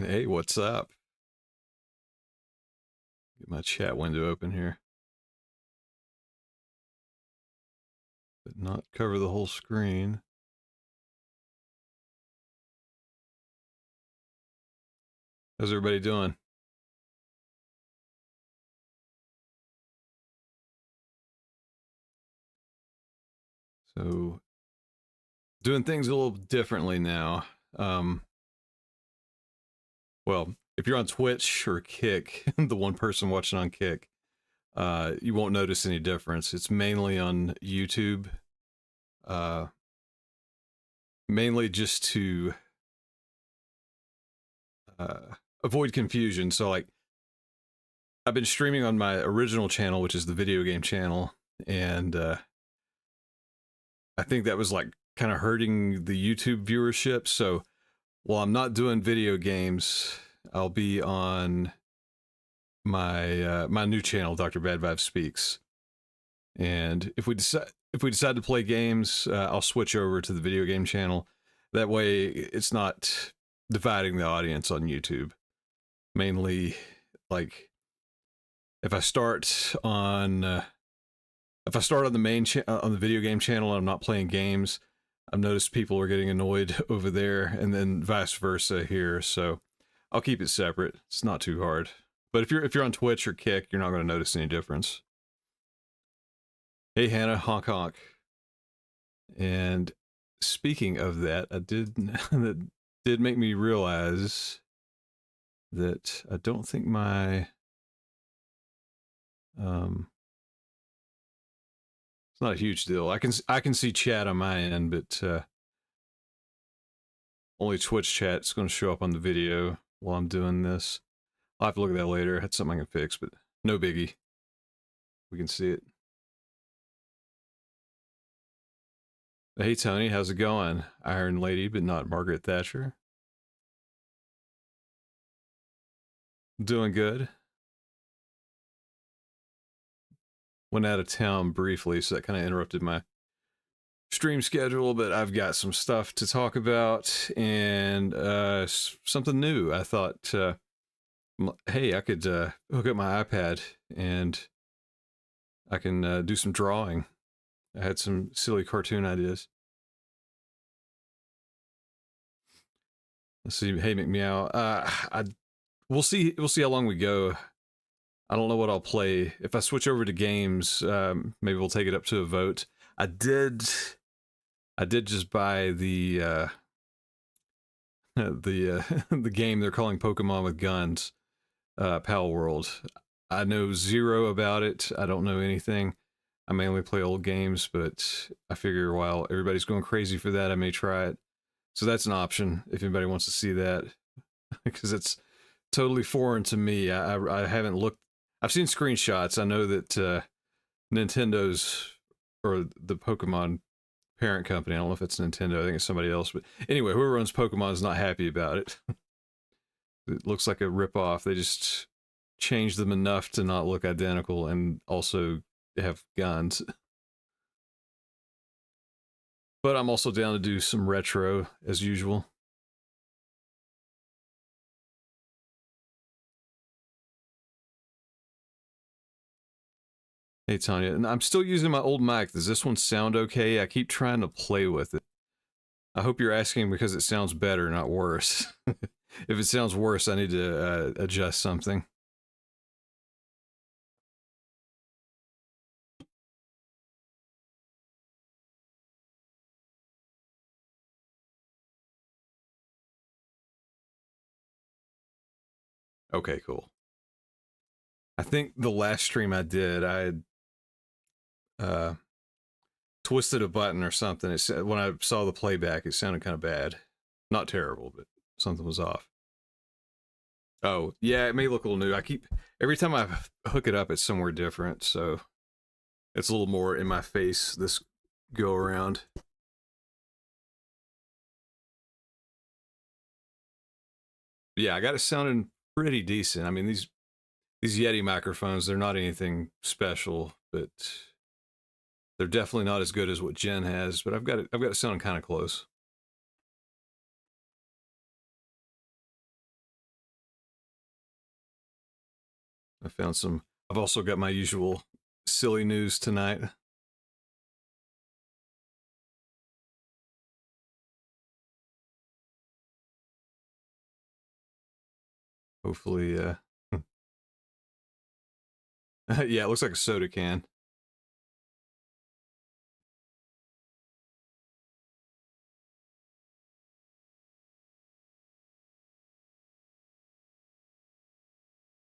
Hey, what's up? Get my chat window open here, but not cover the whole screen. How's everybody doing? So, doing things a little differently now. Well, if you're on Twitch or Kick, the one person watching on Kick, you won't notice any difference. It's mainly on YouTube, uh, mainly just to avoid confusion. So, like, I've been streaming on my original channel, which is the video game channel, and I think that was like kind of hurting the YouTube viewership. So while I'm not doing video games, I'll be on my new channel, Dr. Bad Vibe Speaks. And if we decide to play games, I'll switch over to the video game channel. That way, it's not dividing the audience on YouTube. Mainly, like if I start on the main on the video game channel and I'm not playing games, I've noticed people are getting annoyed over there, and then vice versa here. So I'll keep it separate. It's not too hard. But if you're on Twitch or Kick, you're not going to notice any difference. Hey Hannah, honk honk. And speaking of that, that did make me realize that I don't think my it's not a huge deal. I can see chat on my end, but only Twitch chat's going to show up on the video while I'm doing this. I'll have to look at that later. That's something I can fix, but no biggie. We can see it. Hey Tony, how's it going? Iron Lady, but not Margaret Thatcher. Doing good. Went out of town briefly, so that kind of interrupted my stream schedule, but I've got some stuff to talk about and something new. I thought, hey, I could hook up my iPad and I can do some drawing. I had some silly cartoon ideas. Let's see. Hey, McMeow. We'll see how long we go. I don't know what I'll play. If I switch over to games, maybe we'll take it up to a vote. I did just buy the the game they're calling Pokemon with Guns, Pal World. I know zero about it. I don't know anything. I mainly play old games, but I figure while everybody's going crazy for that, I may try it. So that's an option if anybody wants to see that, because it's totally foreign to me. I haven't looked. I've seen screenshots. I know that Nintendo's or the Pokemon parent company. I don't know if it's Nintendo. I think it's somebody else. But anyway, whoever owns Pokemon is not happy about it. It looks like a ripoff. They just changed them enough to not look identical and also have guns. But I'm also down to do some retro as usual. Hey Tanya, and I'm still using my old mic. Does this one sound okay? I keep trying to play with it. I hope you're asking because it sounds better, not worse. If it sounds worse, I need to adjust something. Okay, cool. I think the last stream I did, I had twisted a button or something. It said, when I saw the playback, it sounded kind of bad. Not terrible, but something was off. Oh, yeah, it may look a little new. Every time I hook it up, it's somewhere different, so it's a little more in my face this go around. Yeah, I got it sounding pretty decent. I mean, these Yeti microphones, they're not anything special, but they're definitely not as good as what Jen has, but I've got it sounding kind of close. I found some. I've also got my usual silly news tonight. Hopefully, yeah, it looks like a soda can.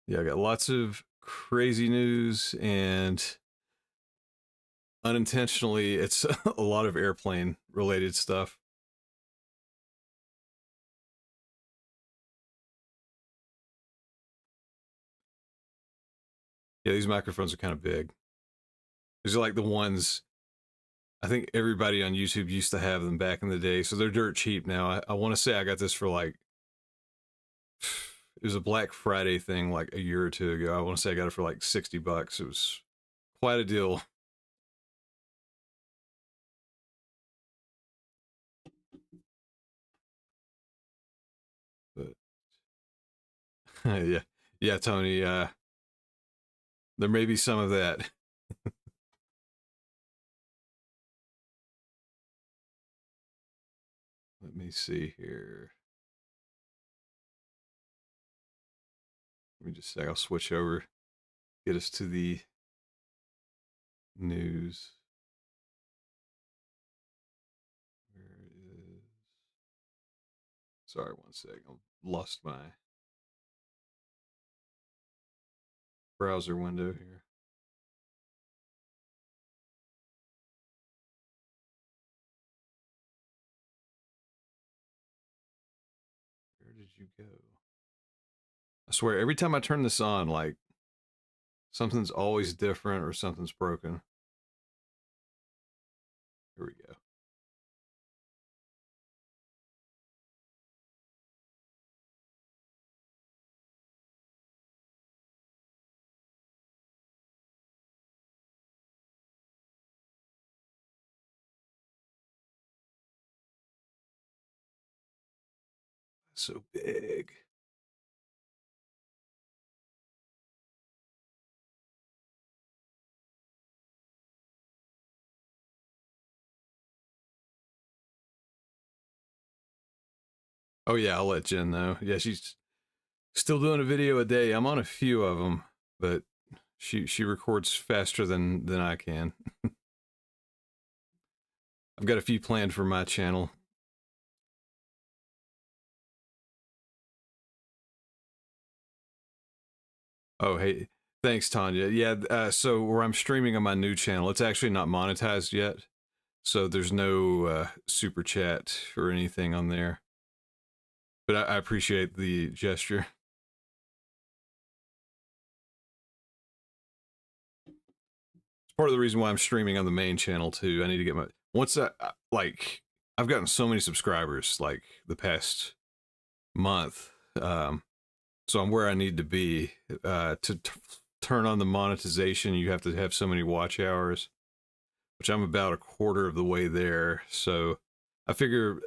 Yeah, I got lots of crazy news, and unintentionally, it's a lot of airplane related stuff. Yeah, these microphones are kind of big. These are like the ones I think everybody on YouTube used to have them back in the day, so they're dirt cheap now. I want to say I got this for like it was a Black Friday thing like a year or two ago. I want to say I got it for like $60. It was quite a deal. But yeah, yeah, Tony. There may be some of that. Let me see here. Let me just say I'll switch over. Get us to the news. Where is? Sorry, one sec. I lost my browser window here. Where did you go? I swear, every time I turn this on, like something's always different or something's broken. Here we go. So big. Oh yeah, I'll let Jen know. Yeah, she's still doing a video a day. I'm on a few of them, but she records faster than I can. I've got a few planned for my channel. Oh hey, thanks Tanya. Yeah, so where I'm streaming on my new channel, it's actually not monetized yet, so there's no super chat or anything on there. But I appreciate the gesture. It's part of the reason why I'm streaming on the main channel too. I need to get my once like I've gotten so many subscribers like the past month, so I'm where I need to be. To turn on the monetization, you have to have so many watch hours, which I'm about a quarter of the way there. So I figure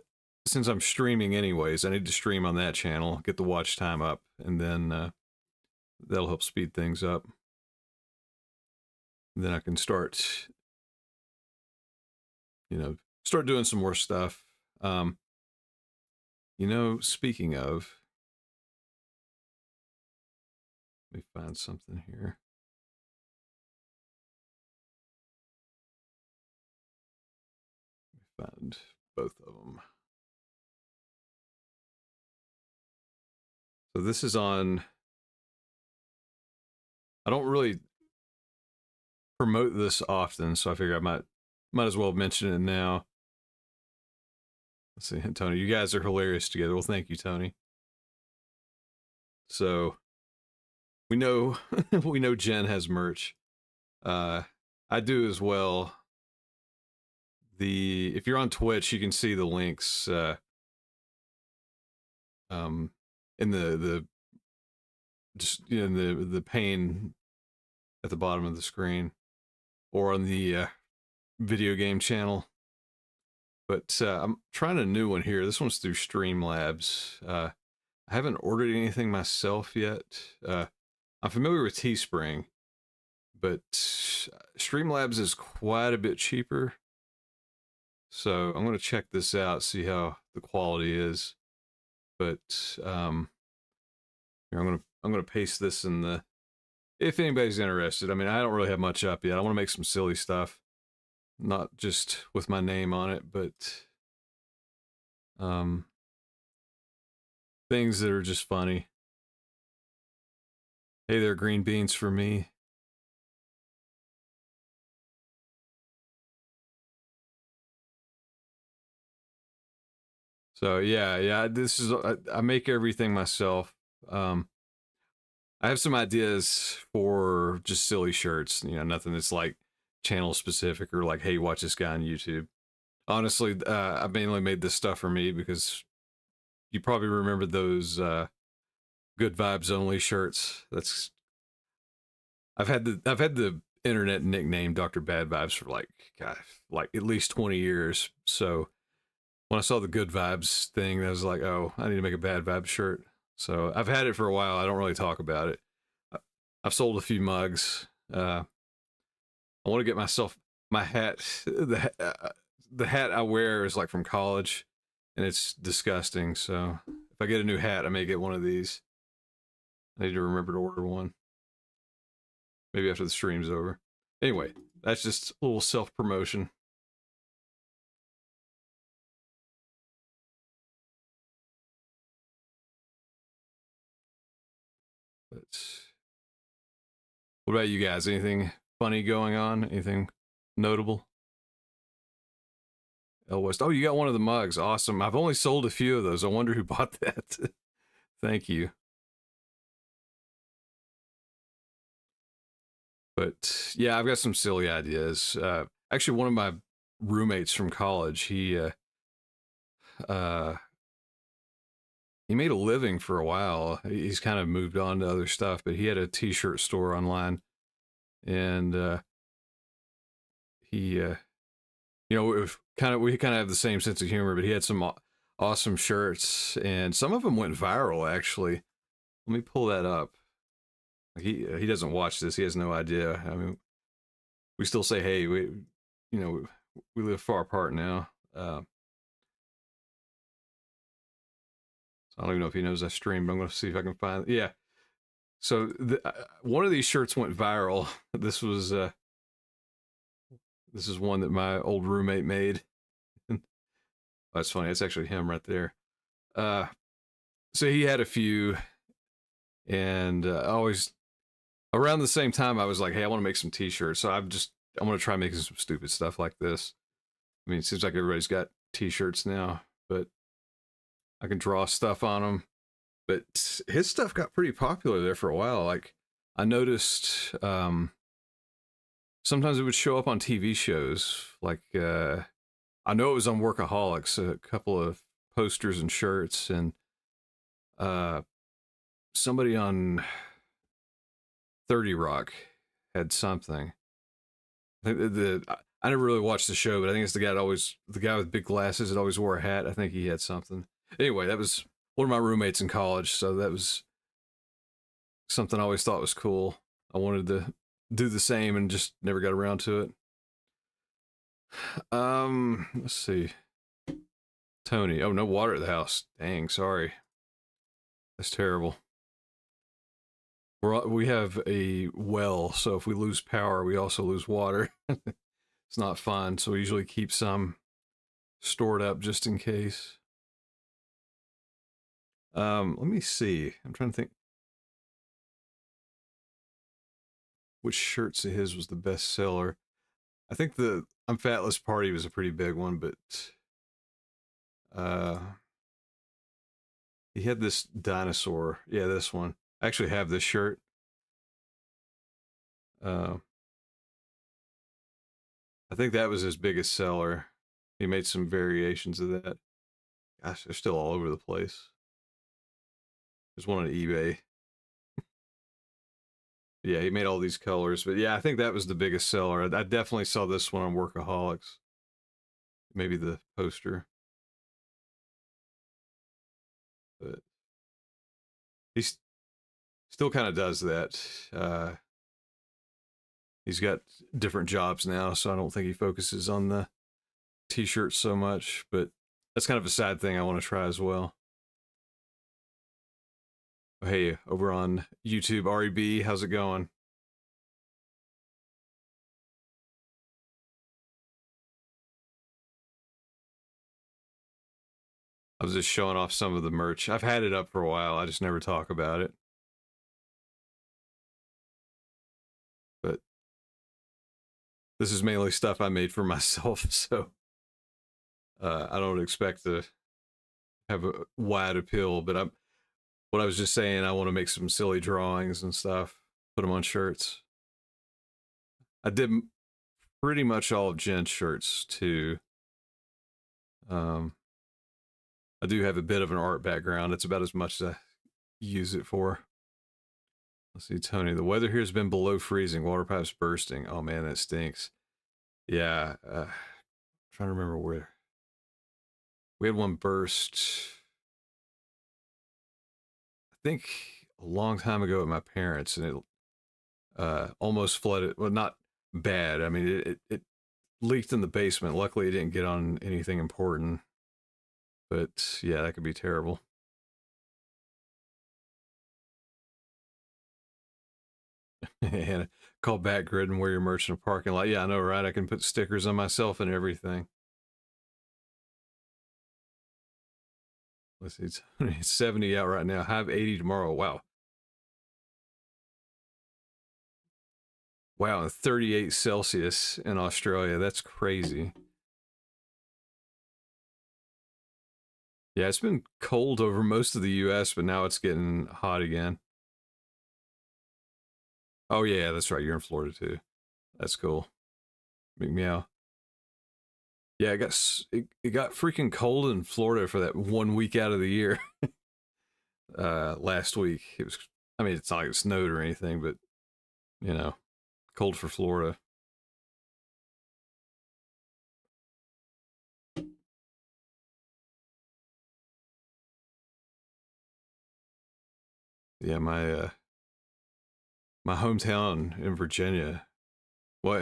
since I'm streaming anyways, I need to stream on that channel, get the watch time up, and then that'll help speed things up. Then I can start, start doing some more stuff. Speaking of, let me find something here. Let me find both of them. So this is on. I don't really promote this often, so I figure I might as well mention it now. Let's see, Tony, you guys are hilarious together. Well, thank you, Tony. So we know we know Jen has merch. I do as well. If you're on Twitch, you can see the links in the just in the pane at the bottom of the screen, or on the video game channel. But I'm trying a new one here. This one's through Streamlabs. I haven't ordered anything myself yet. I'm familiar with Teespring, but Streamlabs is quite a bit cheaper. So I'm going to check this out, see how the quality is. But here, I'm gonna paste this in the, if anybody's interested. I mean, I don't really have much up yet. I want to make some silly stuff, not just with my name on it, but um, things that are just funny. Hey there, green beans for me. So yeah, this is, I make everything myself. Um, I have some ideas for just silly shirts, you know, nothing that's like channel specific or like, hey, watch this guy on YouTube. Honestly, I mainly made this stuff for me because you probably remember those good vibes only shirts. That's, I've had the internet nickname Dr. Bad Vibes for like, God, like at least 20 years. So when I saw the good vibes thing, I was like, oh, I need to make a bad vibes shirt. So I've had it for a while. I don't really talk about it. I've sold a few mugs. I want to get myself my hat. The hat I wear is like from college, and it's disgusting. So if I get a new hat, I may get one of these. I need to remember to order one. Maybe after the stream's over. Anyway, that's just a little self promotion. But what about you guys? Anything funny going on? Anything notable? El West. Oh, you got one of the mugs. Awesome. I've only sold a few of those. I wonder who bought that. Thank you. But yeah, I've got some silly ideas. Actually, one of my roommates from college, uh, he made a living for a while. He's kind of moved on to other stuff, but he had a t-shirt store online, and he, you know, we kind of have the same sense of humor. But he had some awesome shirts, and some of them went viral. Actually, let me pull that up. He doesn't watch this. He has no idea. I mean, we still say, hey, you know, we live far apart now. So I don't even know if he knows I stream, but I'm going to see if I can find. Yeah. So one of these shirts went viral. This is one that my old roommate made. That's funny. It's actually him right there. Uh, so he had a few, and always around the same time, I was like, hey, I want to make some T-shirts. So I'm going to try making some stupid stuff like this. I mean, it seems like everybody's got T-shirts now, but I can draw stuff on them. But his stuff got pretty popular there for a while. Like I noticed sometimes it would show up on TV shows. Like I know it was on Workaholics, a couple of posters and shirts, and uh, somebody on 30 Rock had something. I think I never really watched the show, but I think it's the guy with big glasses that always wore a hat. I think he had something. Anyway, that was one of my roommates in college, so that was something I always thought was cool. I wanted to do the same and just never got around to it. Let's see. Tony. Oh, no water at the house. Dang, sorry. That's terrible. We have a well, so if we lose power, we also lose water. It's not fun, so we usually keep some stored up just in case. Let me see. I'm trying to think which shirts of his was the best seller. I think the I'm Fatless Party was a pretty big one, but uh he had this dinosaur. Yeah, this one. I actually have this shirt. Uh, I think that was his biggest seller. He made some variations of that. Gosh, they're still all over the place. There's one on eBay. Yeah, he made all these colors, but yeah, I think that was the biggest seller. I definitely saw this one on Workaholics. Maybe the poster, but he's Still kind of does that. He's got different jobs now, so I don't think he focuses on the t-shirts so much, but that's kind of a sad thing I want to try as well. Hey, over on YouTube, REB, how's it going? I was just showing off some of the merch. I've had it up for a while. I just never talk about it. But this is mainly stuff I made for myself, so I don't expect to have a wide appeal. But what I was just saying, I want to make some silly drawings and stuff, put them on shirts. I did pretty much all of Jen's shirts too. I do have a bit of an art background. It's about as much as I use it for. Let's see, Tony. The weather here has been below freezing. Water pipes bursting. Oh man, that stinks. Yeah, trying to remember where we had one burst. I think a long time ago at my parents, and it almost flooded. Well, not bad. I mean, it leaked in the basement. Luckily, it didn't get on anything important. But yeah, that could be terrible. And call back grid and wear your merch in a parking lot. Yeah, I know, right? I can put stickers on myself and everything. Let's see, it's 70 out right now. Have 80 tomorrow. Wow. Wow, 38 Celsius in Australia. That's crazy. Yeah, it's been cold over most of the US, but now it's getting hot again. Oh, yeah, that's right. You're in Florida too. That's cool. Big meow. Yeah, it got freaking cold in Florida for that 1 week out of the year. Last week it was. I mean, it's not like it snowed or anything, but you know, cold for Florida. Yeah, my hometown in Virginia. Well,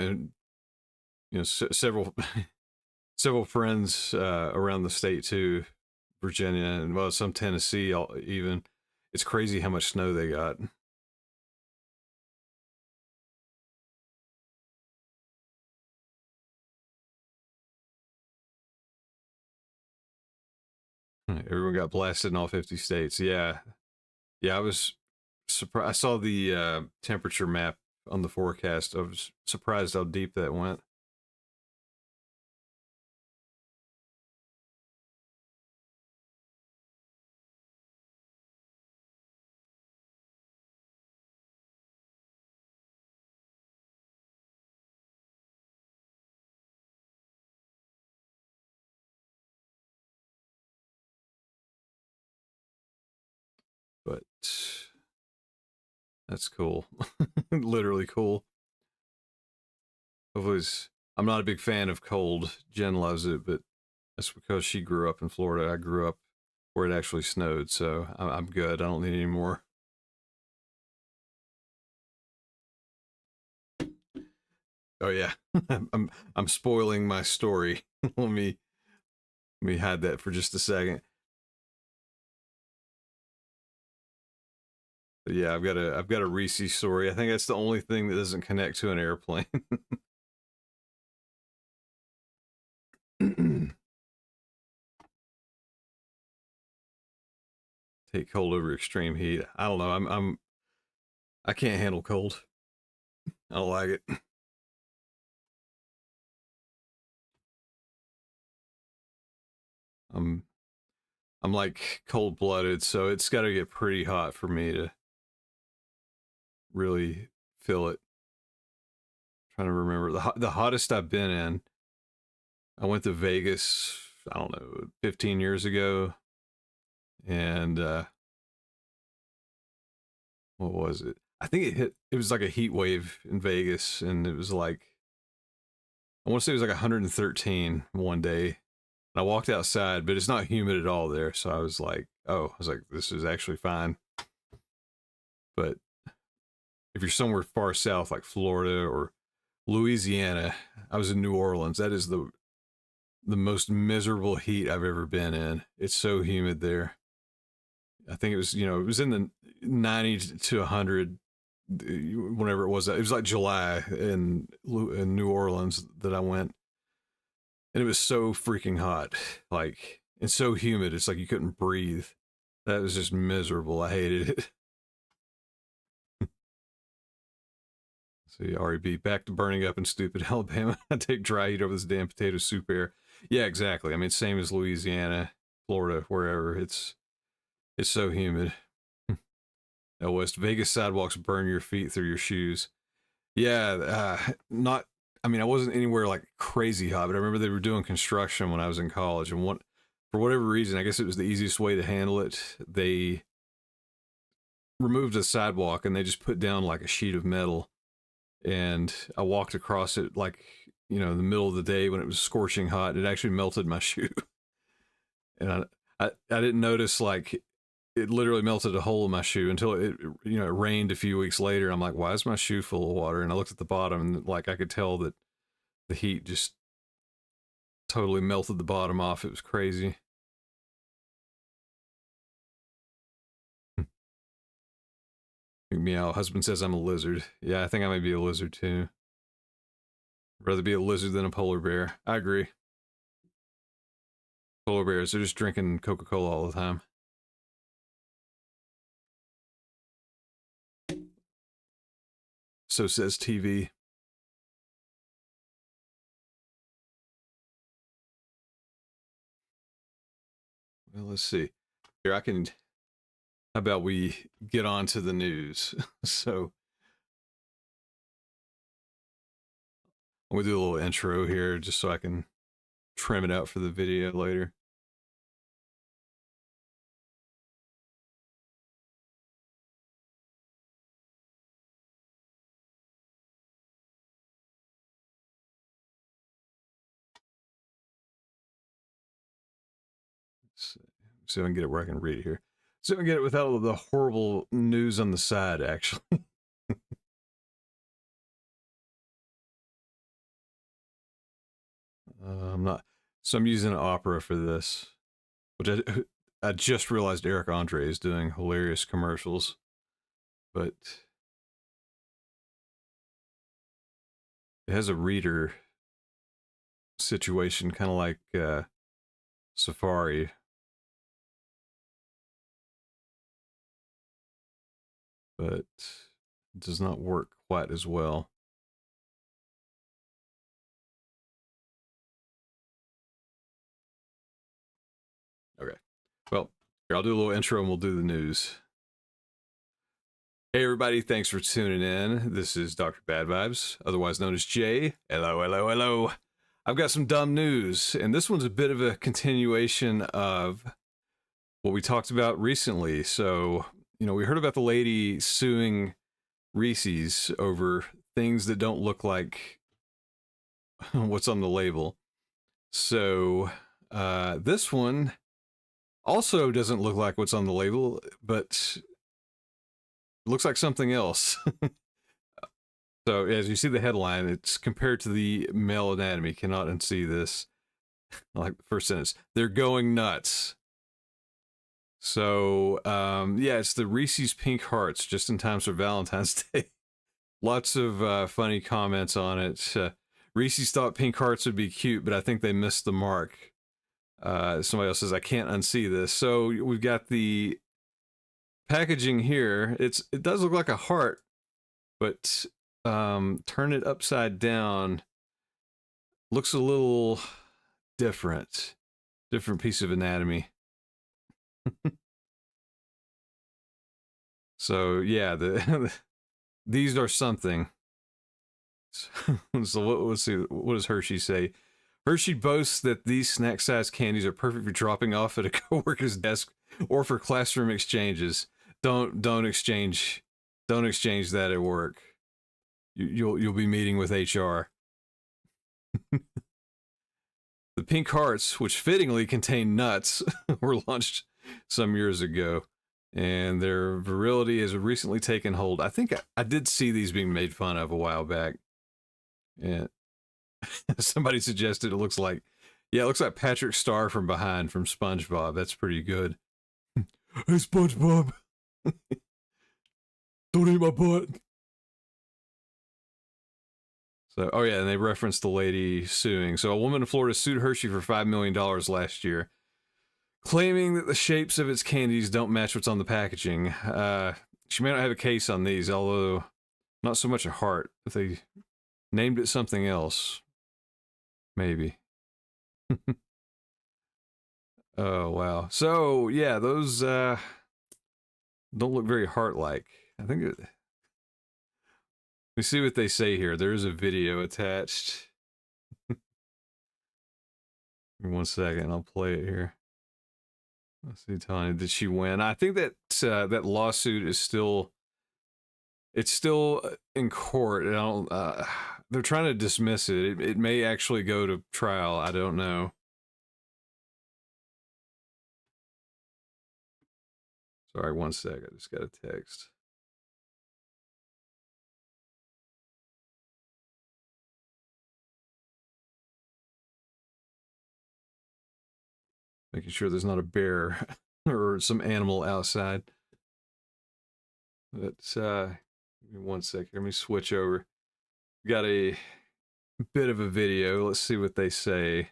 and several several friends around the state too, Virginia and well, some Tennessee even. It's crazy how much snow they got. Everyone got blasted in all 50 states. Yeah, yeah. I was surprised. I saw the temperature map on the forecast. I was surprised how deep that went. But that's cool. Literally cool. I'm not a big fan of cold. Jen loves it, but that's because she grew up in Florida. I grew up where it actually snowed, so I'm good. I don't need any more. Oh yeah, I'm spoiling my story. Let me hide that for just a second. But yeah, I've got a Reese story. I think that's the only thing that doesn't connect to an airplane. Take cold over extreme heat. I don't know. I can't handle cold. I don't like it. I'm I'm like cold blooded, so it's got to get pretty hot for me to really feel it. Trying to remember the hottest I've been in. I went to Vegas. I don't know, 15 years ago, and what was it? I think it hit. It was like a heat wave in Vegas, and it was like I want to say it was like 113 one day. And I walked outside, but it's not humid at all there. So I was like, oh, I was like, this is actually fine. But if you're somewhere far south like Florida or Louisiana, I was in New Orleans. That is the most miserable heat I've ever been in. It's so humid there. I think it was, it was in the 90 to 100 whenever it was. It was like July in New Orleans that I went, and it was so freaking hot. Like, it's so humid. It's like you couldn't breathe. That was just miserable. I hated it. So yeah, REB, back to burning up in stupid Alabama. I take dry heat over this damn potato soup air. Yeah, exactly. I mean, same as Louisiana, Florida, wherever. It's so humid. Out west, Vegas sidewalks burn your feet through your shoes. Yeah, not. I mean, I wasn't anywhere like crazy hot, but I remember they were doing construction when I was in college, and for whatever reason, I guess it was the easiest way to handle it. They removed the sidewalk and they just put down like a sheet of metal, and I walked across it like, in the middle of the day when it was scorching hot. It actually melted my shoe, and I didn't notice, like, it literally melted a hole in my shoe until it rained a few weeks later. I'm like, why is my shoe full of water? And I looked at the bottom, and like I could tell that the heat just totally melted the bottom off. It was crazy. Meow. Husband says I'm a lizard. Yeah, I think I might be a lizard too. I'd rather be a lizard than a polar bear. I agree. Polar bears, they're just drinking Coca-Cola all the time. So says TV. Well, let's see. Here, how about we get on to the news? So, I'm gonna do a little intro here just so I can trim it out for the video later. So I can get it where I can read it here. So I can get it without the horrible news on the side, actually. I'm not. So I'm using Opera for this, which I just realized Eric Andre is doing hilarious commercials, but it has a reader situation, kind of like Safari, but it does not work quite as well. Okay, well, here, I'll do a little intro and we'll do the news. Hey everybody, thanks for tuning in. This is Dr. Bad Vibes, otherwise known as Jay. Hello, hello, hello. I've got some dumb news, and this one's a bit of a continuation of what we talked about recently. So, we heard about the lady suing Reese's over things that don't look like what's on the label. So, this one also doesn't look like what's on the label, but it looks like something else. So, as you see the headline, it's compared to the male anatomy. Cannot unsee this. Like the first sentence, they're going nuts. So, yeah, it's the Reese's Pink Hearts, just in time for Valentine's Day. Lots of funny comments on it. Reese's thought pink hearts would be cute, but I think they missed the mark. Somebody else says, I can't unsee this. So we've got the packaging here. It does look like a heart, but turn it upside down. Looks a little different. Different piece of anatomy. So yeah, these are something. So let's see. What does Hershey say? Hershey boasts that these snack-sized candies are perfect for dropping off at a coworker's desk or for classroom exchanges. Don't exchange that at work. You'll be meeting with HR. The Pink Hearts, which fittingly contain nuts, were launched some years ago. and their virility has recently taken hold. I think I did see these being made fun of a while back. And somebody suggested it looks like, yeah, it looks like Patrick Star from behind from SpongeBob. That's pretty good. Hey, SpongeBob. Don't eat my butt. So, oh yeah, and they referenced the lady suing. So, a woman in Florida sued Hershey for $5 million last year, claiming that the shapes of its candies don't match what's on the packaging. She may not have a case on these, although not so much a heart. If they named it something else, maybe. Oh, wow. So, yeah, those don't look very heart-like. I think let me see what they say here. There's a video attached. 1 second, I'll play it here. Let's see, Tanya, did she win? I think that that lawsuit is still, it's still in court. I don't, they're trying to dismiss it. It may actually go to trial. I don't know. Sorry, 1 sec. I just got a text. Making sure there's not a bear or some animal outside. But give me 1 sec. Let me switch over. We got a bit of a video. Let's see what they say.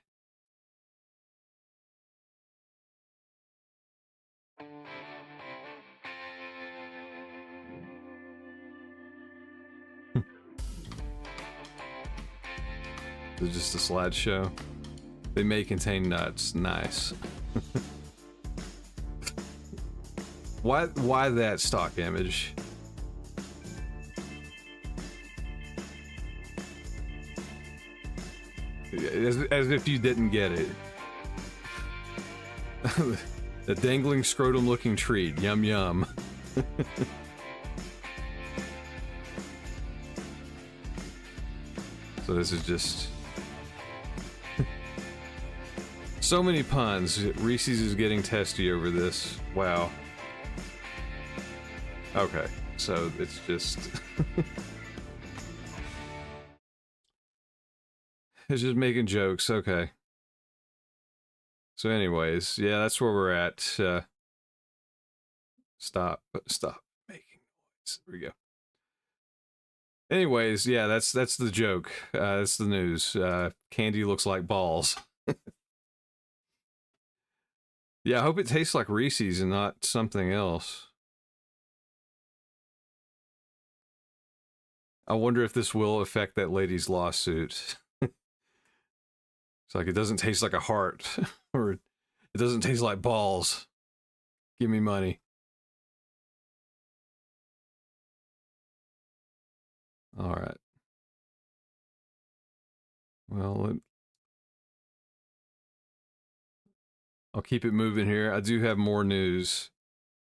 It's just a slideshow. They may contain nuts. Nice. Why that stock image? As if you didn't get it. The dangling scrotum looking treat. Yum yum. So this is just so many puns. Reese's is getting testy over this. Wow. Okay, so it's just it's just making jokes. Okay. So anyways, yeah, that's where we're at. Stop making noise. There we go. Anyways, yeah, that's the joke. That's the news. Candy looks like balls. Yeah, I hope it tastes like Reese's and not something else. I wonder if this will affect that lady's lawsuit. It's like, it doesn't taste like a heart, or it doesn't taste like balls. Give me money. All right. Well, I'll keep it moving here. I do have more news.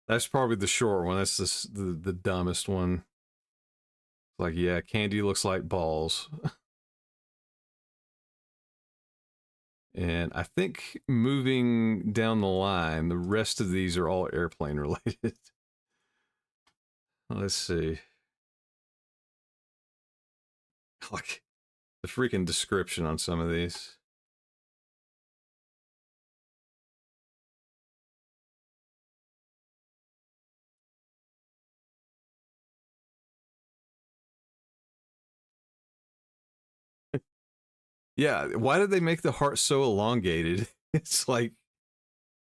That's probably the short one. That's the dumbest one. Like, yeah, candy looks like balls. And I think moving down the line, the rest of these are all airplane related. Let's see. Like, the freaking description on some of these. Yeah, why did they make the heart so elongated? It's like,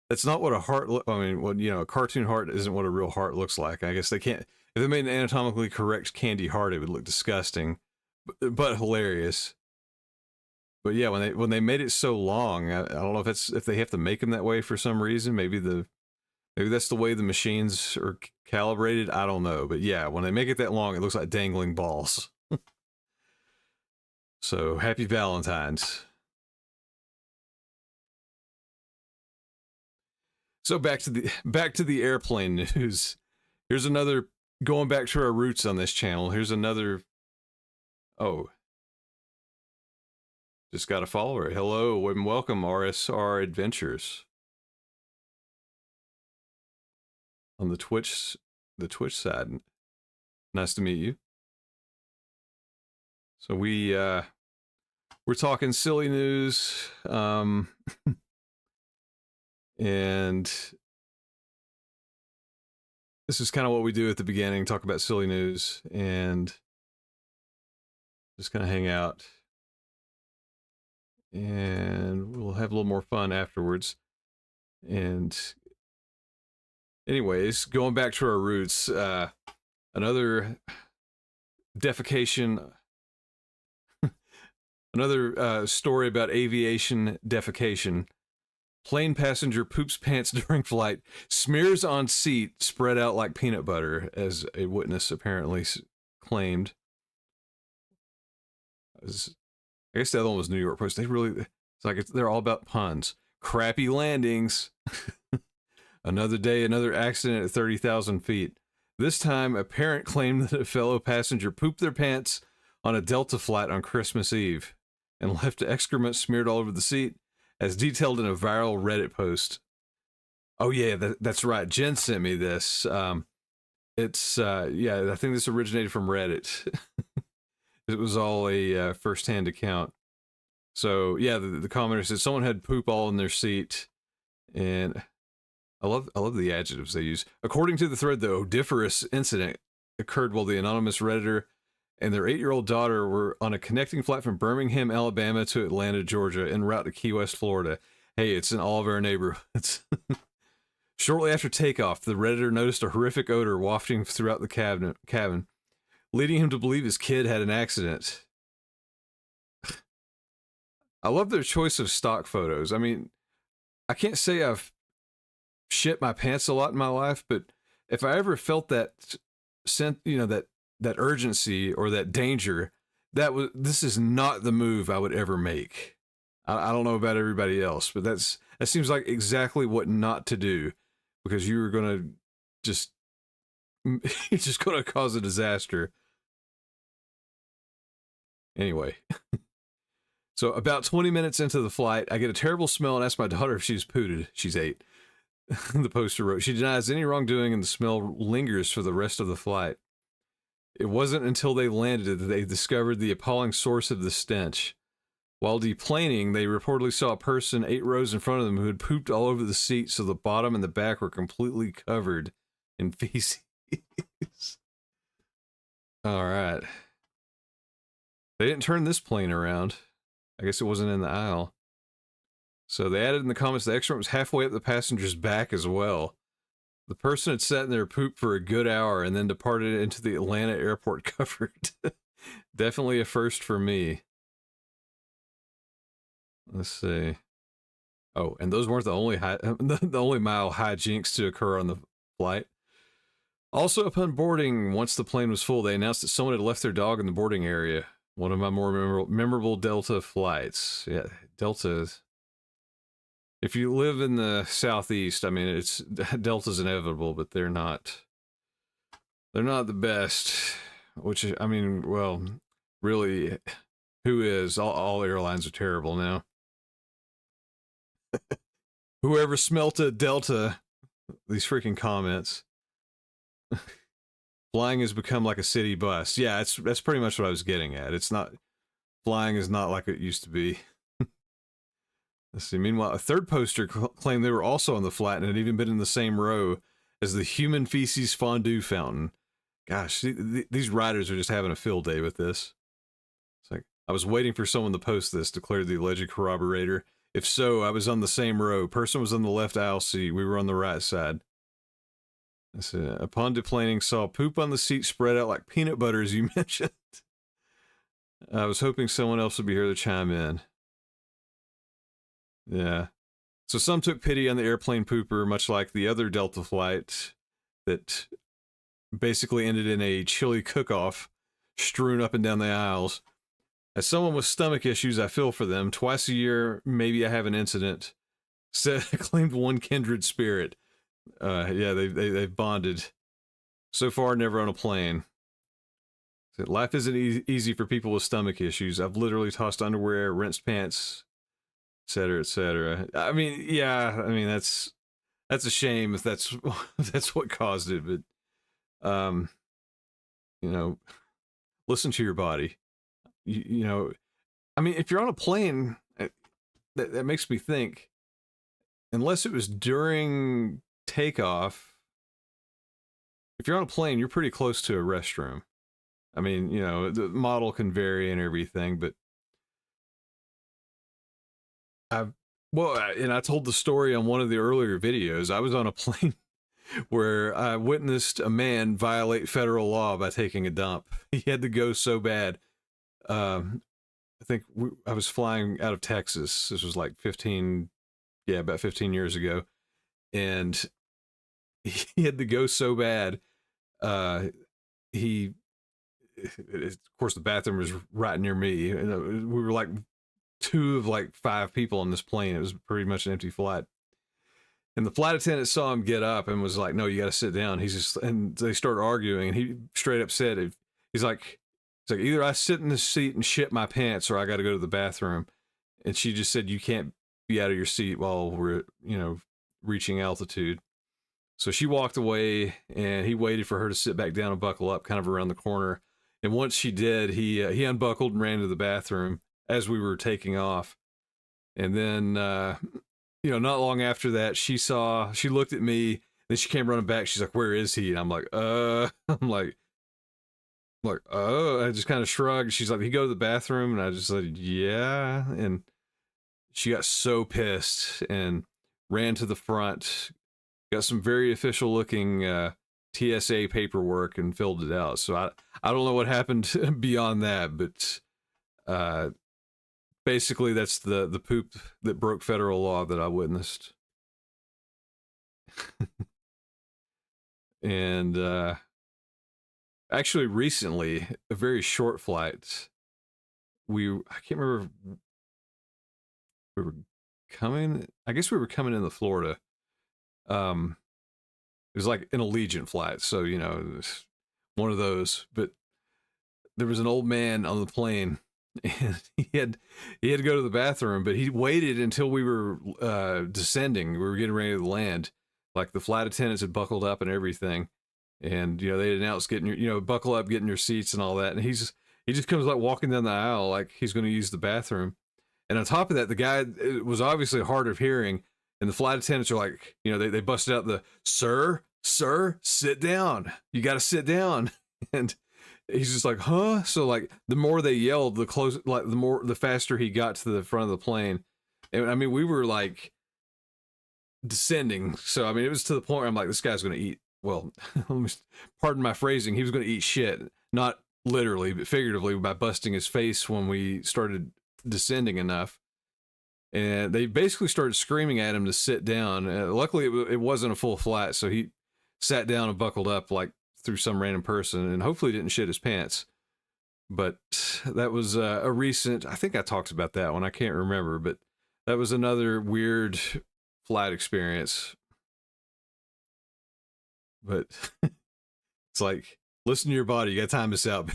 that's not what a heart I mean, well, you know, a cartoon heart isn't what a real heart looks like. I guess they can't, if they made an anatomically correct candy heart, it would look disgusting, but hilarious. But yeah, when they made it so long, I don't know if it's, if they have to make them that way for some reason. Maybe that's the way the machines are calibrated. I don't know, but yeah, when they make it that long, it looks like dangling balls. So happy Valentine's. So back to the airplane news. Here's another, going back to our roots on this channel. Here's another. Oh, just got a follower. Hello and welcome, RSR Adventures. on the Twitch side. Nice to meet you. So we're talking silly news, and this is kind of what we do at the beginning, talk about silly news and just kind of hang out, and we'll have a little more fun afterwards. And anyways, going back to our roots, another defecation, another story about aviation defecation. Plane passenger poops pants during flight, smears on seat, spread out like peanut butter, as a witness apparently claimed. I guess the other one was New York Post. It's like they're all about puns. Crappy landings. Another day, another accident at 30,000 feet. This time, a parent claimed that a fellow passenger pooped their pants on a Delta flight on Christmas Eve and left excrement smeared all over the seat, as detailed in a viral Reddit post. Oh yeah, that's right. Jen sent me this. It's yeah, I think this originated from Reddit. It was all a first-hand account. So yeah, the commenter said someone had poop all in their seat, and I love the adjectives they use. According to the thread, the odoriferous incident occurred while the anonymous Redditor and their 8-year-old daughter were on a connecting flight from Birmingham, Alabama to Atlanta, Georgia, en route to Key West, Florida. Hey, it's in all of our neighborhoods. Shortly after takeoff, the Redditor noticed a horrific odor wafting throughout the cabin, leading him to believe his kid had an accident. I love their choice of stock photos. I mean, I can't say I've shit my pants a lot in my life, but if I ever felt that that urgency or that danger, this is not the move I would ever make. I don't know about everybody else, but that seems like exactly what not to do, because you're gonna you're just gonna cause a disaster. Anyway. So about 20 minutes into the flight, I get a terrible smell and ask my daughter if she's pooted. She's 8. The poster wrote. She denies any wrongdoing and the smell lingers for the rest of the flight. It wasn't until they landed that they discovered the appalling source of the stench. While deplaning, they reportedly saw a person 8 rows in front of them who had pooped all over the seat, so the bottom and the back were completely covered in feces. All right. They didn't turn this plane around. I guess it wasn't in the aisle. So they added in the comments the excrement was halfway up the passenger's back as well. The person had sat in their poop for a good hour and then departed into the Atlanta airport covered. Definitely a first for me. Let's see. Oh, and those weren't the only mild hijinks to occur on the flight. Also, upon boarding, once the plane was full, they announced that someone had left their dog in the boarding area. One of my more memorable Delta flights. Yeah, Delta. If you live in the Southeast, I mean, Delta's inevitable, but they're not the best. Which, I mean, well, really, who is? All airlines are terrible now. Whoever smelt a Delta, these freaking comments. Flying has become like a city bus. Yeah, that's pretty much what I was getting at. Flying is not like it used to be. Let's see. Meanwhile, a third poster claimed they were also on the flight and had even been in the same row as the human feces fondue fountain. Gosh, these writers are just having a field day with this. It's like, I was waiting for someone to post this, declared the alleged corroborator. If so, I was on the same row. Person was on the left aisle seat. We were on the right side. Upon deplaning, saw poop on the seat spread out like peanut butter, as you mentioned. I was hoping someone else would be here to chime in. Yeah. So some took pity on the airplane pooper, much like the other Delta flight that basically ended in a chili cook-off strewn up and down the aisles. As someone with stomach issues, I feel for them. Twice a year, maybe I have an incident. Claimed one kindred spirit. Yeah, they've bonded. So far, never on a plane. Life isn't easy for people with stomach issues. I've literally tossed underwear, rinsed pants, etc., etc. I mean, yeah, I mean that's that's a shame if that's if that's what caused it. But you know, listen to your body. You know, I mean, if you're on a plane, that makes me think. Unless it was during takeoff, if you're on a plane, you're pretty close to a restroom. I mean, you know, the model can vary and everything, but I've, well, and I told the story on one of the earlier videos. I was on a plane where I witnessed a man violate federal law by taking a dump. He had to go so bad. I think I was flying out of Texas. This was like about 15 years ago. And he had to go so bad. Of course, the bathroom was right near me. And we were like two of like five people on this plane. It was pretty much an empty flight. And the flight attendant saw him get up and was like, "No, you got to sit down." And they started arguing, and he straight up said, he's like, either I sit in this seat and shit my pants, or I got to go to the bathroom. And she just said, "You can't be out of your seat while we're, reaching altitude." So she walked away, and he waited for her to sit back down and buckle up, kind of around the corner. And once she did, he unbuckled and ran to the bathroom as we were taking off. And then, not long after that, she looked at me, then she came running back. She's like, "Where is he?" And I'm like, I'm like, "Oh," I just kind of shrugged. She's like, "He go to the bathroom?" And I just said, "Yeah." And she got so pissed and ran to the front, got some very official looking TSA paperwork and filled it out. So I don't know what happened beyond that, but basically that's the poop that broke federal law that I witnessed. And actually recently, a very short flight, I can't remember, we were coming, I guess we were coming into Florida. It was like an Allegiant flight, so it was one of those. But there was an old man on the plane, and he had to go to the bathroom, but he waited until we were descending. We were getting ready to land. Like the flight attendants had buckled up and everything, and they announced buckle up, get in your seats and all that. And he just comes like walking down the aisle like he's going to use the bathroom. And on top of that, the guy was obviously hard of hearing. And the flight attendants are like, they busted out sir, sit down. You got to sit down. And he's just like, huh? So like the more they yelled, the faster he got to the front of the plane. And I mean, we were like descending. So, I mean, it was to the point where I'm like, this guy's going to eat. Well, pardon my phrasing. He was going to eat shit, not literally, but figuratively by busting his face when we started descending enough. And they basically started screaming at him to sit down. Luckily, it wasn't a full flight, so he sat down and buckled up like through some random person, and hopefully didn't shit his pants. But that was a recent, I think I talked about that one, I can't remember, but that was another weird flight experience. But it's like, listen to your body, you got to time this out.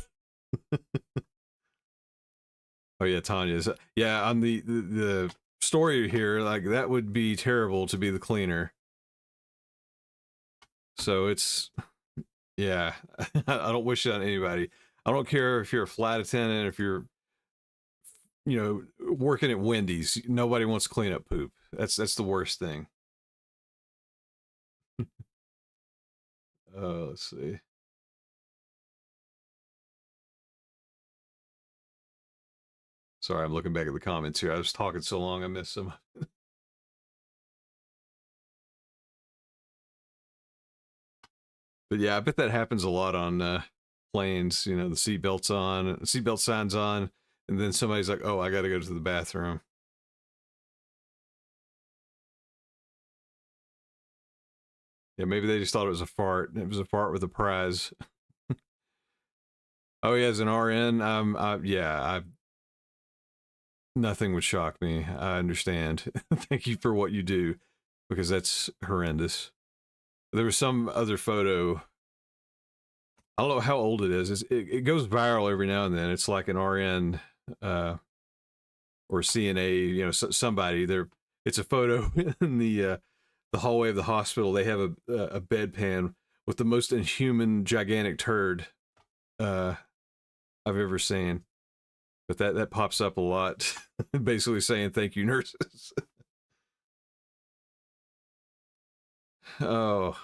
Oh yeah, Tanya's. Yeah, on the story here, like that would be terrible to be the cleaner. So it's, yeah, I don't wish that on anybody. I don't care if you're a flight attendant, if you're, working at Wendy's. Nobody wants to clean up poop. That's the worst thing. Let's see. Sorry, I'm looking back at the comments here. I was talking so long, I missed some. But yeah, I bet that happens a lot on planes. The seatbelt's on, seatbelt sign's on, and then somebody's like, "Oh, I got to go to the bathroom." Yeah, maybe they just thought it was a fart. It was a fart with a prize. Oh yeah, as an RN, nothing would shock me. I understand. Thank you for what you do, because that's horrendous. There was some other photo. I don't know how old it is. It goes viral every now and then. It's like an RN or CNA, somebody there. It's a photo in the the hallway of the hospital, they have a bedpan with the most inhuman, gigantic turd uh, I've ever seen. But that pops up a lot, basically saying thank you, nurses. Oh,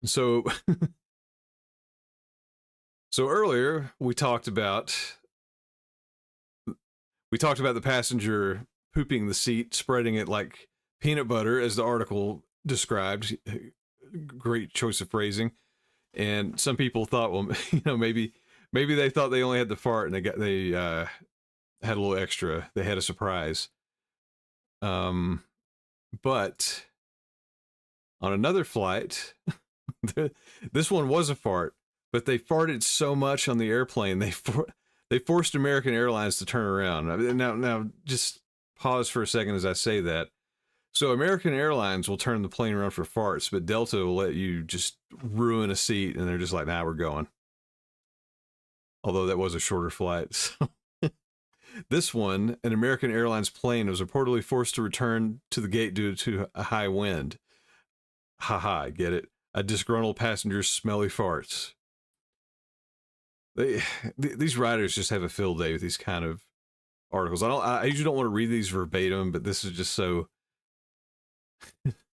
so so earlier we talked about the passenger pooping the seat, spreading it like peanut butter, as the article described. Great choice of phrasing. And some people thought, well, maybe they thought they only had the fart and they had a little extra. They had a surprise. Um, but on another flight, this one was a fart, but they farted so much on the airplane they forced American Airlines to turn around. Now, just pause for a second as I say that. So American Airlines will turn the plane around for farts, but Delta will let you just ruin a seat, and they're just like, "Nah, we're going." Although that was a shorter flight. So this one, an American Airlines plane was reportedly forced to return to the gate due to a high wind. Haha, I get it. A disgruntled passenger's smelly farts. These writers just have a field day with these kind of articles. I usually don't want to read these verbatim, but this is just so.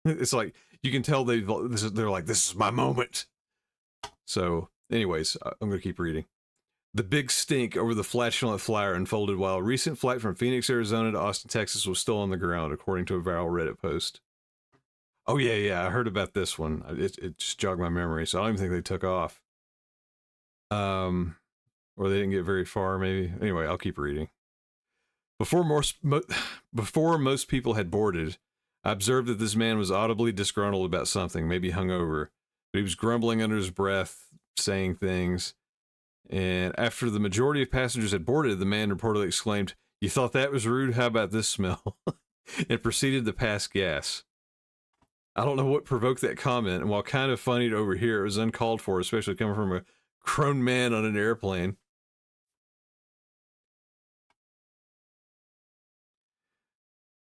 It's like you can tell they're like, this is my moment. So, anyways, I'm gonna keep reading. The big stink over the flatulent flyer unfolded while a recent flight from Phoenix, Arizona to Austin, Texas was still on the ground, according to a viral Reddit post. Oh yeah, I heard about this one. It just jogged my memory, so I don't even think they took off. Or they didn't get very far, maybe. Anyway, I'll keep reading. Before most people had boarded, I observed that this man was audibly disgruntled about something, maybe hungover, but he was grumbling under his breath, saying things. And after the majority of passengers had boarded, the man reportedly exclaimed, "You thought that was rude? How about this smell?" and proceeded to pass gas. I don't know what provoked that comment, and while kind of funny to overhear, it was uncalled for, especially coming from a grown man on an airplane.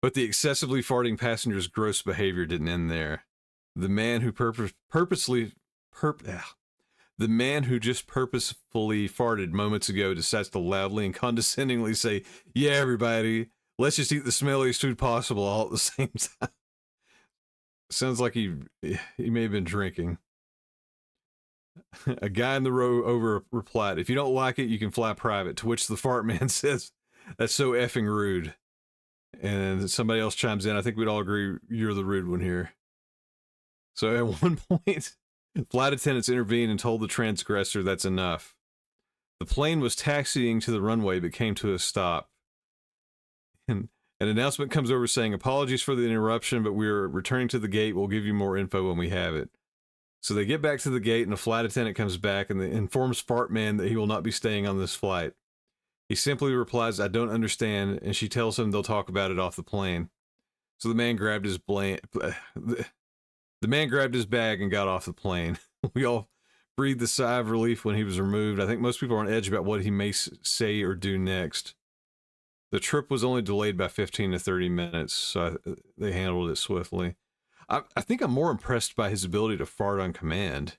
But the excessively farting passenger's gross behavior didn't end there. The man who the man who just purposefully farted moments ago decides to loudly and condescendingly say, "Yeah, everybody, let's just eat the smelliest food possible," all at the same time. Sounds like he may have been drinking. A guy in the row over replied, "If you don't like it, you can fly private," to which the fart man says, "That's so effing rude." And somebody else chimes in, "I think we'd all agree you're the rude one here." So at one point, flight attendants intervened and told the transgressor that's enough. The plane was taxiing to the runway but came to a stop. And an announcement comes over saying, "Apologies for the interruption, but we're returning to the gate. We'll give you more info when we have it." So they get back to the gate, and a flight attendant comes back and informs Fartman that he will not be staying on this flight. He simply replies, "I don't understand," and she tells him they'll talk about it off the plane. So the man grabbed his bag and got off the plane. We all breathed a sigh of relief when he was removed. I think most people are on edge about what he may say or do next. The trip was only delayed by 15 to 30 minutes, so they handled it swiftly. I think I'm more impressed by his ability to fart on command,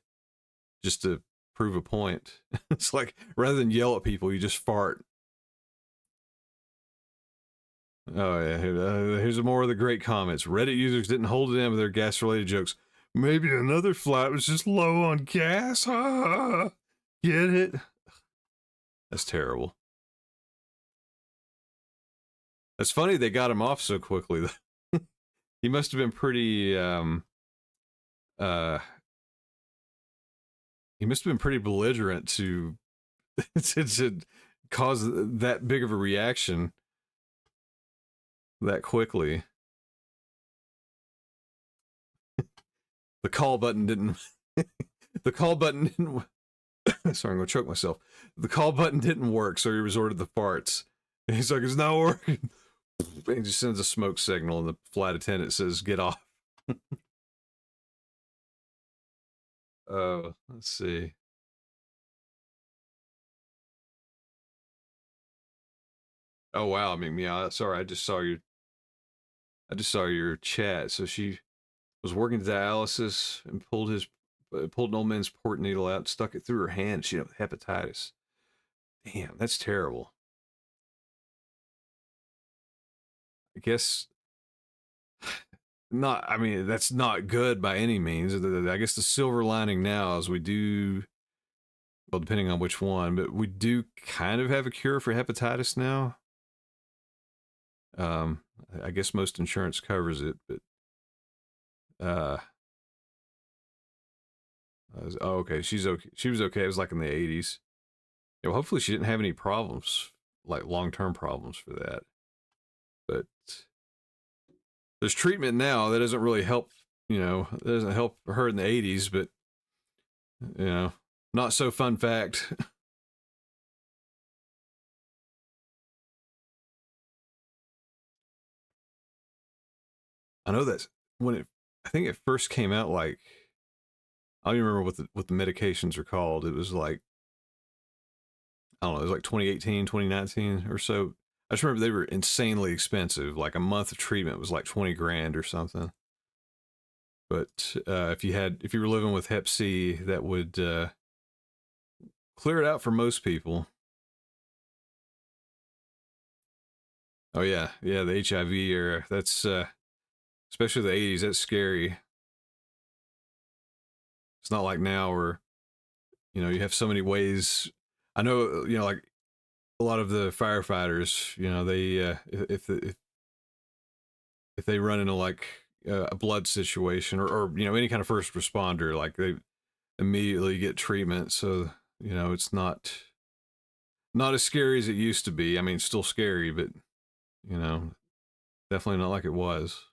just to prove a point. It's like, rather than yell at people, you just fart. Oh yeah, here's more of the great comments. Reddit users didn't hold it in with their gas-related jokes. "Maybe another flight was just low on gas. Get it?" That's terrible. That's funny they got him off so quickly. He must have been pretty uh he must have been pretty belligerent to to cause that big of a reaction that quickly. The call button didn't the call button didn't sorry, I'm gonna choke myself. The call button didn't work, so he resorted to farts. And he's like, "It's not working." And he just sends a smoke signal, and the flight attendant says, "Get off." Let's see. Oh wow, I mean, yeah. Sorry, I just saw your chat. So she was working dialysis and pulled an old man's port needle out, stuck it through her hand. She had hepatitis. Damn, that's terrible. I guess not. I mean, that's not good by any means. I guess the silver lining now is we do, well, depending on which one, but we do kind of have a cure for hepatitis now. Um, I guess most insurance covers it, but uh, oh, okay, she's okay. She was okay. It was like in the 80s. Yeah, well, hopefully she didn't have any problems, like long-term problems for that. But there's treatment now that doesn't really help. That doesn't help her in the 80s, but you know, not so fun fact. I know that when I think it first came out, like I don't even remember what the medications are called. It was like I don't know, it was like 2018, 2019 or so. I just remember they were insanely expensive. Like a month of treatment was like 20 grand or something. But if you were living with Hep C, that would clear it out for most people. Oh yeah, yeah, the HIV era. That's especially the 80s. That's scary. It's not like now where you have so many ways. I know like a lot of the firefighters. They if they run into like a blood situation or any kind of first responder, like they immediately get treatment. So it's not as scary as it used to be. I mean, it's still scary, but you know, definitely not like it was.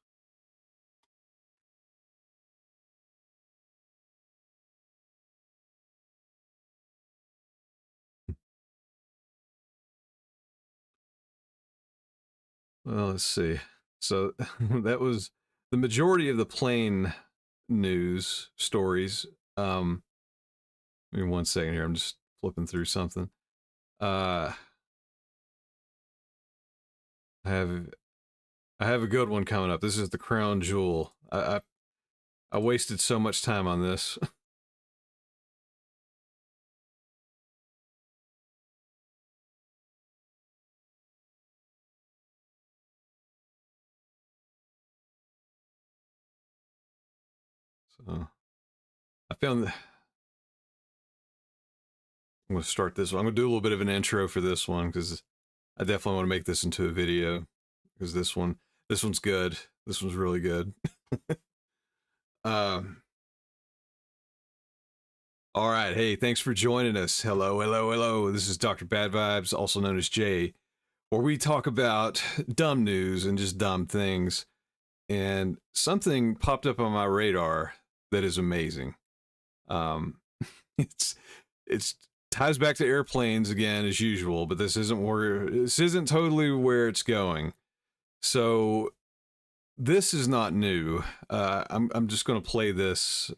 Well, let's see. So that was the majority of the plane news stories. Give me one second here. I'm just flipping through something. Uh, I have I have a good one coming up. This is the crown jewel. I wasted so much time on this. So I found I'm going to start this one. I'm going to do a little bit of an intro for this one because I definitely want to make this into a video because this one's good. This one's really good. um, all right. Hey, thanks for joining us. Hello, hello, hello. This is Dr. Bad Vibes, also known as Jay, where we talk about dumb news and just dumb things. And something popped up on my radar that is amazing. Um, it's it's ties back to airplanes again as usual, but this isn't totally where it's going. So this is not new. I'm just going to play this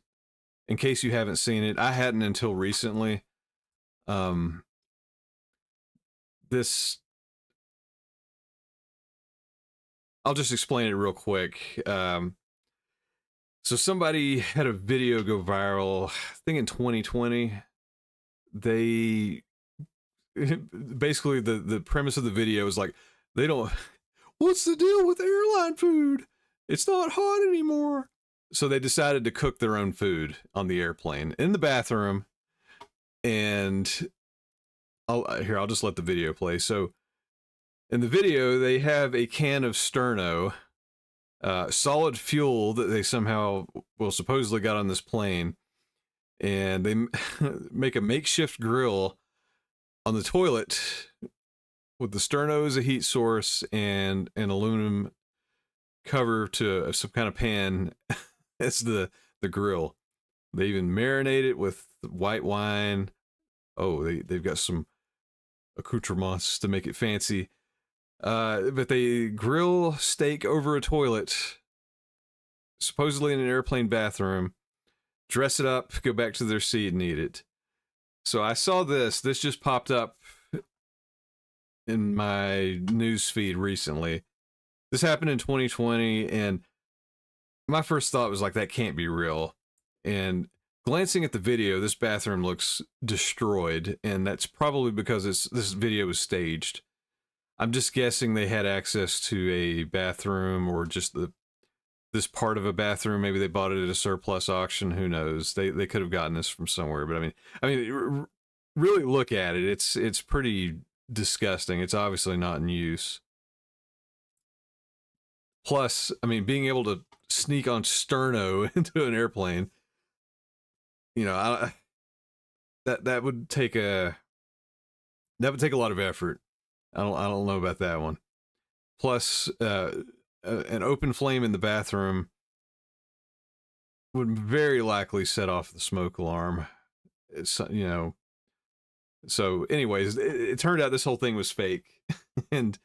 in case you haven't seen it. I hadn't until recently. Um, this I'll just explain it real quick. So somebody had a video go viral, I think in 2020. They basically the premise of the video is like they don't what's the deal with airline food? It's not hot anymore. So they decided to cook their own food on the airplane in the bathroom. And I'll just let the video play. So in the video, they have a can of Sterno, solid fuel that they somehow, well, supposedly got on this plane. And they make a makeshift grill on the toilet with the Sterno as a heat source and an aluminum cover to some kind of pan as the grill. They even marinate it with white wine. Oh, they've got some accoutrements to make it fancy. But they grill steak over a toilet, supposedly in an airplane bathroom, dress it up, go back to their seat and eat it. So I saw this. This just popped up in my news feed recently. This happened in 2020, and my first thought was like, that can't be real. And glancing at the video, this bathroom looks destroyed, and that's probably because this video was staged. I'm just guessing they had access to a bathroom or just this part of a bathroom. Maybe they bought it at a surplus auction. Who knows? They could have gotten this from somewhere. But really look at it. It's pretty disgusting. It's obviously not in use. Plus, I mean, being able to sneak on sterno into an airplane, you know, that would take a lot of effort. I don't know about that one. Plus, an open flame in the bathroom would very likely set off the smoke alarm. It's, you know. So, anyways, it turned out this whole thing was fake, and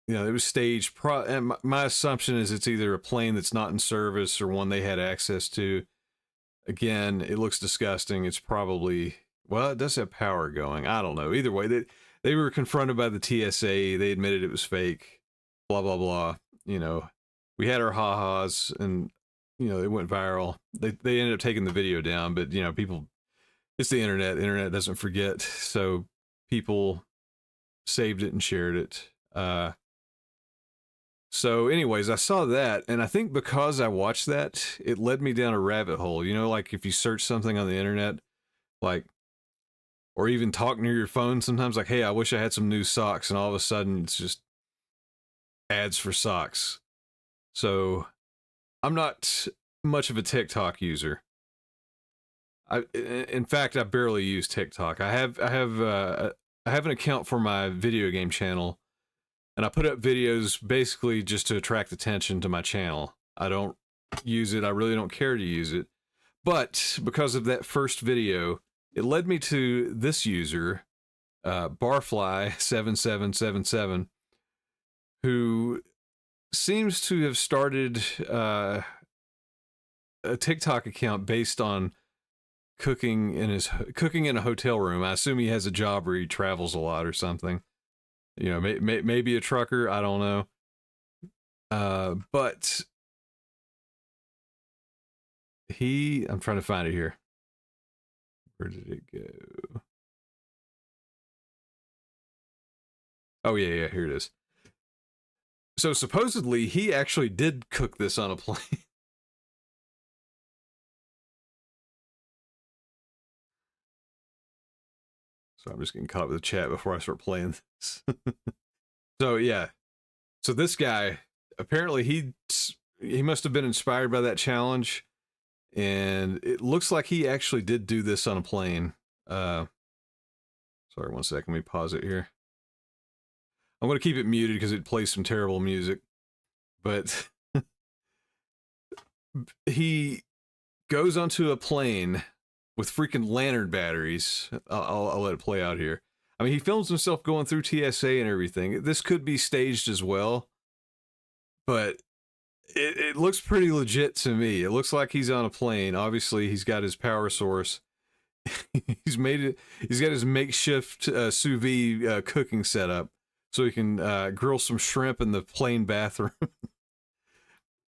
you know, it was staged. And my assumption is it's either a plane that's not in service or one they had access to. Again, it looks disgusting. It's probably, well, it does have power going. I don't know. Either way, they were confronted by the TSA. They admitted it was fake. Blah blah blah. You know, we had our ha-has, and you know, it went viral. They ended up taking the video down, but you know, people, it's the internet. The internet doesn't forget, so people saved it and shared it. So anyways, I saw that, and I think because I watched that, it led me down a rabbit hole. You know, like if you search something on the internet, like, or even talk near your phone sometimes, like, hey, I wish I had some new socks, and all of a sudden it's just ads for socks. So I'm not much of a TikTok user. In fact, I barely use TikTok. I have an account for my video game channel, and I put up videos basically just to attract attention to my channel. I don't use it. I really don't care to use it. But because of that first video, it led me to this user, Barfly7777, who seems to have started a TikTok account based on cooking in a hotel room. I assume he has a job where he travels a lot or something. You know, maybe a trucker. I don't know. But I'm trying to find it here. Where did it go? Oh yeah, here it is. So supposedly he actually did cook this on a plane. So I'm just getting caught up with the chat before I start playing this. So yeah. So this guy, apparently he must have been inspired by that challenge, and it looks like he actually did do this on a plane. Sorry, 1 second, let me pause it here. I'm going to keep it muted because it plays some terrible music. But he goes onto a plane with freaking lantern batteries. I'll let it play out here. I mean, he films himself going through TSA and everything. This could be staged as well, but it looks pretty legit to me. It looks like he's on a plane. Obviously, he's got his power source. He's got his makeshift sous vide cooking setup, so he can grill some shrimp in the plane bathroom.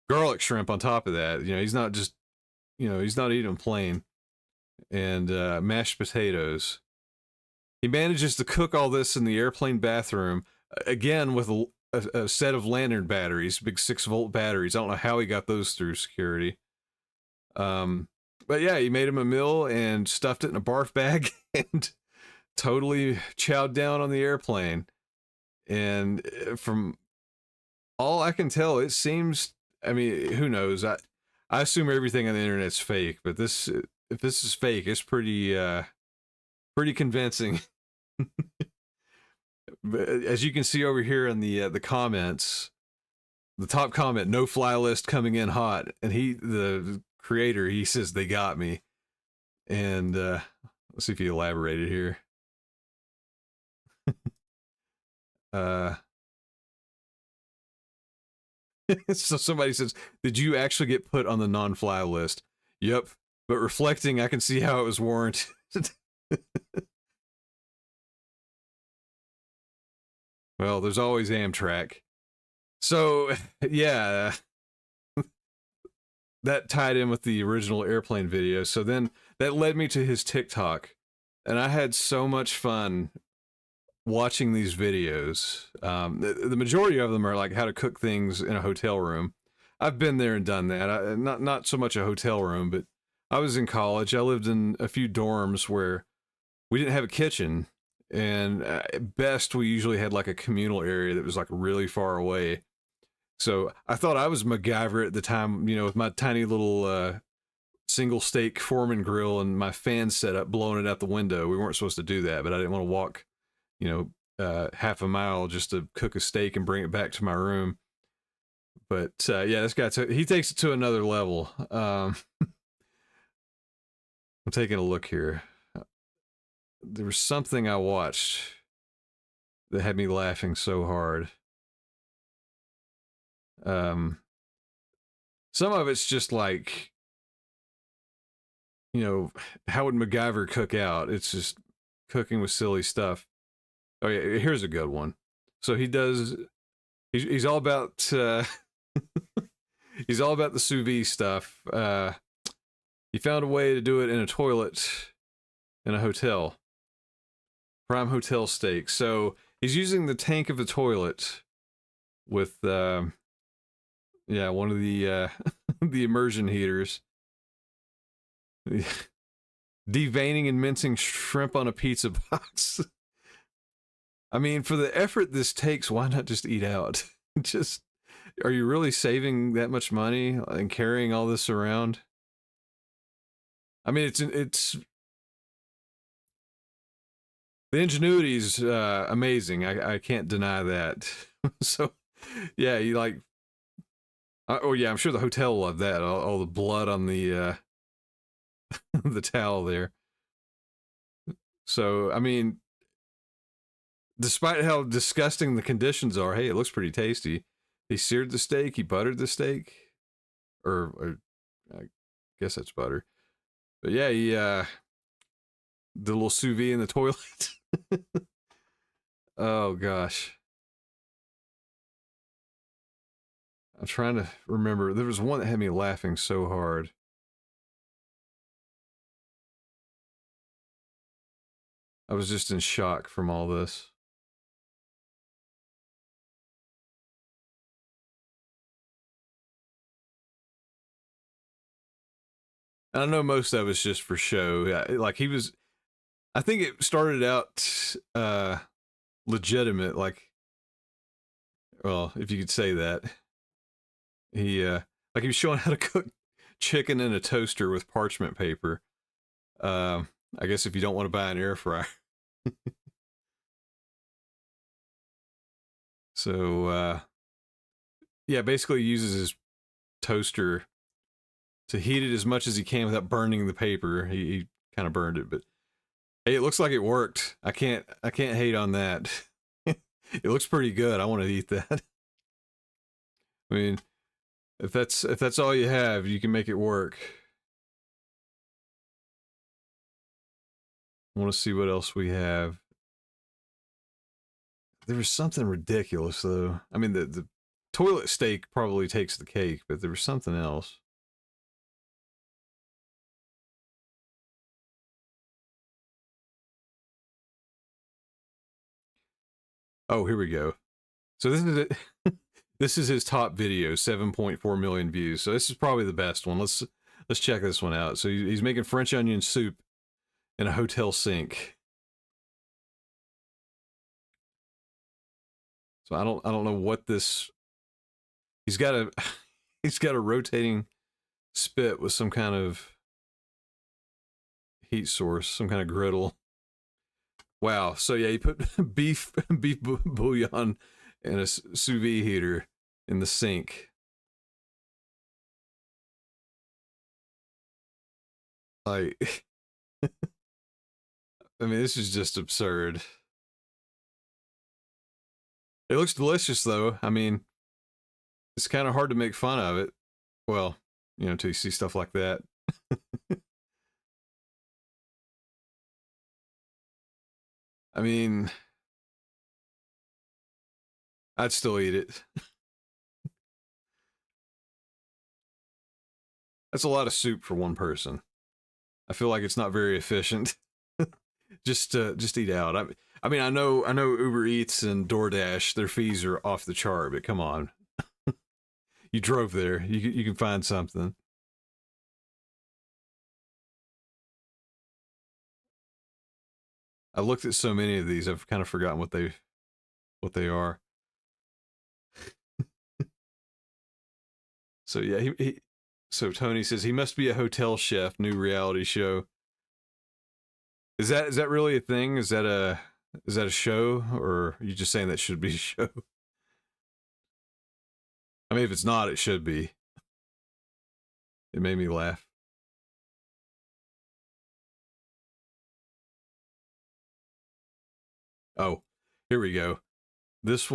Garlic shrimp on top of that. You know, he's not just, you know, he's not eating plain. And mashed potatoes. He manages to cook all this in the airplane bathroom, again with a set of lantern batteries, big 6-volt batteries. I don't know how he got those through security. But yeah, he made him a meal and stuffed it in a barf bag and totally chowed down on the airplane. And from all I can tell, it seems, I mean, who knows? I assume everything on the internet's fake, but if this is fake, it's pretty convincing. But as you can see over here in the comments, the top comment, no fly list coming in hot, and the creator, he says they got me. And let's see if he elaborated here. So somebody says, did you actually get put on the non-fly list? Yep, but reflecting, I can see how it was warranted. Well, there's always Amtrak. So, yeah, that tied in with the original airplane video. So then that led me to his TikTok, and I had so much fun watching these videos. The majority of them are like how to cook things in a hotel room. I've been there and done that. Not so much a hotel room, but I was in college. I lived in a few dorms where we didn't have a kitchen, and at best we usually had like a communal area that was like really far away. So I thought I was MacGyver at the time, you know, with my tiny little single stake Foreman grill and my fan set up, blowing it out the window. We weren't supposed to do that, but I didn't want to walk, you know, half a mile just to cook a steak and bring it back to my room. But yeah, this guy he takes it to another level. I'm taking a look here. There was something I watched that had me laughing so hard. Some of it's just like, you know, how would MacGyver cook out? It's just cooking with silly stuff. Oh yeah, here's a good one. So he does. He's all about. He's all about the sous vide stuff. He found a way to do it in a toilet in a hotel. Prime Hotel steak. So he's using the tank of the toilet with, yeah, one of the the immersion heaters. Deveining and mincing shrimp on a pizza box. I mean, for the effort this takes, why not just eat out? Just, are you really saving that much money and carrying all this around? I mean, it's the ingenuity is amazing. I can't deny that. So, yeah, you like. Oh yeah, I'm sure the hotel loved that. All the blood on the the towel there. So, I mean, despite how disgusting the conditions are, hey, it looks pretty tasty. He seared the steak. He buttered the steak, or I guess that's butter. But yeah, he the little sous vide in the toilet. Oh gosh, I'm trying to remember. There was one that had me laughing so hard. I was just in shock from all this. I know most of it's just for show. Yeah, like he was. I think it started out legitimate. Like, well, if you could say that, he like he was showing how to cook chicken in a toaster with parchment paper. I guess if you don't want to buy an air fryer. So yeah, basically uses his toaster to heat it as much as he can without burning the paper. He kind of burned it, but hey, it looks like it worked. I can't hate on that. It looks pretty good. I want to eat that. I mean, if that's all you have, you can make it work. I want to see what else we have. There was something ridiculous though. I mean, the toilet steak probably takes the cake, but there was something else. Oh, here we go. So this is it. This is his top video, 7.4 million views. So this is probably the best one. Let's check this one out. So he's making French onion soup in a hotel sink. So I don't know what this. He's got a he's got a rotating spit with some kind of heat source, some kind of griddle. Wow. So yeah, he put beef bouillon in a sous vide heater in the sink. Like, I mean, this is just absurd. It looks delicious, though. I mean, it's kind of hard to make fun of it. Well, you know, until you see stuff like that. I mean, I'd still eat it. That's a lot of soup for one person. I feel like it's not very efficient. Just eat out. I mean, I know Uber Eats and DoorDash, their fees are off the chart, but come on, you drove there, you can find something. I looked at so many of these, I've kind of forgotten what they are. So yeah, so Tony says he must be a hotel chef. New reality show. Is that really a thing? Is that a show, or are you just saying that should be a show? I mean, if it's not, it should be. It made me laugh. Oh, here we go. This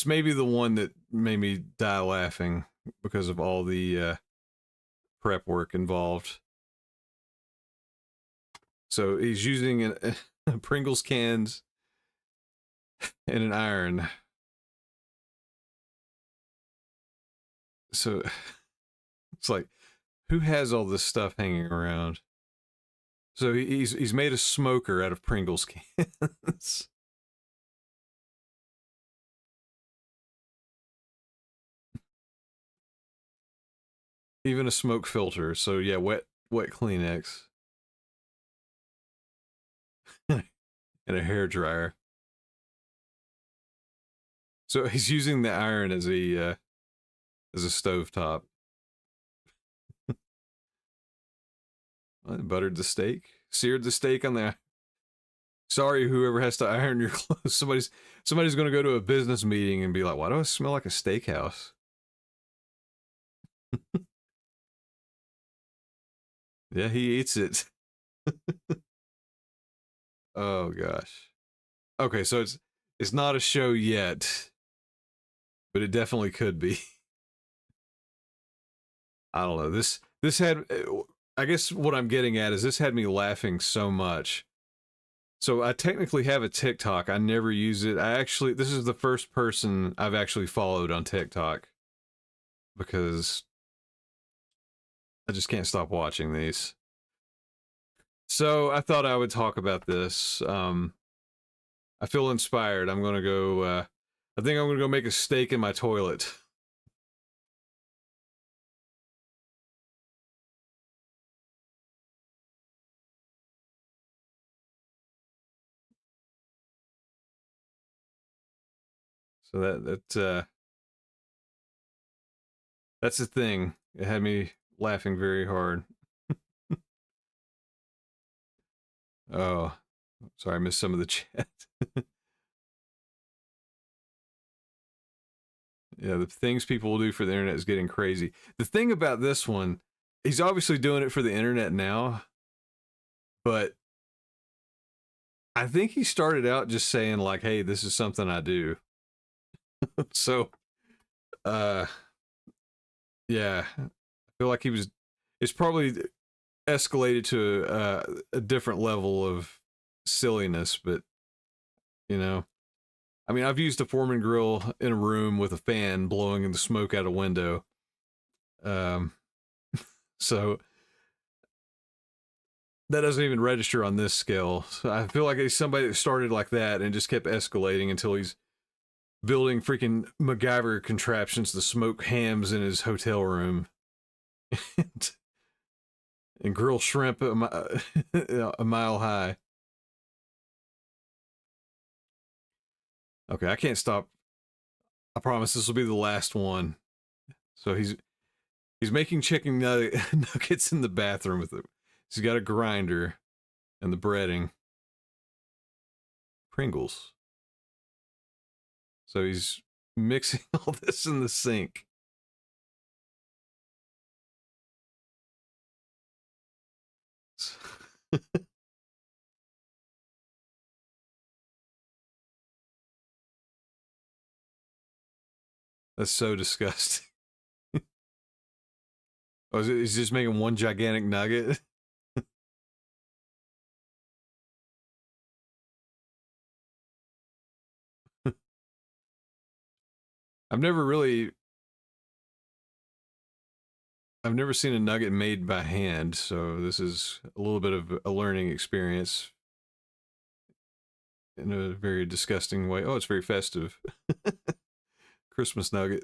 may be the one that made me die laughing because of all the prep work involved. So he's using Pringles cans and an iron. So it's like, who has all this stuff hanging around? So he's made a smoker out of Pringles cans. Even a smoke filter. So yeah, wet Kleenex and a hair dryer. So he's using the iron as a stove top. Buttered the steak, seared the steak on the. Sorry, whoever has to iron your clothes. Somebody's going to go to a business meeting and be like, "Why do I smell like a steakhouse?" Yeah, he eats it. Oh gosh. Okay, so it's not a show yet, but it definitely could be. I don't know. This had. I guess what I'm getting at is this had me laughing so much. So I technically have a TikTok. I never use it. This is the first person I've actually followed on TikTok because I just can't stop watching these. So I thought I would talk about this. I feel inspired. I'm gonna go. I think I'm gonna go make a steak in my toilet. So that's the thing. It had me laughing very hard. Oh, sorry, I missed some of the chat. Yeah, the things people will do for the internet is getting crazy. The thing about this one, he's obviously doing it for the internet now, but I think he started out just saying like, "Hey, this is something I do." So, uh, yeah, I feel like he was. It's probably escalated to a different level of silliness, but you know, I mean, I've used a Foreman grill in a room with a fan blowing the smoke out a window. Um, so that doesn't even register on this scale. So I feel like he's somebody that started like that and just kept escalating until he's building freaking MacGyver contraptions to smoke hams in his hotel room and, and grill shrimp a mile high. Okay, I can't stop. I promise this will be the last one. So he's making chicken nuggets in the bathroom with it. He's got a grinder and the breading. Pringles. So he's mixing all this in the sink. That's so disgusting. Oh, he's just making one gigantic nugget. I've never really, I've never seen a nugget made by hand, so this is a little bit of a learning experience in a very disgusting way. Oh, it's very festive. Christmas nugget.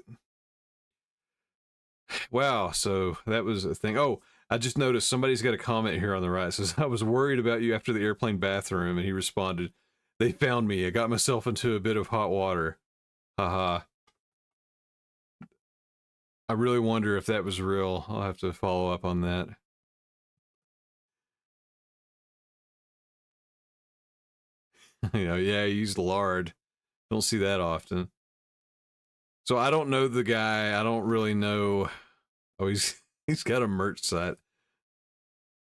Wow, so that was a thing. Oh, I just noticed somebody's got a comment here on the right. It says, I was worried about you after the airplane bathroom, and he responded, they found me. I got myself into a bit of hot water. Haha. I really wonder if that was real. I'll have to follow up on that. Yeah, he used lard. Don't see that often. So I don't know the guy. I don't really know. Oh, he's got a merch site.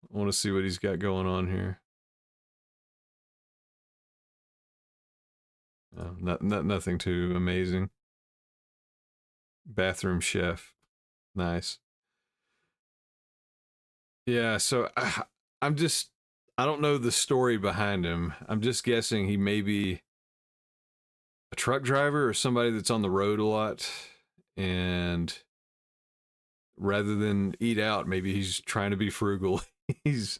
I want to see what he's got going on here. Oh, nothing too amazing. Bathroom chef. Nice. Yeah, so I'm just, I don't know the story behind him. I'm just guessing he may be a truck driver or somebody that's on the road a lot. And rather than eat out, maybe he's trying to be frugal. he's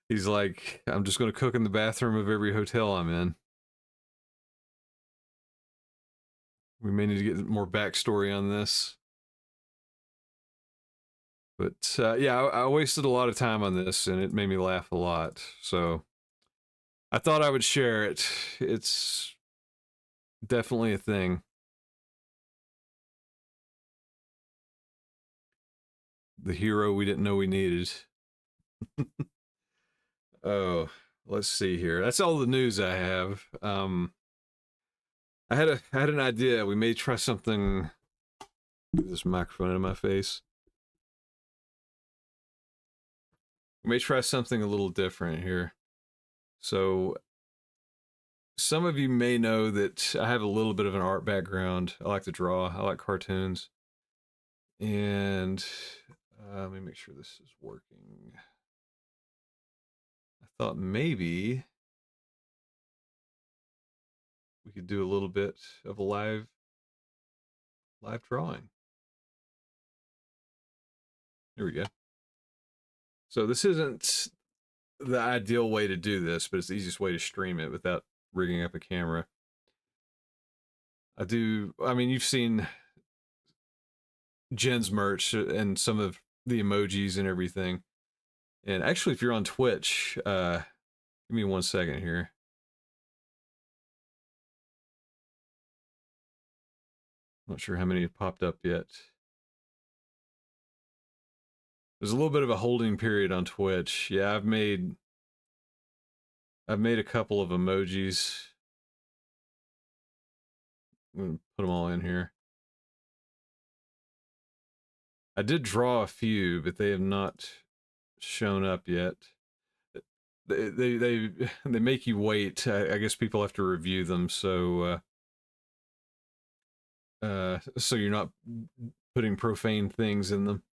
he's like, I'm just going to cook in the bathroom of every hotel I'm in. We may need to get more backstory on this. But yeah, I wasted a lot of time on this, and it made me laugh a lot. So I thought I would share it. It's definitely a thing. The hero we didn't know we needed. Oh, let's see here. That's all the news I have. I had an idea. We may try something. Get this microphone in my face. We may try something a little different here. So some of you may know that I have a little bit of an art background. I like to draw. I like cartoons. And let me make sure this is working. I thought maybe we could do a little bit of a live drawing. Here we go. So this isn't the ideal way to do this, but it's the easiest way to stream it without rigging up a camera. I mean, you've seen Jen's merch and some of the emojis and everything. And actually, if you're on Twitch, give me 1 second here. Not sure how many have popped up yet. There's a little bit of a holding period on Twitch. Yeah, I've made a couple of emojis. I'm gonna put them all in here. I did draw a few, but they have not shown up yet. They make you wait. I guess people have to review them, so so you're not putting profane things in them.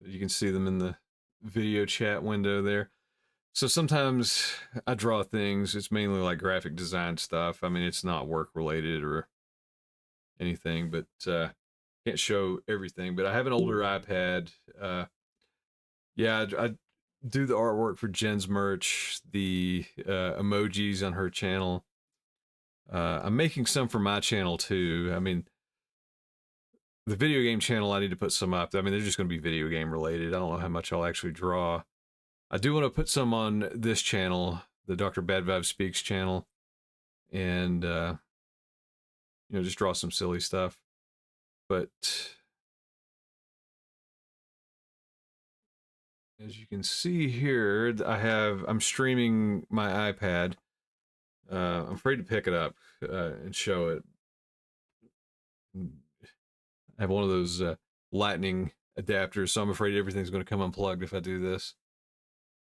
You can see them in the video chat window there. So sometimes I draw things. It's mainly like graphic design stuff. I mean, it's not work related or anything, but can't show everything. But I have an older iPad. Yeah, I do the artwork for Jen's merch, the emojis on her channel. I'm making some for my channel too. I mean, the video game channel, I need to put some up. I mean, they're just going to be video game related. I don't know how much I'll actually draw. I do want to put some on this channel, the Dr. Bad Vibe Speaks channel, and just draw some silly stuff. But as you can see here, I'm streaming my iPad. I'm afraid to pick it up and show it. I have one of those lightning adapters, so I'm afraid everything's going to come unplugged if I do this.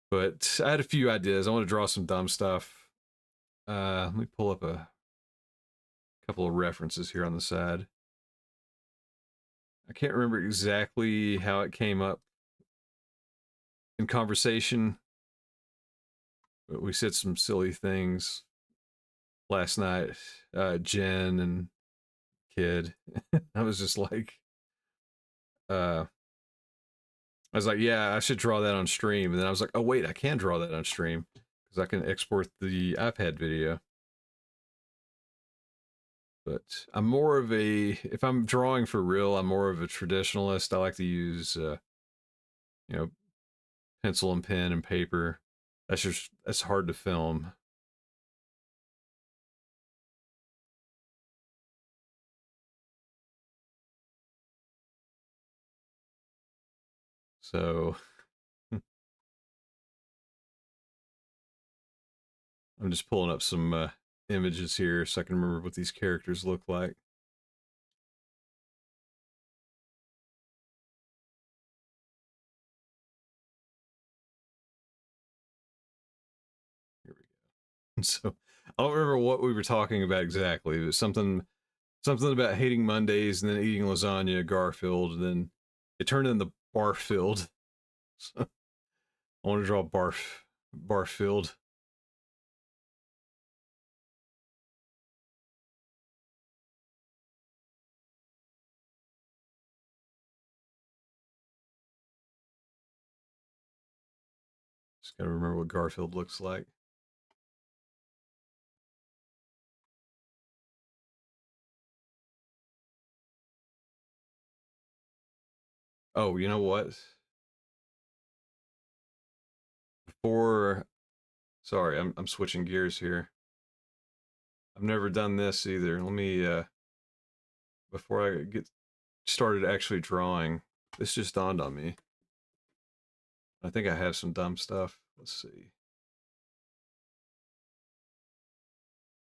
But I had a few ideas. I want to draw some dumb stuff. Let me pull up a couple of references here on the side. I can't remember exactly how it came up in conversation, but we said some silly things. last night, Jen and Kid. I was just like, uh, I was like, yeah, I should draw that on stream. And then I was like, oh, wait, I can draw that on stream because I can export the iPad video. But I'm more of a, if I'm drawing for real, I'm more of a traditionalist. I like to use, you know, pencil and pen and paper. That's hard to film. So I'm just pulling up some images here so I can remember what these characters look like. Here we go. So I don't remember what we were talking about exactly. It was something about hating Mondays and then eating lasagna, Garfield, and then it turned into Barfield. So I want to draw Barfield. Just gotta remember what Garfield looks like. Oh, you know what? Before, sorry, I'm switching gears here. I've never done this either. Let me before I get started actually drawing, this just dawned on me. I think I have some dumb stuff. Let's see.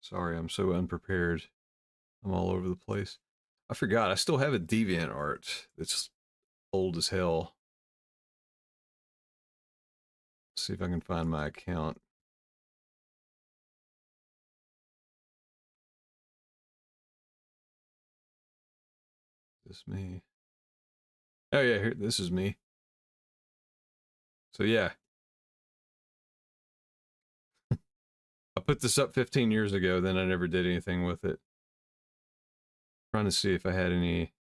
Sorry, I'm so unprepared. I'm all over the place. I forgot. I still have a DeviantArt that's old as hell. Let's see if I can find my account. Is this me? Oh yeah, here. This is me. So yeah, I put this up 15 years ago. Then I never did anything with it. Trying to see if I had any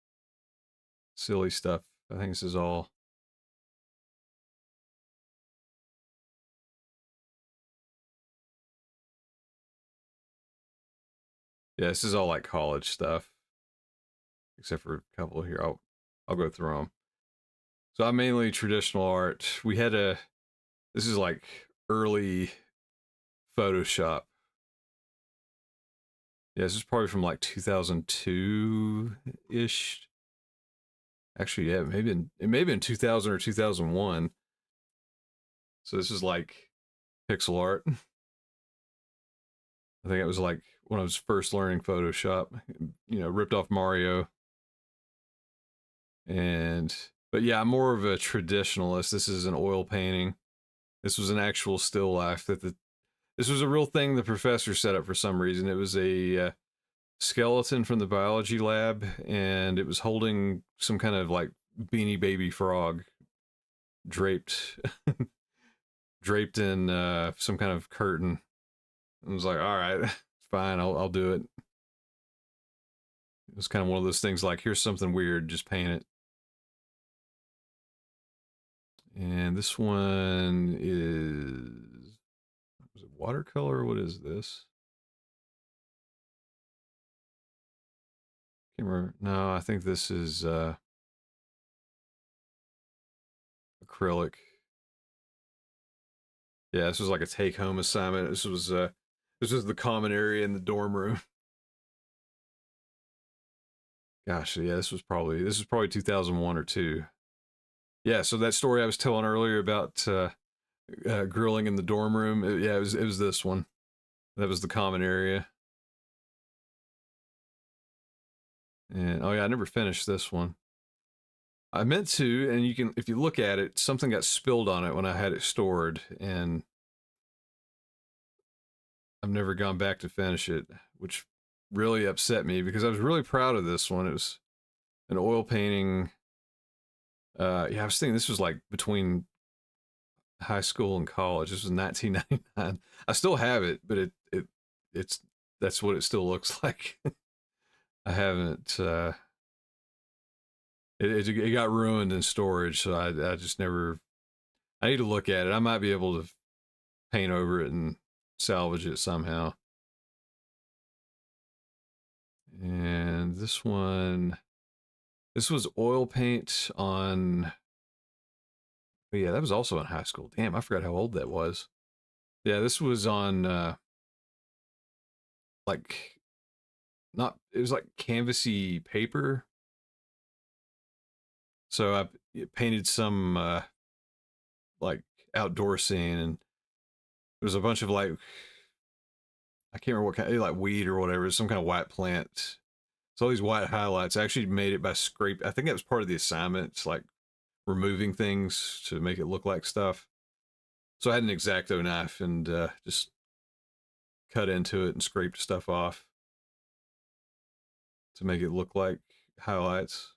silly stuff. I think this is all. Yeah, this is all like college stuff, except for a couple here. I'll go through them. So I'm mainly traditional art. We had a. This is like early Photoshop. Yeah, this is probably from like 2002 ish. Actually, yeah, it may have been 2000 or 2001. So this is like pixel art. I think it was like when I was first learning Photoshop. You know, ripped off Mario. And but yeah, I'm more of a traditionalist. This is an oil painting. This was an actual still life that this was a real thing the professor set up for some reason. It was a skeleton from the biology lab, and it was holding some kind of like beanie baby frog draped draped in some kind of curtain. I was like, all right, fine, I'll do it. It was kind of one of those things like, here's something weird, just paint it. And this one is it watercolor? What is this? Can't remember. No, I think this is acrylic. Yeah, this was like a take-home assignment. This was the common area in the dorm room. Gosh, yeah, this was probably 2001 or 2. Yeah, so that story I was telling earlier about grilling in the dorm room, yeah, it was this one. That was the common area. And oh yeah, I never finished this one. I meant to, and you can, if you look at it, something got spilled on it when I had it stored, and I've never gone back to finish it, which really upset me because I was really proud of this one. It was an oil painting. Yeah, I was thinking this was like between high school and college. This was 1999. I still have it, but it's that's what it still looks like. I haven't. It got ruined in storage, so I just never. I need to look at it. I might be able to paint over it and salvage it somehow. And this one, this was oil paint on. Oh yeah, that was also in high school. Damn, I forgot how old that was. Yeah, this was on like not. It was like canvasy paper. So I painted some like outdoor scene, and there was a bunch of like I can't remember what kind, like weed or whatever, some kind of white plant. So all these white highlights. I actually made it by scrape. I think that was part of the assignment. It's like removing things to make it look like stuff. So I had an X-Acto knife and just cut into it and scraped stuff off to make it look like highlights.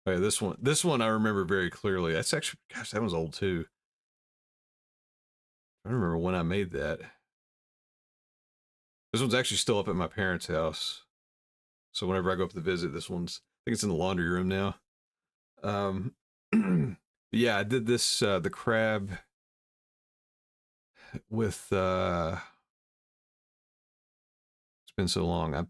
Oh yeah, this one I remember very clearly. That's actually, gosh, that was old too. I don't remember when I made that. This one's actually still up at my parents' house. So whenever I go up to visit, this one's, I think it's in the laundry room now. Um, yeah, I did this, the crab with, it's been so long.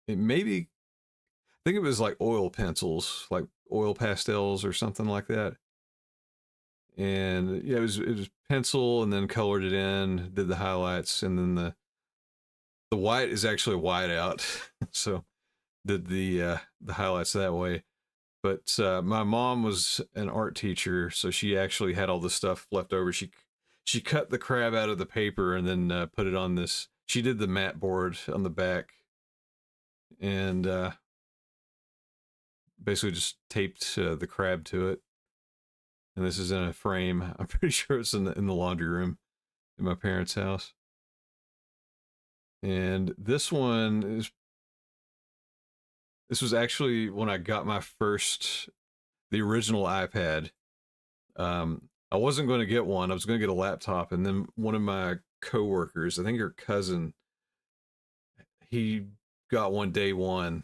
It maybe, I think it was like oil pencils, like oil pastels or something like that. And yeah, it was pencil and then colored it in, did the highlights, and then the white is actually white out. So did the highlights that way. But my mom was an art teacher, so she actually had all this stuff left over. She cut the crab out of the paper and then put it on this. She did the mat board on the back, and basically just taped the crab to it. And this is in a frame. I'm pretty sure it's in the laundry room in my parents' house. And this was actually when I got my first, the original iPad. I wasn't going to get one. I was going to get a laptop, and then one of my coworkers, I think your cousin, he got one day one,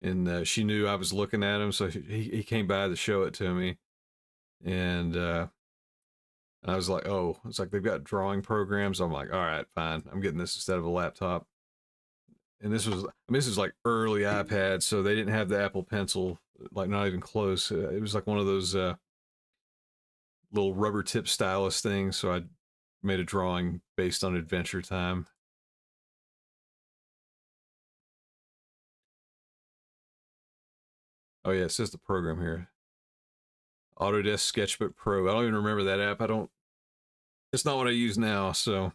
and she knew I was looking at him, so he came by to show it to me, and I was like, oh, it's like they've got drawing programs. I'm like, all right, fine, I'm getting this instead of a laptop. And this was like early iPad, so they didn't have the Apple Pencil, like not even close. It was like one of those little rubber tip stylus things. So I made a drawing based on Adventure Time. Oh yeah, it says the program here. Autodesk Sketchbook Pro. I don't even remember that app. I don't. It's not what I use now, so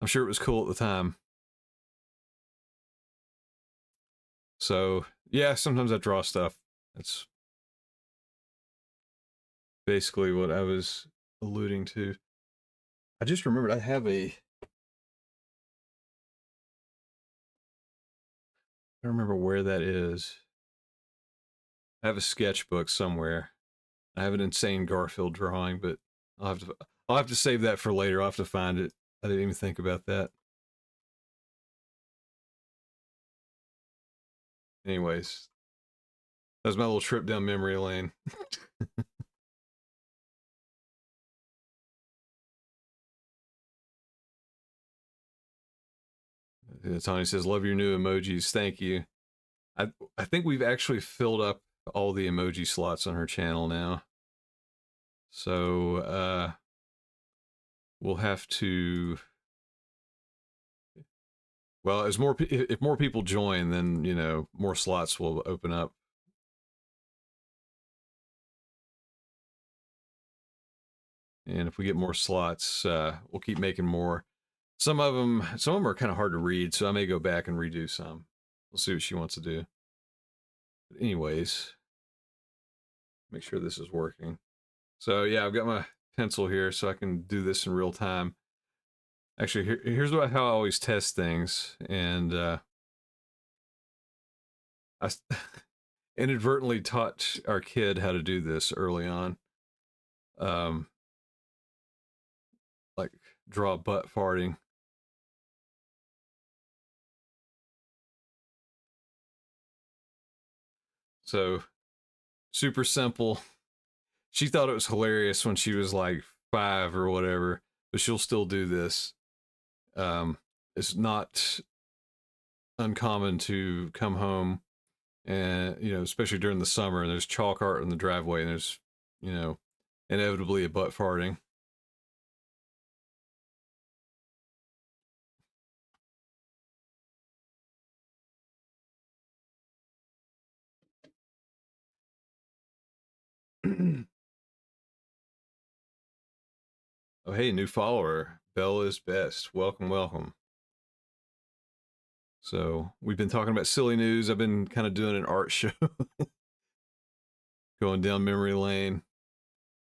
I'm sure it was cool at the time. So yeah, sometimes I draw stuff. That's basically what I was alluding to. I just remembered I have a. I don't remember where that is. I have a sketchbook somewhere. I have an insane Garfield drawing, but I'll have to save that for later. I'll have to find it. I didn't even think about that. Anyways, that was my little trip down memory lane. Tony says, "Love your new emojis. Thank you." I think we've actually filled up all the emoji slots on her channel now. So we'll have to. Well, as more if more people join, then more slots will open up. And if we get more slots, we'll keep making more. Some of them are kind of hard to read, so I may go back and redo some. We'll see what she wants to do. But anyways, make sure this is working. So yeah, I've got my pencil here, so I can do this in real time. Actually, here's how I always test things, and I inadvertently taught our kid how to do this early on. Um, like draw butt farting. So super simple. She thought it was hilarious when she was like 5 or whatever, but she'll still do this. Um, it's not uncommon to come home and, especially during the summer, and there's chalk art in the driveway, and there's, you know, inevitably a butt farting. Oh, hey, new follower. Bell is best. Welcome, welcome. So we've been talking about silly news. I've been kind of doing an art show, going down memory lane.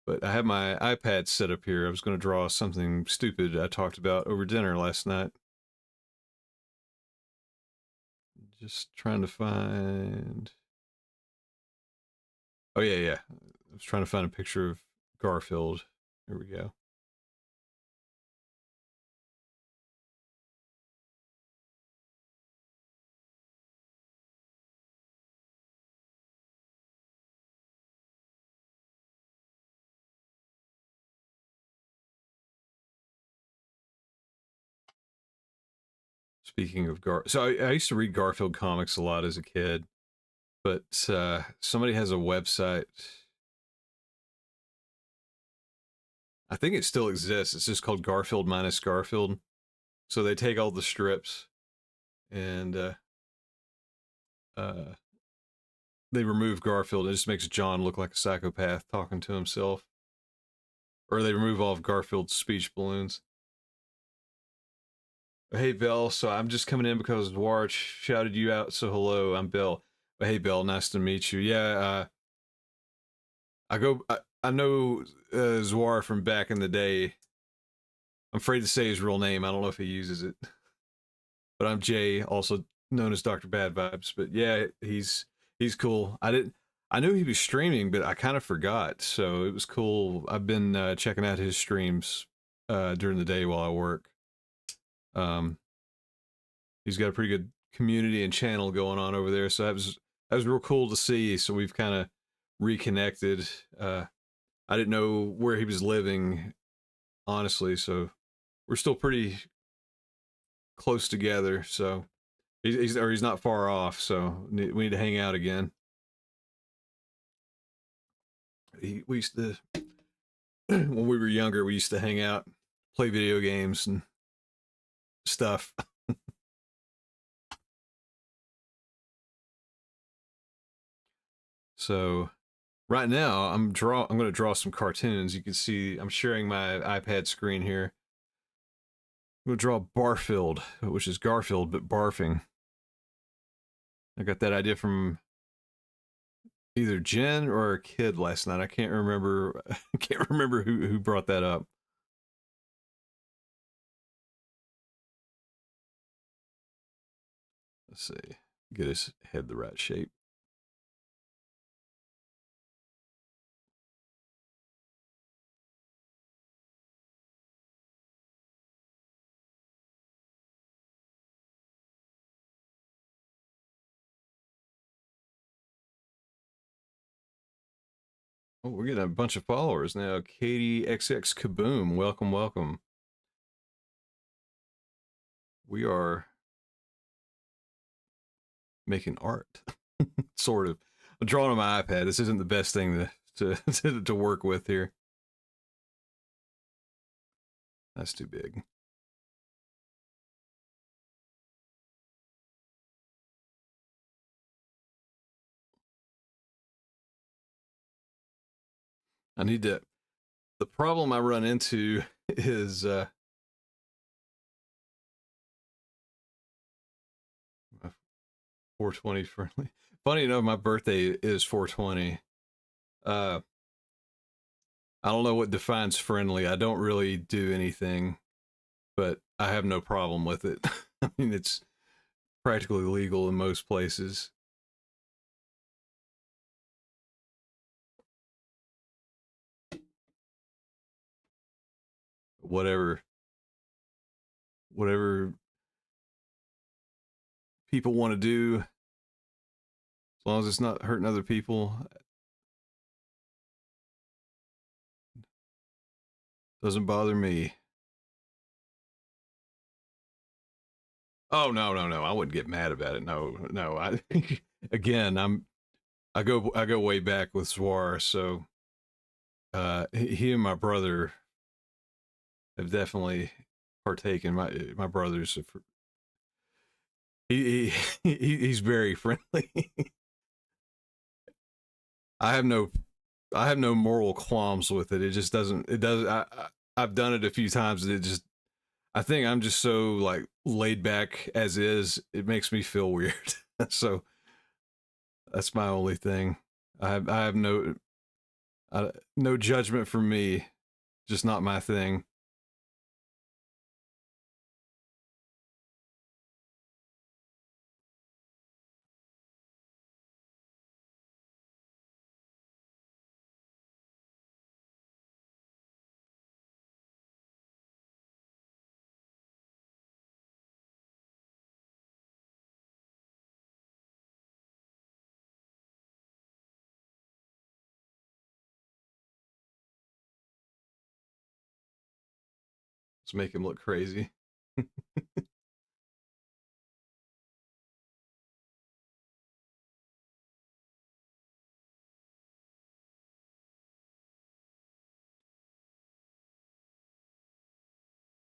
But I have my iPad set up here. I was going to draw something stupid I talked about over dinner last night. Just trying to find. Oh, yeah, yeah. I was trying to find a picture of Garfield. Here we go. Speaking of so I used to read Garfield comics a lot as a kid, but somebody has a website. I think it still exists. It's just called Garfield minus Garfield. So they take all the strips and uh, they remove Garfield. It just makes John look like a psychopath talking to himself. Or they remove all of Garfield's speech balloons. Hey, Bill. So I'm just coming in because Dwarch shouted you out. So hello, I'm Bill. Hey, Bill. Nice to meet you. Yeah, I know Zwar from back in the day. I'm afraid to say his real name. I don't know if he uses it. But I'm Jay, also known as Dr. Bad Vibes. But yeah, he's cool. I knew he was streaming, but I kind of forgot. So it was cool. I've been checking out his streams during the day while I work. Um, he's got a pretty good community and channel going on over there. So that was real cool to see. So we've kind of reconnected. I didn't know where he was living, honestly. So we're still pretty close together. So he's not far off. So we need to hang out again. We used to when we were younger. We used to hang out, play video games and stuff. So right now I'm going to draw some cartoons. You can see I'm sharing my iPad screen here. I'm going to draw Barfield, which is Garfield but barfing. I got that idea from either Jen or a kid last night. I can't remember. I can't remember who brought that up. Let's see. Get his head the right shape. Oh, we're getting a bunch of followers now. Katie XX Kaboom, welcome, welcome. We are making art, sort of. I'm drawing on my iPad. This isn't the best thing to work with here. That's too big. I need to. The problem I run into is 420 friendly. Funny enough, my birthday is 420. Uh, I don't know what defines friendly. I don't really do anything, but I have no problem with it. I mean, it's practically legal in most places. whatever whatever people want to do, as long as it's not hurting other people, doesn't bother me. Oh no, no, no! I wouldn't get mad about it. No, no. I again, I go way back with Zwar, so he and my brother have definitely partaken. My brother's he's very friendly. I have no I have no moral qualms with it. It just doesn't. It does. I've done it a few times. And it just. I think I'm just so like laid back as is. It makes me feel weird. So that's my only thing. I have no judgment from me. Just not my thing. Let's make him look crazy. If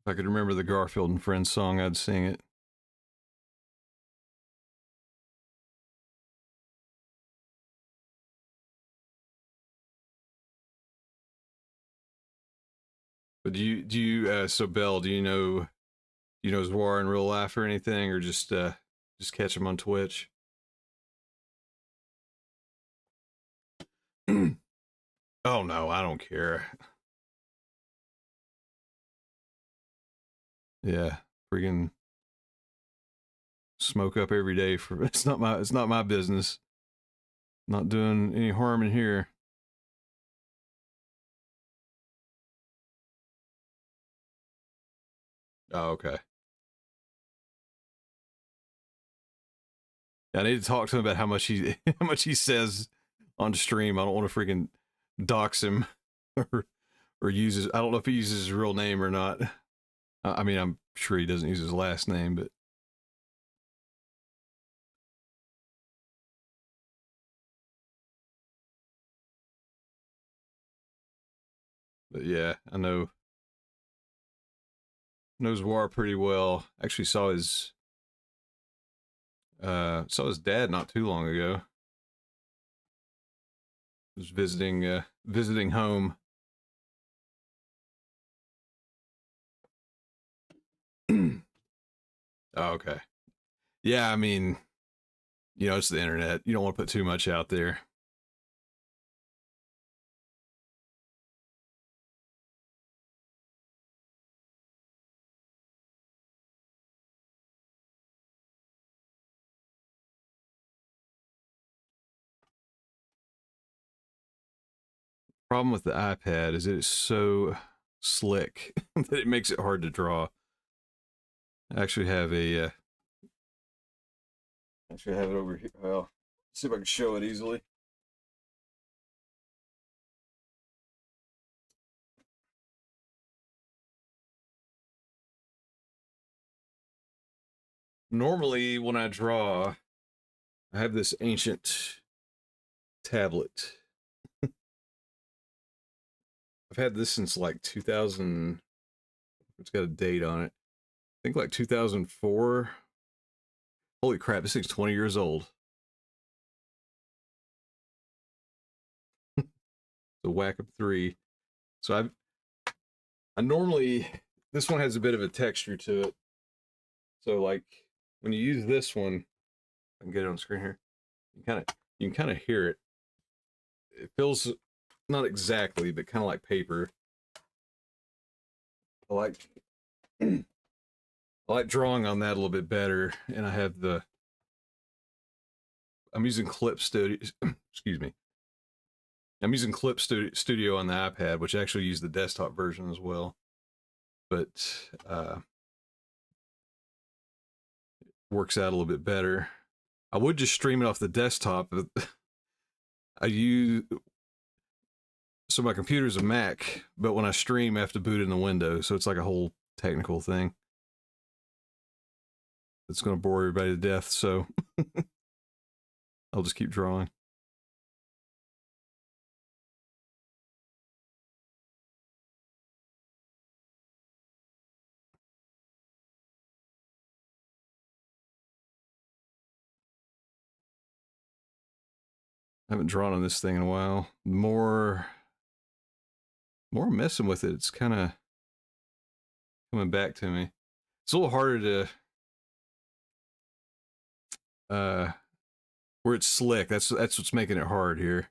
I could remember the Garfield and Friends song, I'd sing it. But so Bell, do you know Zwar in real life or anything, or just catch him on Twitch? Oh no, I don't care. Yeah, freaking smoke up every day for it's not my business. Not doing any harm in here. Oh, okay. I need to talk to him about how much he how much he says on stream. I don't want to freaking dox him or uses. I don't know if he uses his real name or not. I mean, I'm sure he doesn't use his last name, but yeah, I knows War pretty well. Actually, saw his dad not too long ago. Was visiting home. Oh, okay. Yeah, I mean, it's the internet. You don't want to put too much out there. Problem with the iPad is it's so slick that it makes it hard to draw. I actually have it over here. Well, see if I can show it easily. Normally, when I draw, I have this ancient tablet. I've had this since like 2000. It's got a date on it. I think like 2004. Holy crap, this thing's 20 years old. The Wacom 3. So I normally, this one has a bit of a texture to it. So like when you use this one, I can get it on screen here. You can kind of hear it. It feels not exactly, but kind of like paper. I like I like drawing on that a little bit better, and I'm using Clip Studio. Excuse me. I'm using Clip Studio on the iPad, which actually use the desktop version as well. but works out a little bit better. I would just stream it off the desktop. I use so my computer's a Mac, but when I stream, I have to boot in the Windows, so it's like a whole technical thing. It's going to bore everybody to death, so I'll just keep drawing. I haven't drawn on this thing in a while. More messing with it. It's kind of coming back to me. It's a little harder to where it's slick. That's what's making it hard here.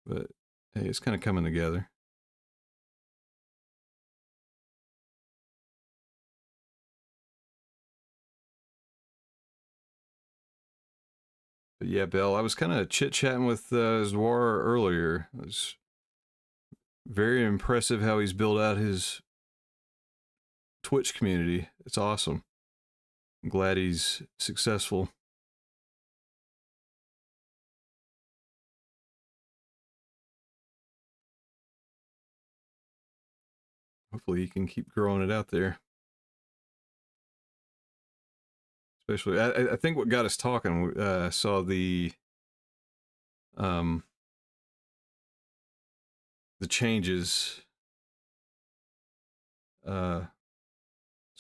But hey, it's kind of coming together. But yeah, Bill, I was kind of chit chatting with Zwar earlier. It was very impressive how he's built out his Twitch community. It's awesome. I'm glad he's successful. Hopefully he can keep growing it out there. Especially, I think what got us talking, saw the changes. Sorry,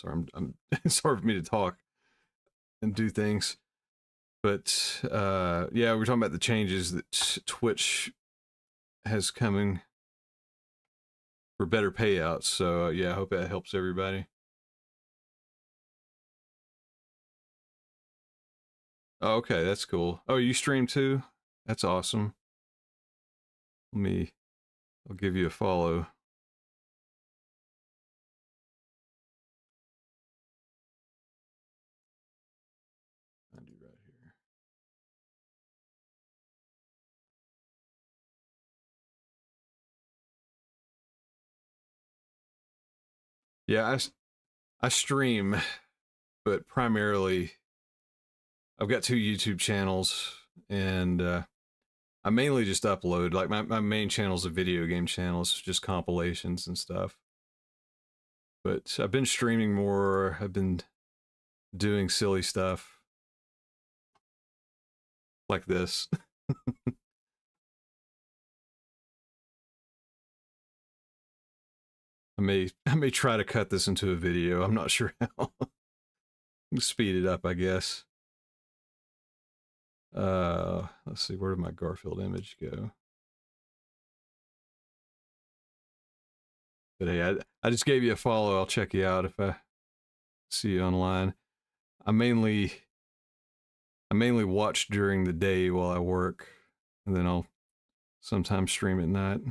I'm sorry for me to talk and do things, but yeah, we're talking about the changes that Twitch has coming for better payouts. So yeah, I hope that helps everybody. Oh, okay, that's cool. Oh, you stream too? That's awesome. I'll give you a follow. I'll do right here. Yeah, I stream, but primarily I've got two YouTube channels, and I mainly just upload. Like my main channel is a video game channel. It's just compilations and stuff. But I've been streaming more. I've been doing silly stuff like this. I may try to cut this into a video. I'm not sure how. Speed it up, I guess. Let's see, where did my Garfield image go? But hey, I just gave you a follow. I'll check you out if I see you online. I mainly watch during the day while I work, and then I'll sometimes stream at night.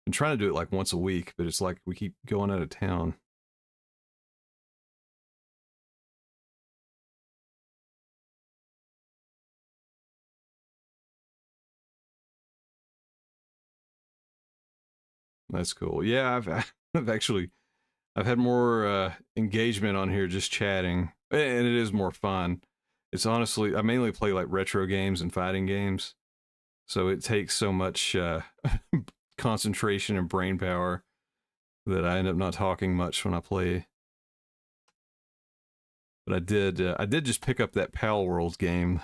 I'm trying to do it like once a week, but it's like we keep going out of town. That's cool. Yeah, I've actually I've had more engagement on here just chatting, and it is more fun. It's honestly, I mainly play like retro games and fighting games, so it takes so much concentration and brain power that I end up not talking much when I play. But I did just pick up that Pal World game,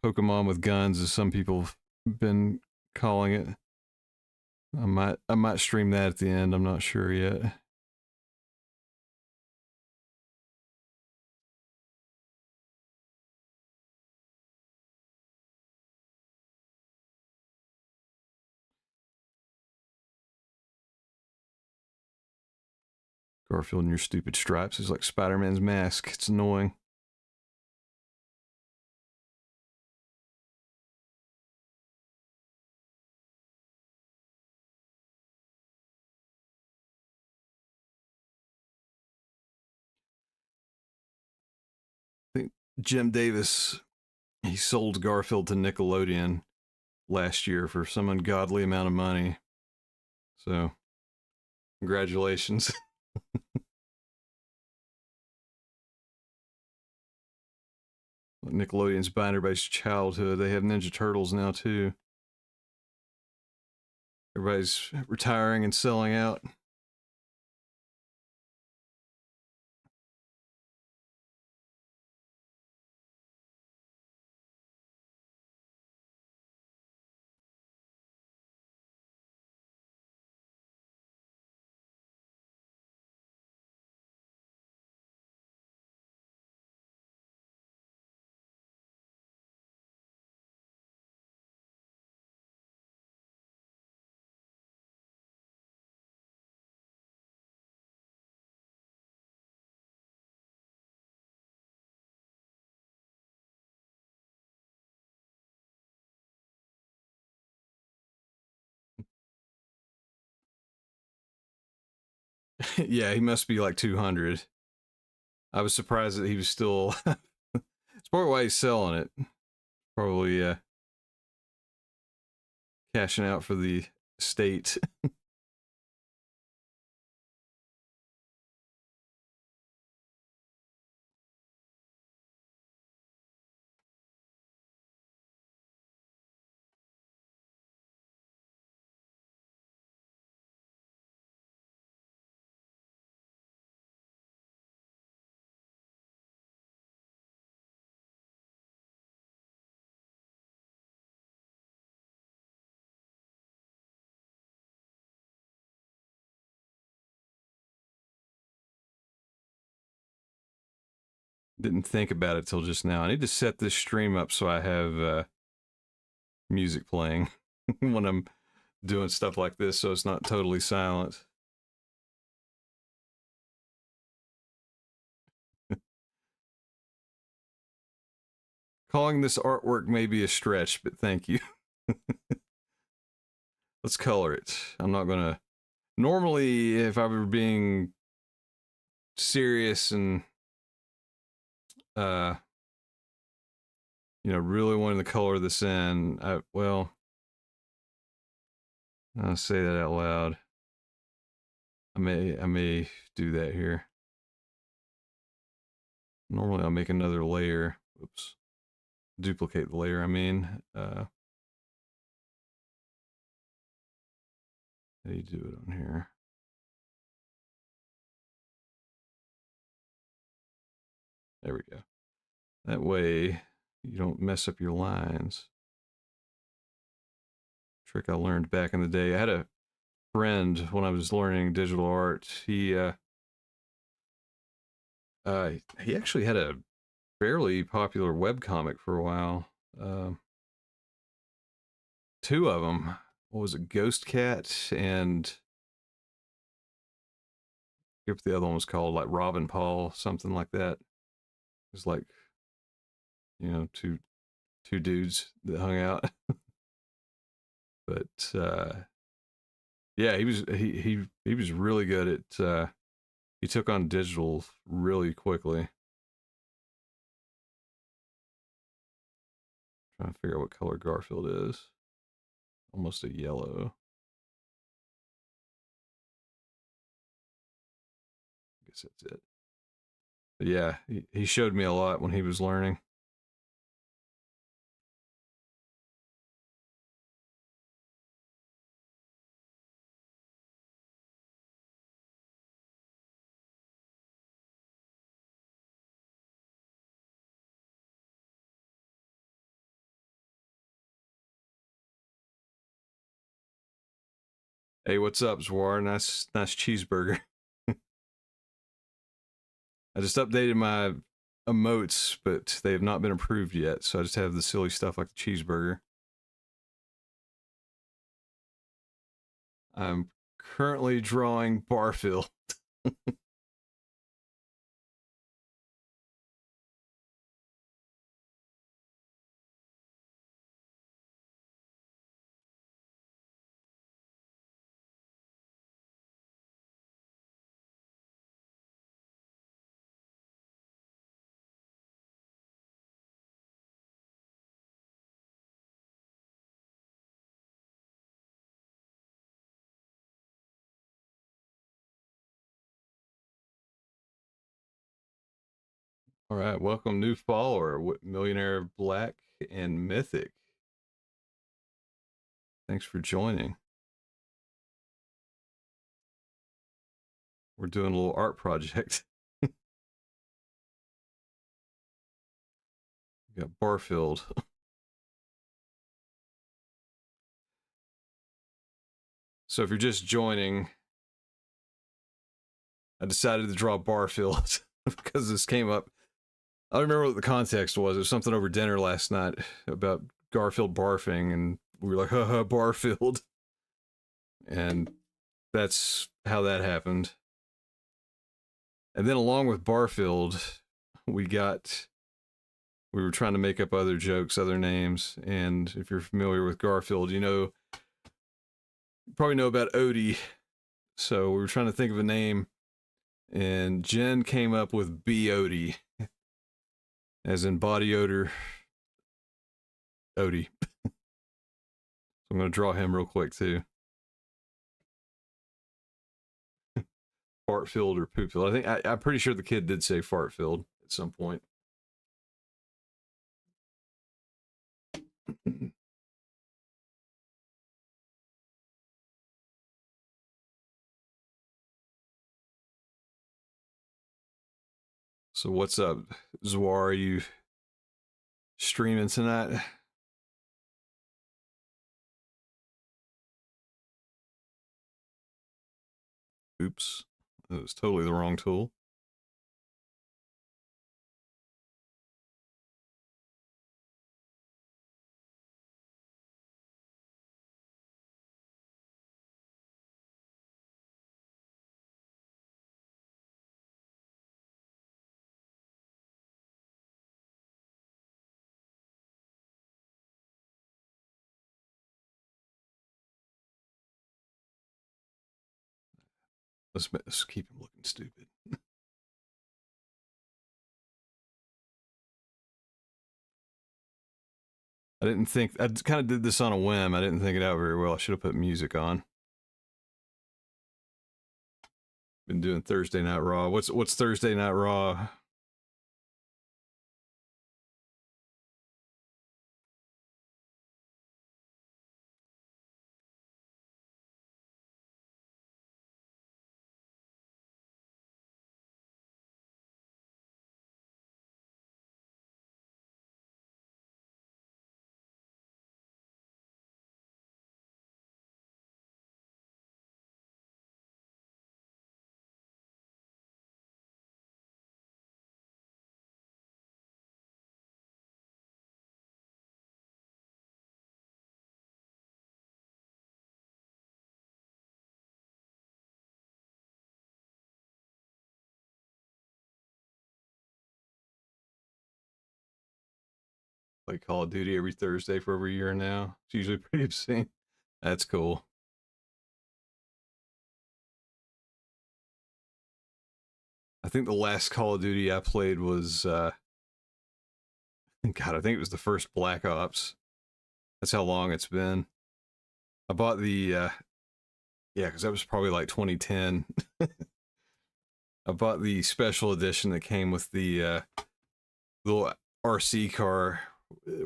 Pokemon with guns, as some people have been calling it. I might stream that at the end. I'm not sure yet. Garfield and your stupid stripes is like Spider-Man's mask. It's annoying. I think Jim Davis, he sold Garfield to Nickelodeon, last year for some ungodly amount of money. So, congratulations. Nickelodeon's buying everybody's childhood. They have Ninja Turtles now too. Everybody's retiring and selling out. Yeah, he must be like 200. I was surprised that he was still. It's probably why he's selling it. Probably cashing out for the state. Didn't think about it till just now. I need to set this stream up so I have music playing when I'm doing stuff like this, so it's not totally silent. Calling this artwork may be a stretch, but thank you. Let's color it. I'm not gonna. Normally, if I were being serious and uh really wanting to color this in, I'll say that out loud. I may do that here. Normally I'll make another layer. Oops. Duplicate the layer, I mean. How do you do it on here? There we go. That way you don't mess up your lines. Trick I learned back in the day. I had a friend when I was learning digital art. He actually had a fairly popular webcomic for a while. Two of them. What was it? Ghost Cat and I forget what the other one was called, like Robin Paul, something like that. It was like, two dudes that hung out. But yeah, he was really good at he took on digital really quickly. Trying to figure out what color Garfield is. Almost a yellow. I guess that's it. But yeah, he showed me a lot when he was learning. Hey, what's up, Zwar? Nice cheeseburger. I just updated my emotes, but they have not been approved yet, so I just have the silly stuff like the cheeseburger. I'm currently drawing Barfield. All right, welcome new follower, Millionaire Black and Mythic. Thanks for joining. We're doing a little art project. We got Barfield. So if you're just joining, I decided to draw Barfield because this came up. I don't remember what the context was. It was something over dinner last night about Garfield barfing, and we were like, haha, Barfield. And that's how that happened. And then along with Barfield, we were trying to make up other jokes, other names. And if you're familiar with Garfield, you probably know about Odie. So we were trying to think of a name, and Jen came up with B. Odie, as in body odor, Odie. So I'm going to draw him real quick too. Fartfield or Poopfield. I'm pretty sure the kid did say Fartfield at some point. So what's up, Zwar? Are you streaming tonight? Oops, that was totally the wrong tool. Let's keep him looking stupid. I didn't think, I kind of did this on a whim. I didn't think it out very well. I should have put music on. Been doing Thursday Night Raw. What's Thursday Night Raw? Like Call of Duty every Thursday for over a year now. It's usually pretty obscene. That's cool. I think the last Call of Duty I played was God, I think it was the first Black Ops. That's how long it's been. I bought the yeah, because that was probably like 2010. I bought the special edition that came with the little RC car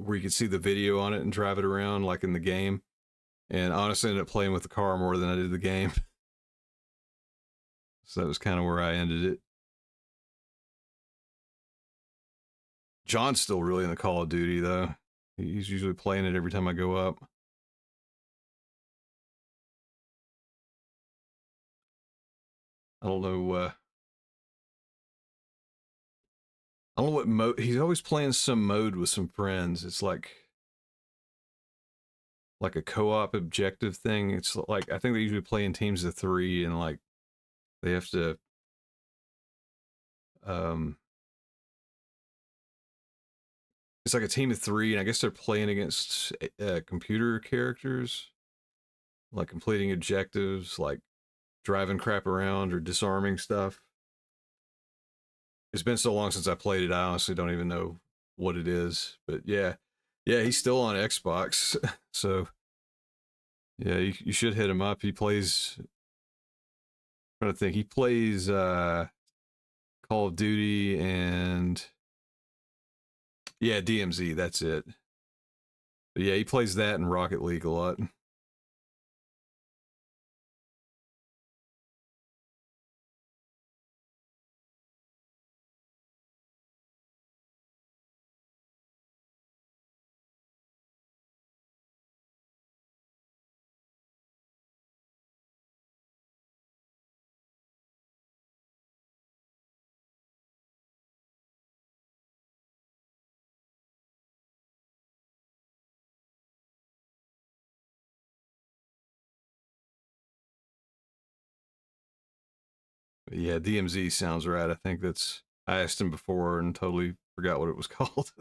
where you could see the video on it and drive it around like in the game. And honestly, I ended up playing with the car more than I did the game. So that was kind of where I ended it. John's still really in the Call of Duty though. He's usually playing it every time I go up. I don't know. I don't know what mode. He's always playing some mode with some friends. It's like a co-op objective thing. It's like I think they usually play in teams of 3, and like they have to um it's like a team of 3, and I guess they're playing against computer characters, like completing objectives, like driving crap around or disarming stuff. It's been so long since I played it, I honestly don't even know what it is. But yeah, he's still on Xbox, so yeah, you should hit him up. He plays. I'm trying to think, he plays Call of Duty and Yeah, DMZ, that's it. But yeah, he plays that in Rocket League a lot. But yeah, DMZ sounds right. I think that's. I asked him before and totally forgot what it was called.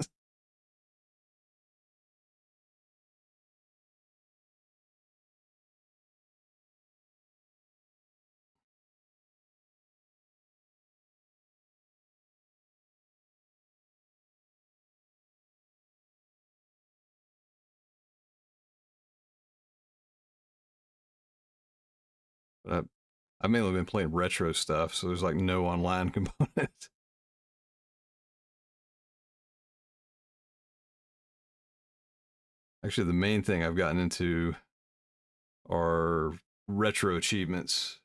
But I've mainly been playing retro stuff, so there's like no online component. Actually, the main thing I've gotten into are retro achievements.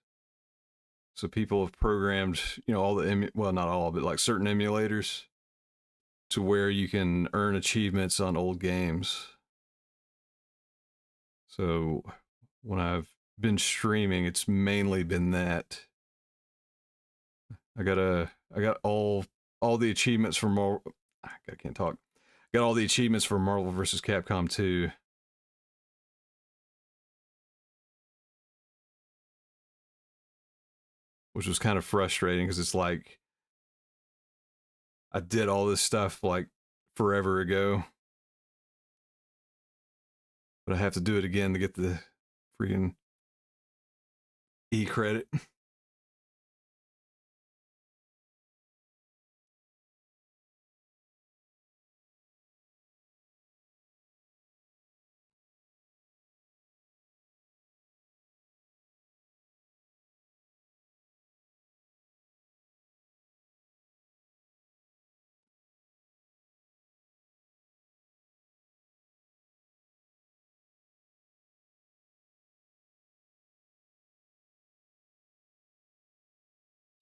So people have programmed, all well, not all, but like certain emulators to where you can earn achievements on old games. So when I've been streaming, it's mainly been that. I got all the achievements for Marvel. I can't talk. Got all the achievements for Marvel vs. Capcom 2. Which was kind of frustrating because it's like I did all this stuff like forever ago, but I have to do it again to get the freaking E credit.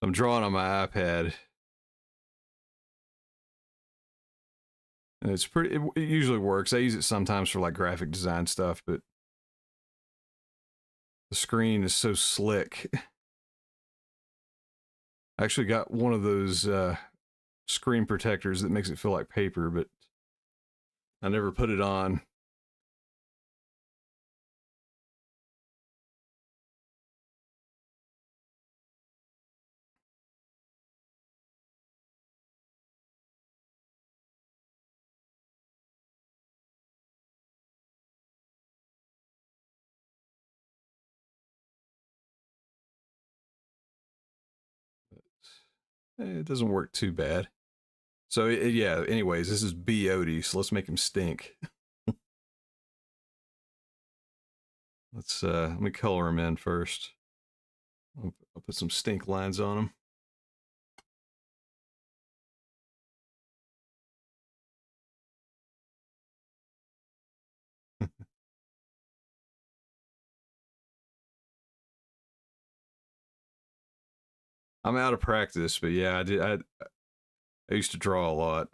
I'm drawing on my iPad, and it's pretty. It usually works. I use it sometimes for like graphic design stuff, but the screen is so slick. I actually got one of those screen protectors that makes it feel like paper, but I never put it on. It doesn't work too bad. So yeah. Anyways, this is B. Odie, so let's make him stink. Let me color him in first. I'll put some stink lines on him. I'm out of practice, but yeah, I used to draw a lot.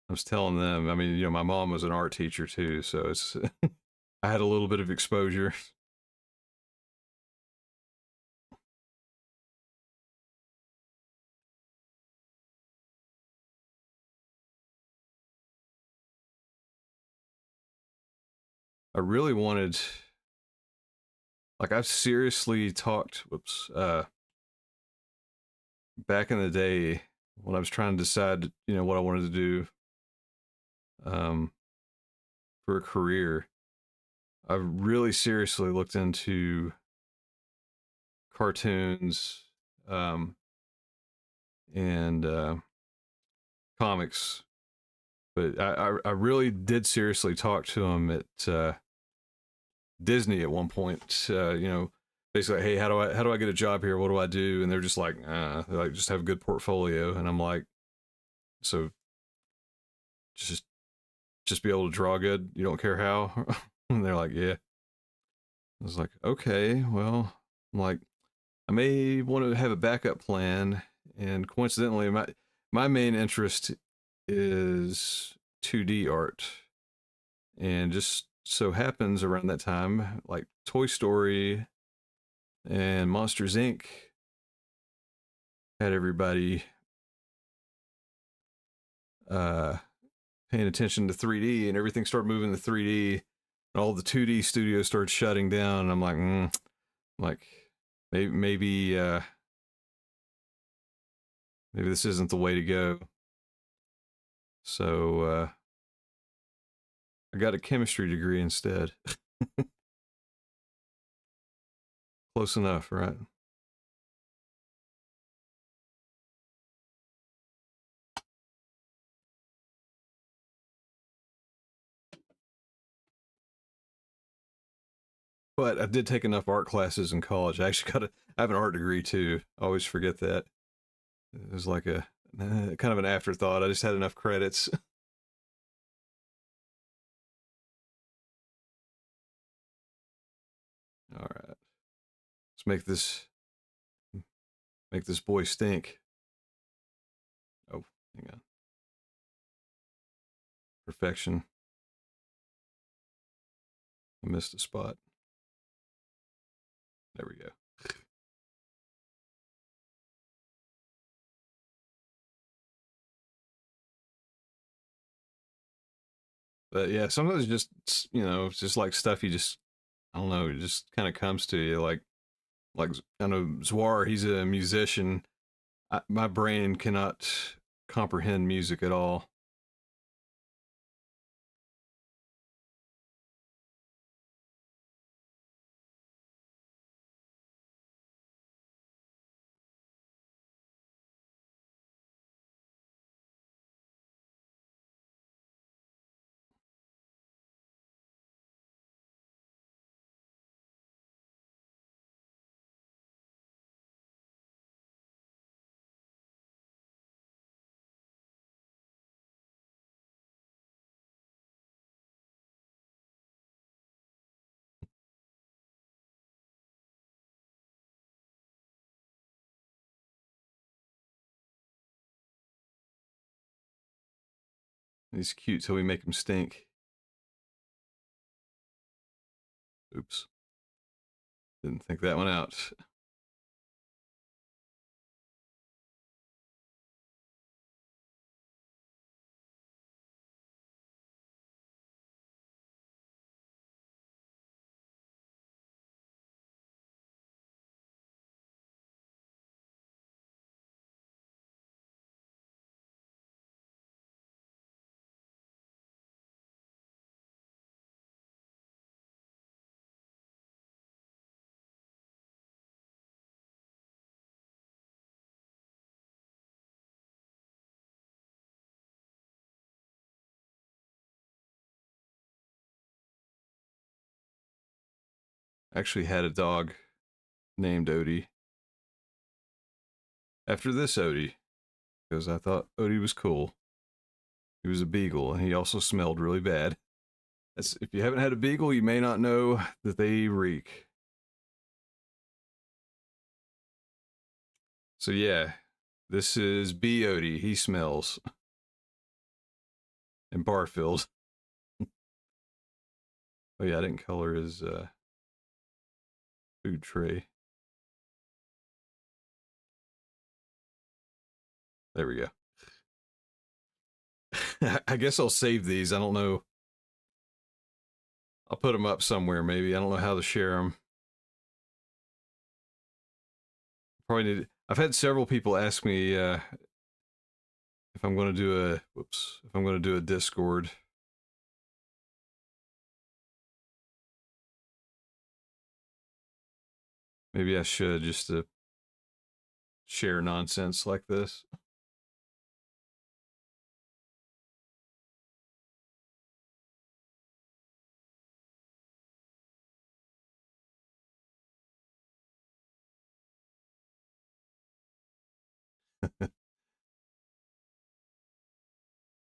I was telling them. I mean, my mom was an art teacher too, so it's I had a little bit of exposure. I really wanted, like, I've seriously talked. Whoops. Back in the day when I was trying to decide, what I wanted to do, um, for a career, I really seriously looked into cartoons, and comics. But I really did seriously talk to him at Disney at one point. basically, hey, how do I get a job here? What do I do? And they're just like, they're like, just have a good portfolio. And I'm like, so just just be able to draw good. You don't care how. And they're like, yeah. I was like, okay, well, I'm like, I may want to have a backup plan. And coincidentally, my main interest is 2D art, and just so happens around that time, like Toy Story and Monsters Inc. had everybody uh, paying attention to 3D, and everything started moving to 3D, and all the 2D studios started shutting down. And I'm like, like maybe maybe this isn't the way to go. So I got a chemistry degree instead. Close enough, right? But I did take enough art classes in college. I actually I have an art degree too. I always forget that. It was like a kind of an afterthought. I just had enough credits. All right, let's make this boy stink. Oh, hang on. Perfection. I missed a spot. There we go. But yeah, sometimes just it's just like stuff you just I don't know, it just kind of comes to you. Like I know Zwar, he's a musician. My brain cannot comprehend music at all. He's cute, so we make him stink. Oops, didn't think that one out. Actually, had a dog named Odie after this Odie because I thought Odie was cool. He was a beagle, and he also smelled really bad. If you haven't had a beagle, you may not know that they reek. So yeah, this is B Odie. He smells and Barfield. Oh yeah, I didn't color his food tray. There we go. I guess I'll save these. I don't know. I'll put them up somewhere maybe. I don't know how to share them. Probably need. I've had several people ask me if I'm going to do a whoops. If I'm going to do a Discord. Maybe I should just to share nonsense like this.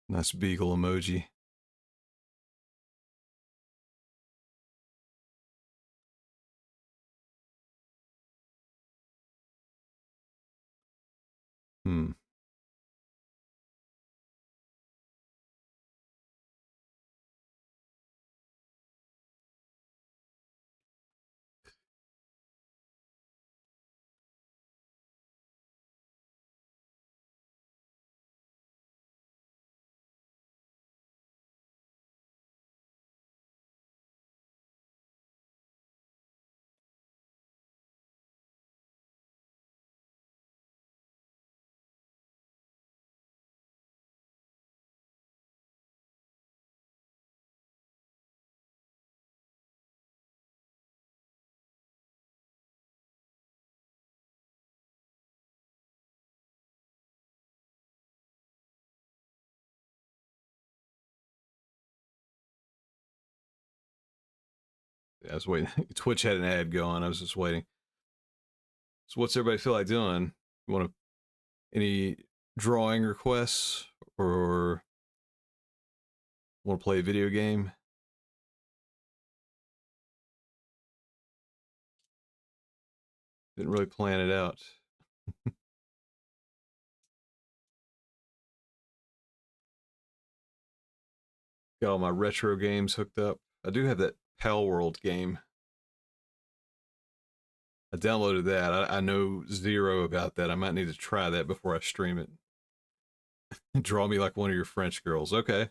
Nice beagle emoji. Hmm. Yeah, I was waiting. Twitch had an ad going. I was just waiting. So, what's everybody feel like doing? You want to any drawing requests or want to play a video game? Didn't really plan it out. Got all my retro games hooked up. I do have that Pal World game. I downloaded that. I know zero about that. I might need to try that before I stream it. Draw me like one of your French girls. Okay.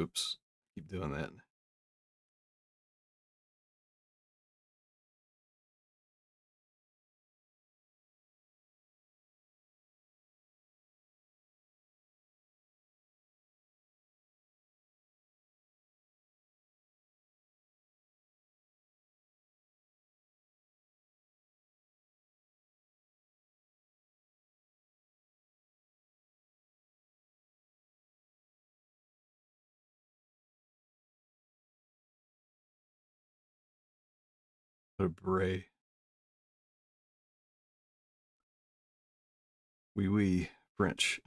Oops. Keep doing that. What a bray. Oui, oui. French.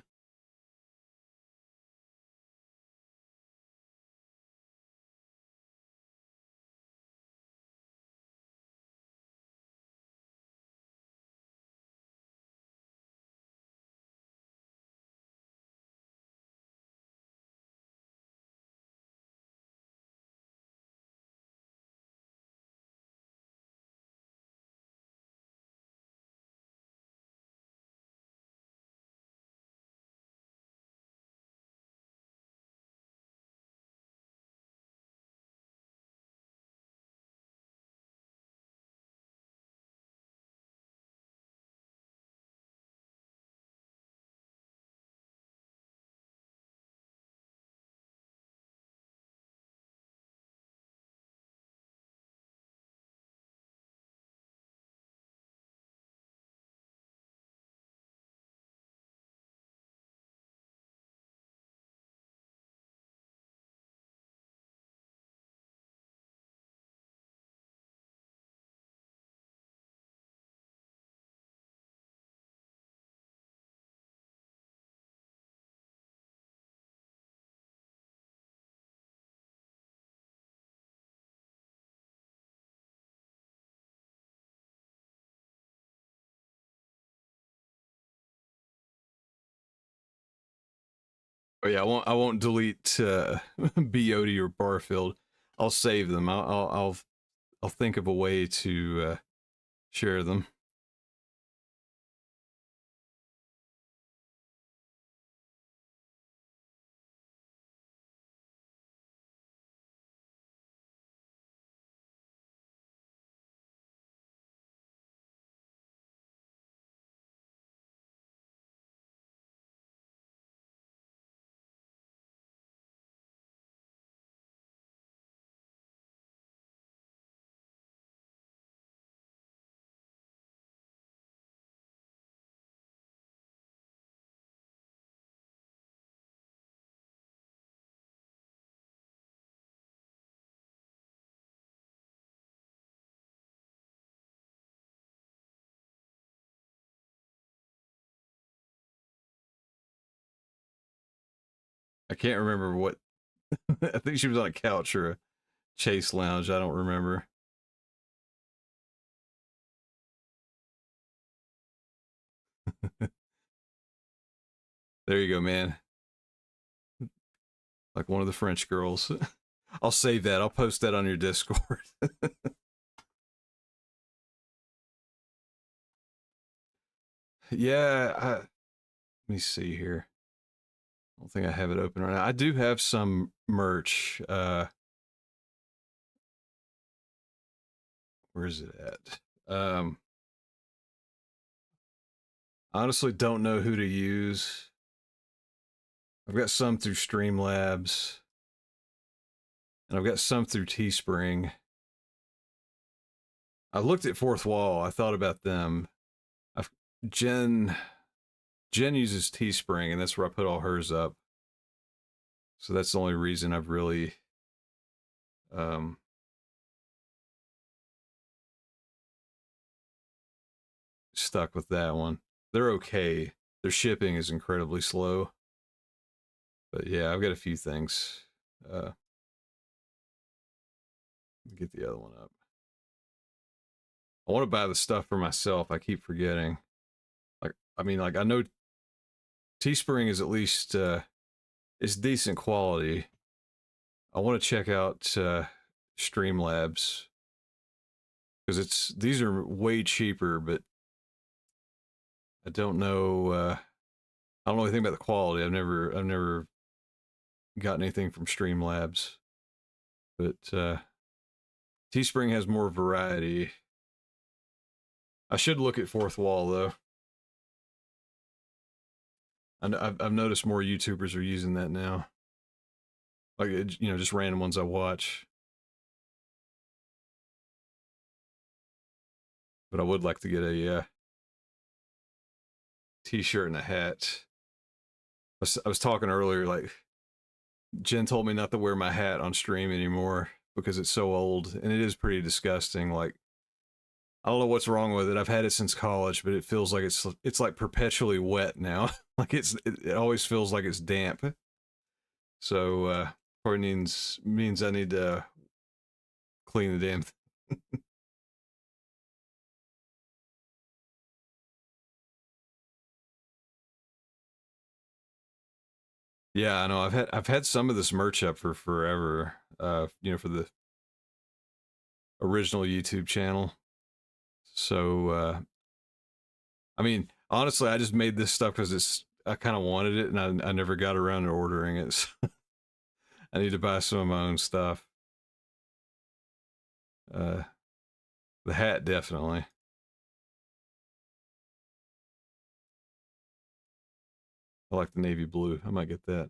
Oh yeah, I won't delete BOD or Barfield. I'll save them. I'll think of a way to share them. I can't remember what. I think she was on a couch or a chase lounge. I don't remember. There you go, man. Like one of the French girls. I'll save that. I'll post that on your Discord. Yeah, let me see here. I don't think I have it open right now. I do have some merch. Where is it at? Honestly, don't know who to use. I've got some through Streamlabs, and I've got some through Teespring. I looked at Fourth Wall. I thought about them. I've, Jen Jen uses Teespring, and that's where I put all hers up. So that's the only reason I've really um, stuck with that one. They're okay. Their shipping is incredibly slow. But yeah, I've got a few things. Get the other one up. I want to buy the stuff for myself. I keep forgetting. Like I know Teespring is at least it's decent quality. I want to check out Streamlabs because these are way cheaper, but I don't know. I don't know anything about the quality. I've never gotten anything from Streamlabs, but Teespring has more variety. I should look at Fourth Wall though. I've noticed more YouTubers are using that now. Like just random ones I watch. But I would like to get a t-shirt and a hat. I was talking earlier, like Jen told me not to wear my hat on stream anymore because it's so old, and it is pretty disgusting. Like I don't know what's wrong with it. I've had it since college, but it feels like it's like perpetually wet now. Like it always feels like it's damp. So probably means I need to clean the damn thing. Yeah, I know. I've had some of this merch up for forever. For the original YouTube channel. So I mean, honestly, I just made this stuff because I kind of wanted it, and I never got around to ordering it. So I need to buy some of my own stuff. Uh, the hat definitely. I like the navy blue. I might get that.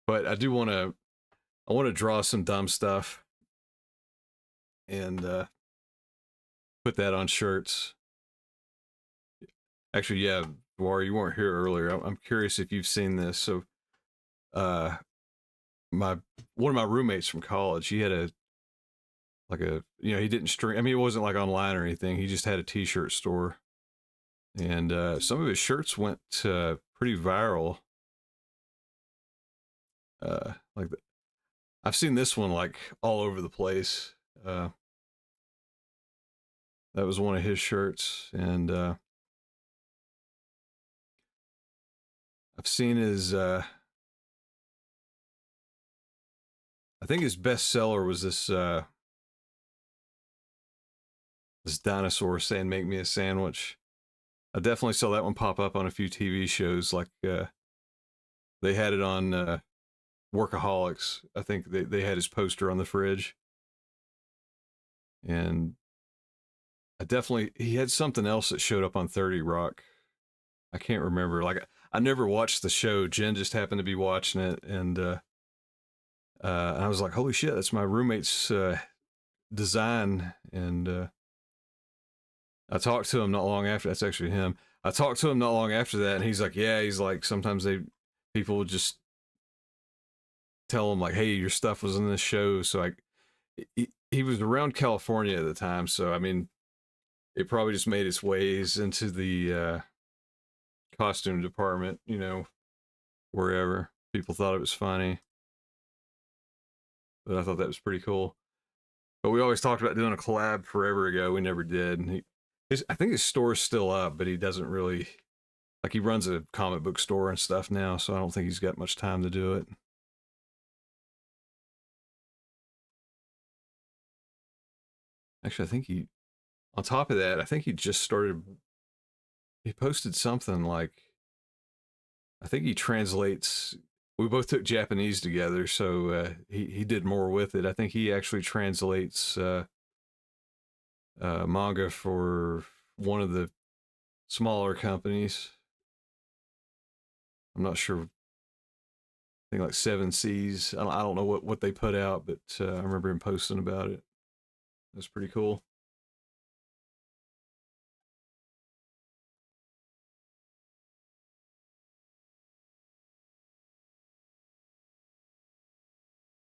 But I want to draw some dumb stuff and put that on shirts. Actually, yeah, War, you weren't here earlier. I'm curious if you've seen this. So, uh, my one of my roommates from college, he had he didn't stream. I mean, it wasn't like online or anything. He just had a t-shirt store, and some of his shirts went pretty viral. Like I've seen this one like all over the place. That was one of his shirts, and I've seen his. I think his best seller was this dinosaur saying "Make me a sandwich." I definitely saw that one pop up on a few TV shows. Like they had it on Workaholics. I think they had his poster on the fridge, and he had something else that showed up on 30 Rock. I can't remember. Like I never watched the show. Jen just happened to be watching it, and I was like, "Holy shit, that's my roommate's design." And I talked to him not long after. That's actually him. I talked to him not long after that, and he's like, "Yeah." He's like, sometimes people would just tell him like, "Hey, your stuff was in this show," so he was around California at the time, so I mean, it probably just made its ways into the costume department, you know, wherever people thought it was funny. But I thought that was pretty cool. But we always talked about doing a collab forever ago. We never did. And I think his store's still up, but he doesn't really like he runs a comic book store and stuff now, so I don't think he's got much time to do it. Actually, I think he on top of that, I think he just started he posted something like I think he translates we both took Japanese together, so he did more with it. I think he actually translates manga for one of the smaller companies. I'm not sure. I think like Seven Seas. I don't know what they put out, but I remember him posting about it. That's pretty cool.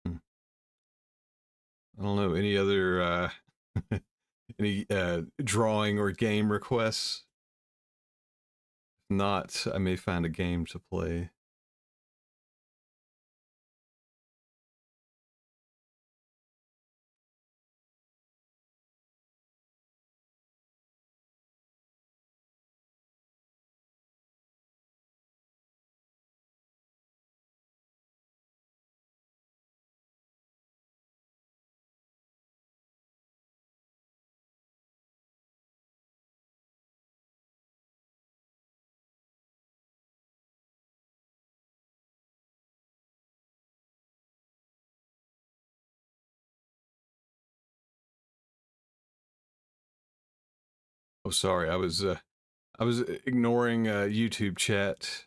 Hmm. I don't know any other any drawing or game requests. If not, I may find a game to play. Oh, sorry, I was ignoring YouTube chat.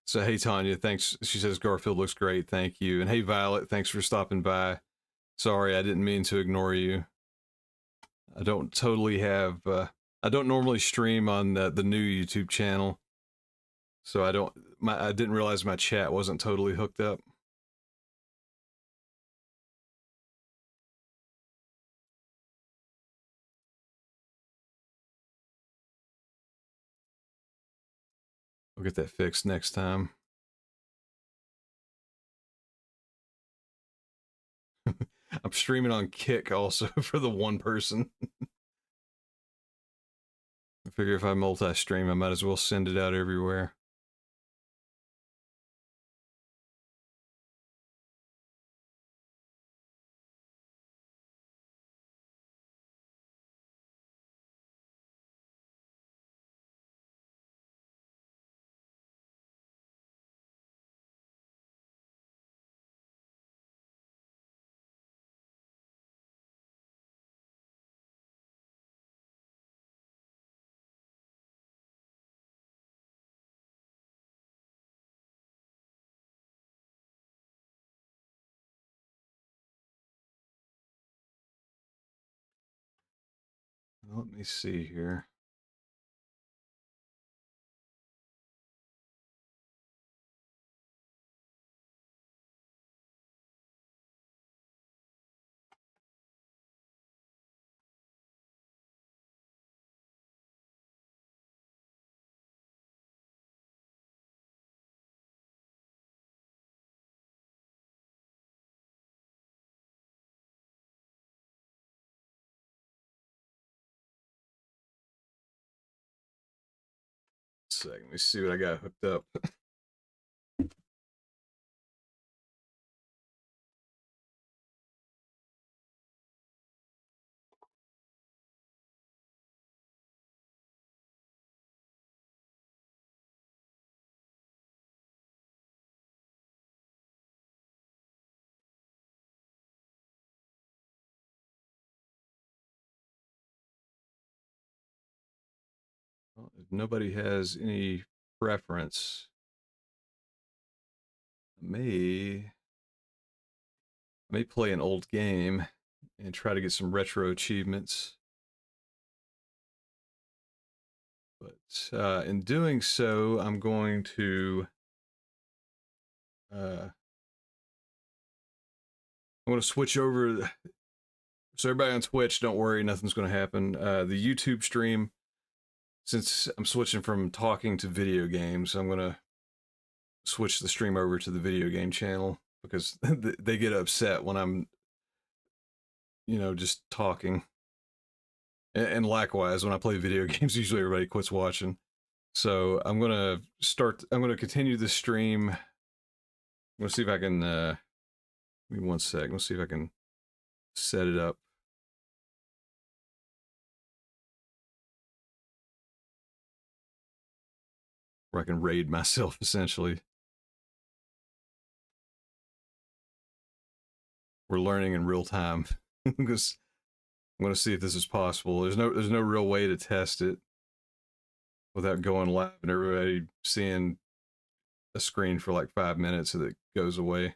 So hey Tanya, thanks. She says Garfield looks great, thank you. And hey Violet, thanks for stopping by. Sorry, I didn't mean to ignore you. I don't totally have. I don't normally stream on the new YouTube channel, so I don't. I didn't realize my chat wasn't totally hooked up. I'll get that fixed next time. I'm streaming on Kick also for the one person. I figure if I multi-stream, I might as well send it out everywhere. Let me see here. Let me see what I got hooked up. Well, if nobody has any preference, I may play an old game and try to get some retro achievements. But in doing so, I'm going to switch over So everybody on Twitch, don't worry, nothing's going to happen. The YouTube stream, since I'm switching from talking to video games, I'm going to switch the stream over to the video game channel because they get upset when I'm, just talking. And likewise, when I play video games, usually everybody quits watching. So I'm going to continue the stream. I'm going to see if I can, give me one sec. I'm going to see if I can set it up. Where I can raid myself, essentially. We're learning in real time because I'm going to see if this is possible. There's no real way to test it without going live and everybody seeing a screen for like 5 minutes and it goes away.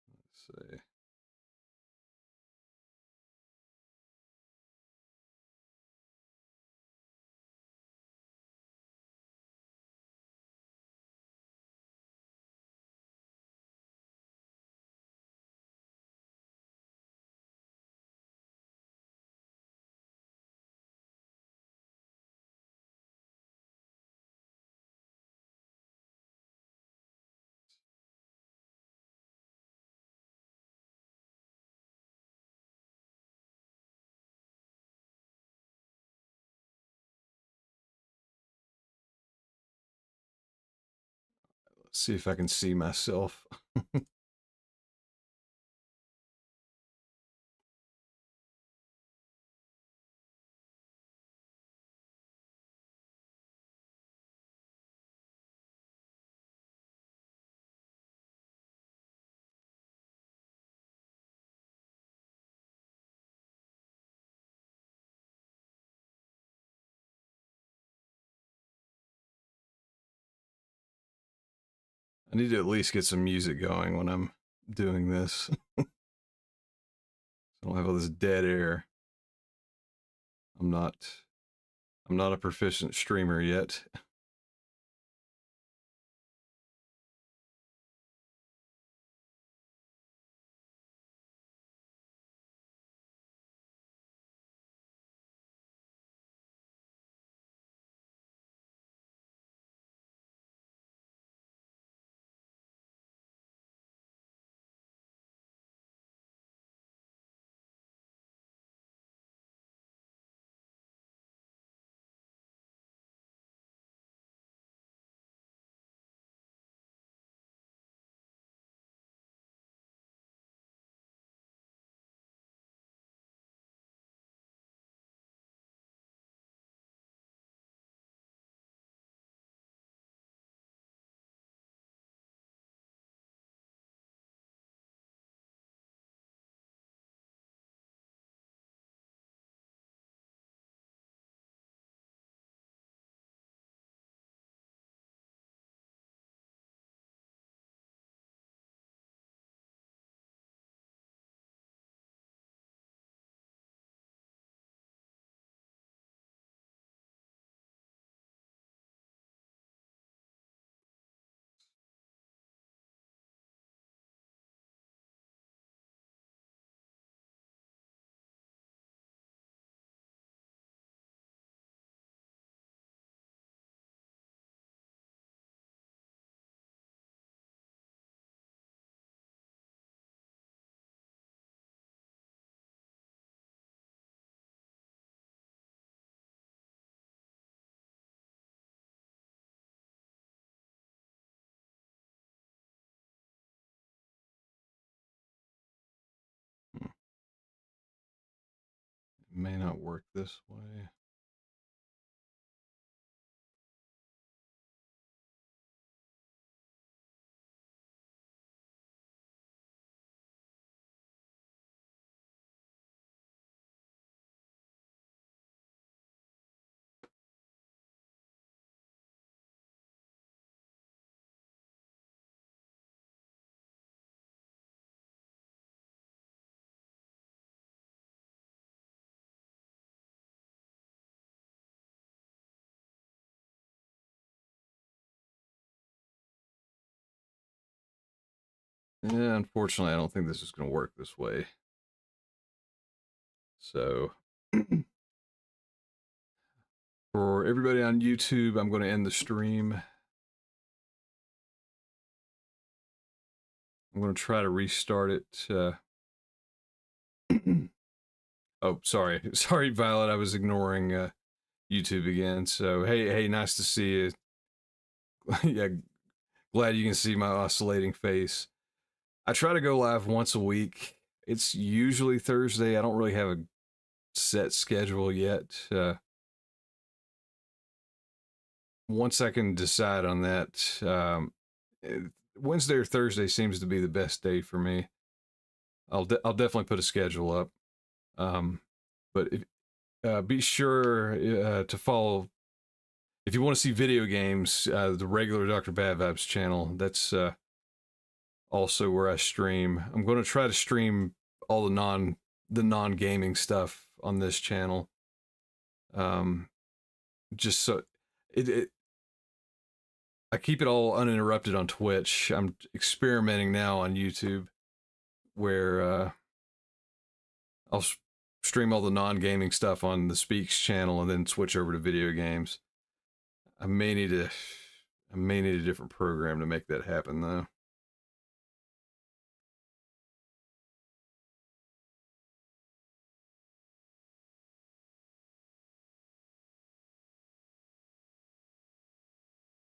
Let's see. Let's see if I can see myself. I need to at least get some music going when I'm doing this. I don't have all this dead air. I'm not a proficient streamer yet. It may not work this way. Yeah, unfortunately, I don't think this is going to work this way. So, for everybody on YouTube, I'm going to end the stream. I'm going to try to restart it. Oh, sorry. Sorry, Violet. I was ignoring YouTube again. So, hey, nice to see you. Yeah, glad you can see my oscillating face. I try to go live once a week. It's usually Thursday. I don't really have a set schedule yet. Once I can decide on that, Wednesday or Thursday seems to be the best day for me. I'll definitely put a schedule up. Um, but if, be sure to follow if you want to see video games. The regular Dr. Bad Vibes channel. That's also where I stream. I'm going to try to stream all the non gaming stuff on this channel. Um, just so it I keep it all uninterrupted on Twitch. I'm experimenting now on YouTube where I'll stream all the non-gaming stuff on the Speaks channel and then switch over to video games. I may need a different program to make that happen though.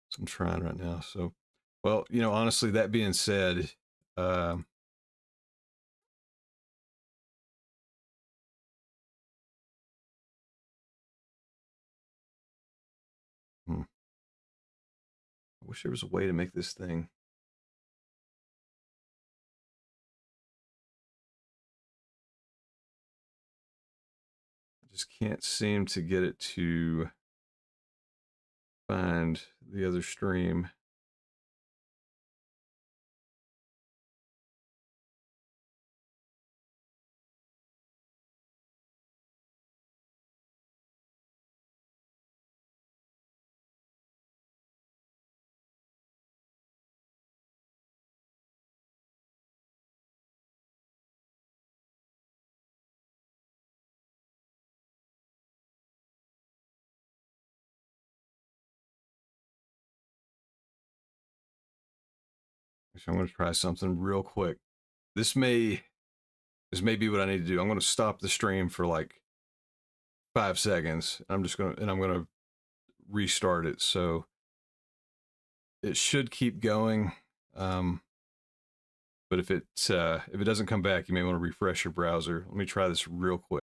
So I'm trying right now. So, well, honestly, that being said, um, I wish there was a way to make this thing. I just can't seem to get it to find the other stream. So I'm going to try something real quick. This may be what I need to do. I'm going to stop the stream for like 5 seconds. I'm going to restart it. So it should keep going. But if it doesn't come back, you may want to refresh your browser. Let me try this real quick.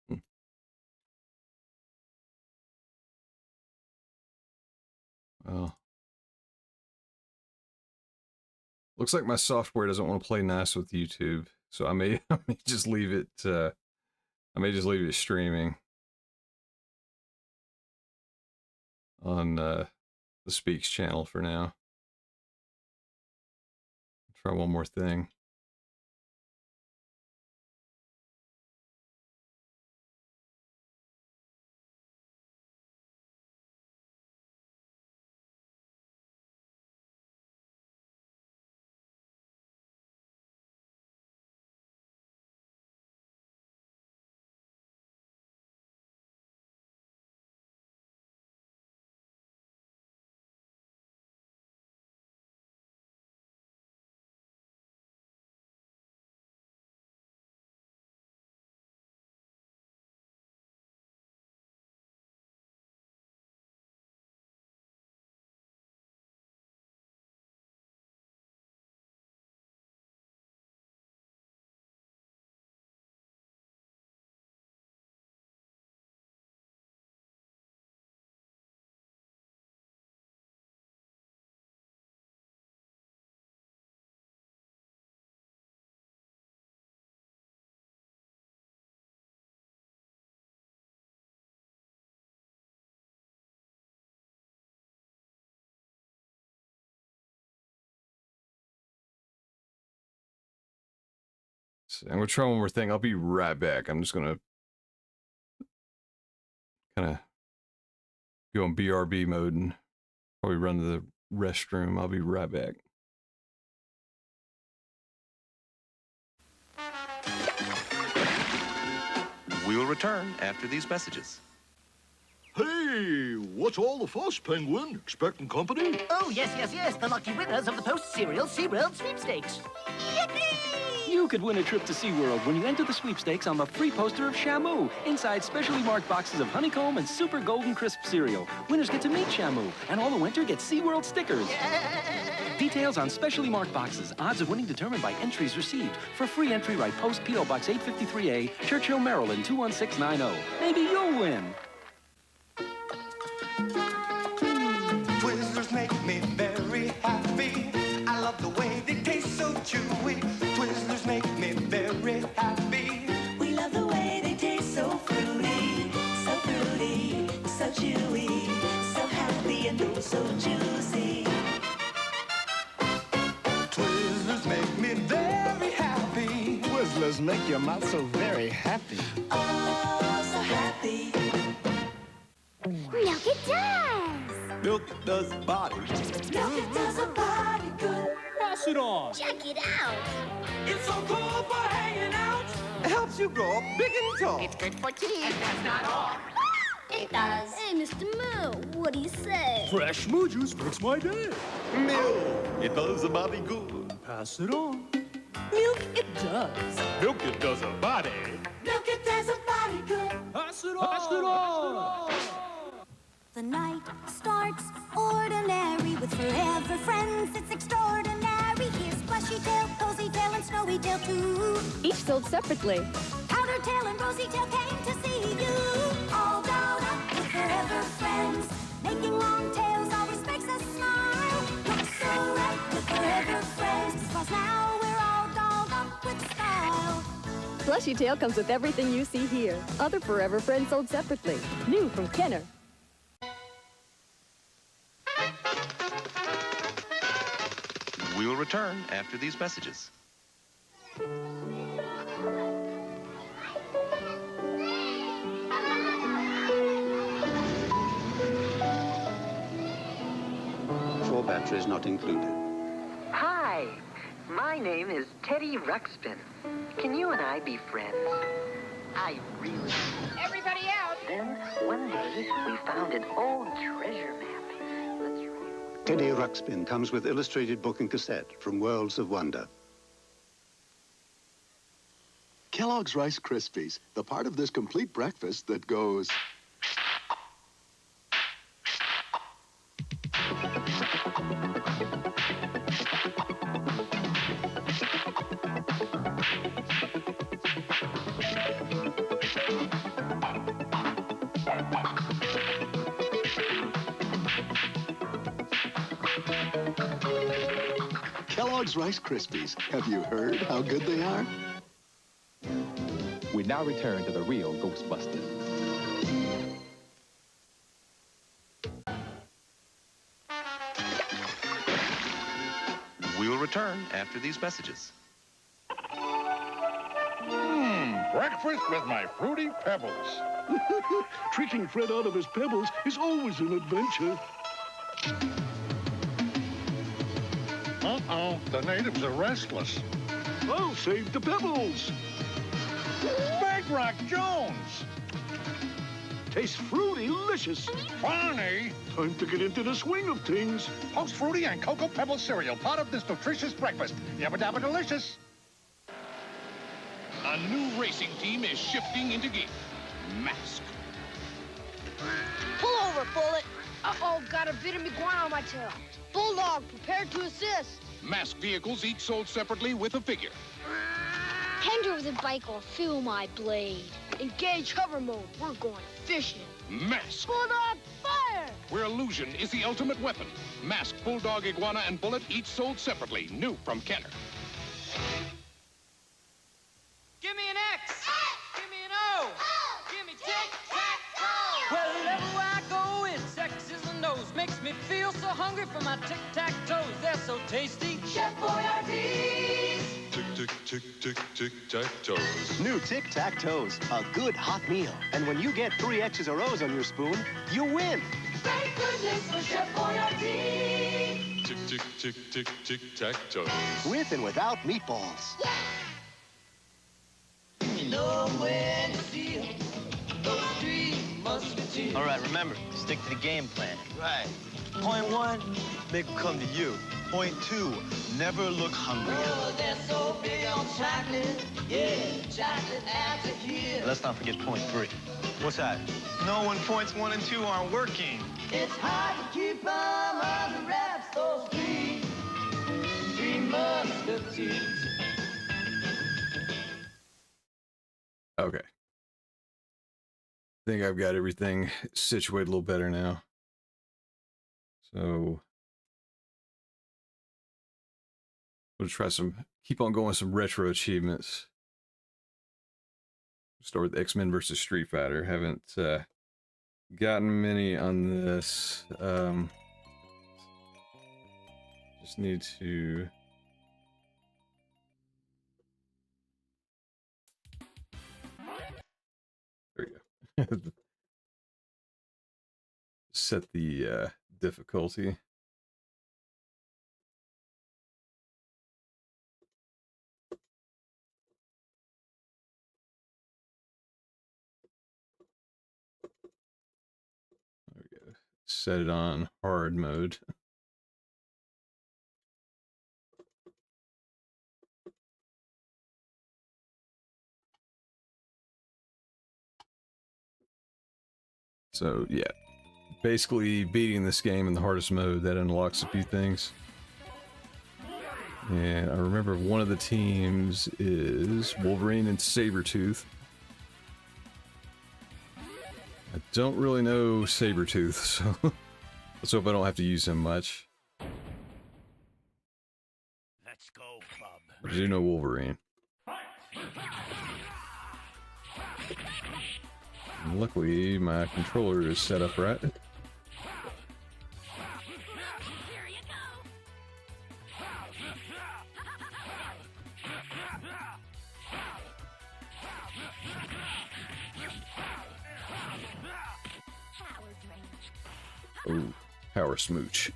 Hmm. Well, looks like my software doesn't want to play nice with YouTube, so I may just leave it. I may just leave it streaming on the Speaks channel for now. Try one more thing. I'm gonna try one more thing. I'll be right back. I'm just gonna kind of go in BRB mode and probably run to the restroom. I'll be right back. We'll return after these messages. Hey, what's all the fuss, Penguin? Expecting company? Oh, yes. The lucky winners of the post-cereal SeaWorld sweepstakes. Yippee! You could win a trip to SeaWorld when you enter the sweepstakes on the free poster of Shamu inside specially marked boxes of Honeycomb and Super Golden Crisp cereal. Winners get to meet Shamu, and all the winter get SeaWorld stickers. Details on specially marked boxes. Odds of winning determined by entries received. For free entry, write Post P.O. Box 853A, Churchill, Maryland 21690. Maybe you'll win. Twizzlers make me very happy. I love the way they taste so chewy. Twizzlers make me very happy. We love the way they taste so fruity, so chewy, so happy and oh so juicy. Twizzlers make me very happy. Twizzlers make your mouth so very happy. Oh, so happy. Milk it does! Milk does body. Milk it does a body good. Pass it on. Check it out! It's so cool for hanging out. It helps you grow up big and tall. It's good for kids. And that's not all. It does. Hey, Mr. Moo, what do you say? Fresh moo juice makes my day. Milk, it does the body good. Pass it on. Milk it does. Milk it does a body. Milk it does a body good. Pass it on. Pass it on. The night starts ordinary with forever friends. It's extraordinary. Here's Plushy Tail, Cozy Tail, and Snowy Tail too. Each sold separately. Powder Tail and Rosy Tail came to see you. All dolled up with forever friends. Making long tails always makes us smile. Looks so right with forever friends. 'Cause now we're all dolled up with style. Plushy Tail comes with everything you see here. Other Forever Friends sold separately. New from Kenner. We'll return after these messages. For batteries not included. Hi, my name is Teddy Ruxpin. Can you and I be friends? I really... Everybody out! Then, one day, we found an old treasure map. Teddy Ruxpin comes with illustrated book and cassette from Worlds of Wonder. Kellogg's Rice Krispies, the part of this complete breakfast that goes... Kellogg's Rice Krispies. Have you heard how good they are? We now return to the real Ghostbusters. We'll return after these messages. Breakfast with my Fruity Pebbles. Tricking Fred out of his pebbles is always an adventure. Uh-oh, the natives are restless. I'll save the pebbles. Big Rock Jones! Tastes fruity-licious. Funny! Time to get into the swing of things. Post Fruity and Cocoa Pebble cereal, part of this nutritious breakfast. Yabba dabba delicious. A new racing team is shifting into gear. Mask. Pull over, Bullet. Uh-oh, got a bit of iguana on my tail. Bulldog, prepared to assist. Mask vehicles each sold separately with a figure. Hand over the bike or feel my blade. Engage hover mode. We're going fishing. Mask. Bulldog, fire! Where illusion is the ultimate weapon. Mask, Bulldog, Iguana, and Bullet each sold separately. New from Kenner. Give me an X. Give me an O. Give me tic-tac-toe. Wherever I go, it's X's and O's. Makes me feel so hungry for my tic-tac-toes. They're so tasty. Chef Boyardee's. Tic-tic-tac. Tic-Tac-Toes. New Tic-Tac-Toes, a good hot meal. And when you get 3 X's or O's on your spoon, you win. Thank goodness for Chef Boyardee. Tic-Tac-Toes. With and without meatballs. You know when to see those 3 musketeers. All right, remember, stick to the game plan. Right. Point 1, make them come to you. Point 2, never look hungry. Oh, they're so big on chocolate. Yeah, chocolate after here. Let's not forget point 3. What's that? No, when points 1 and 2 aren't working. It's hard to keep them under wraps, those 3 musketeers. Okay. I think I've got everything situated a little better now. So we'll try keep on going with some retro achievements. Start with X-Men versus Street Fighter. Haven't gotten many on this. Just need to there we go. Set the difficulty. There we go. Set it on hard mode. So yeah, basically beating this game in the hardest mode, that unlocks a few things. And I remember one of the teams is Wolverine and Sabretooth. I don't really know Sabretooth, so let's hope I don't have to use him much. Let's go, Bub. I do know Wolverine. And luckily, my controller is set up right. Oh, power smooch.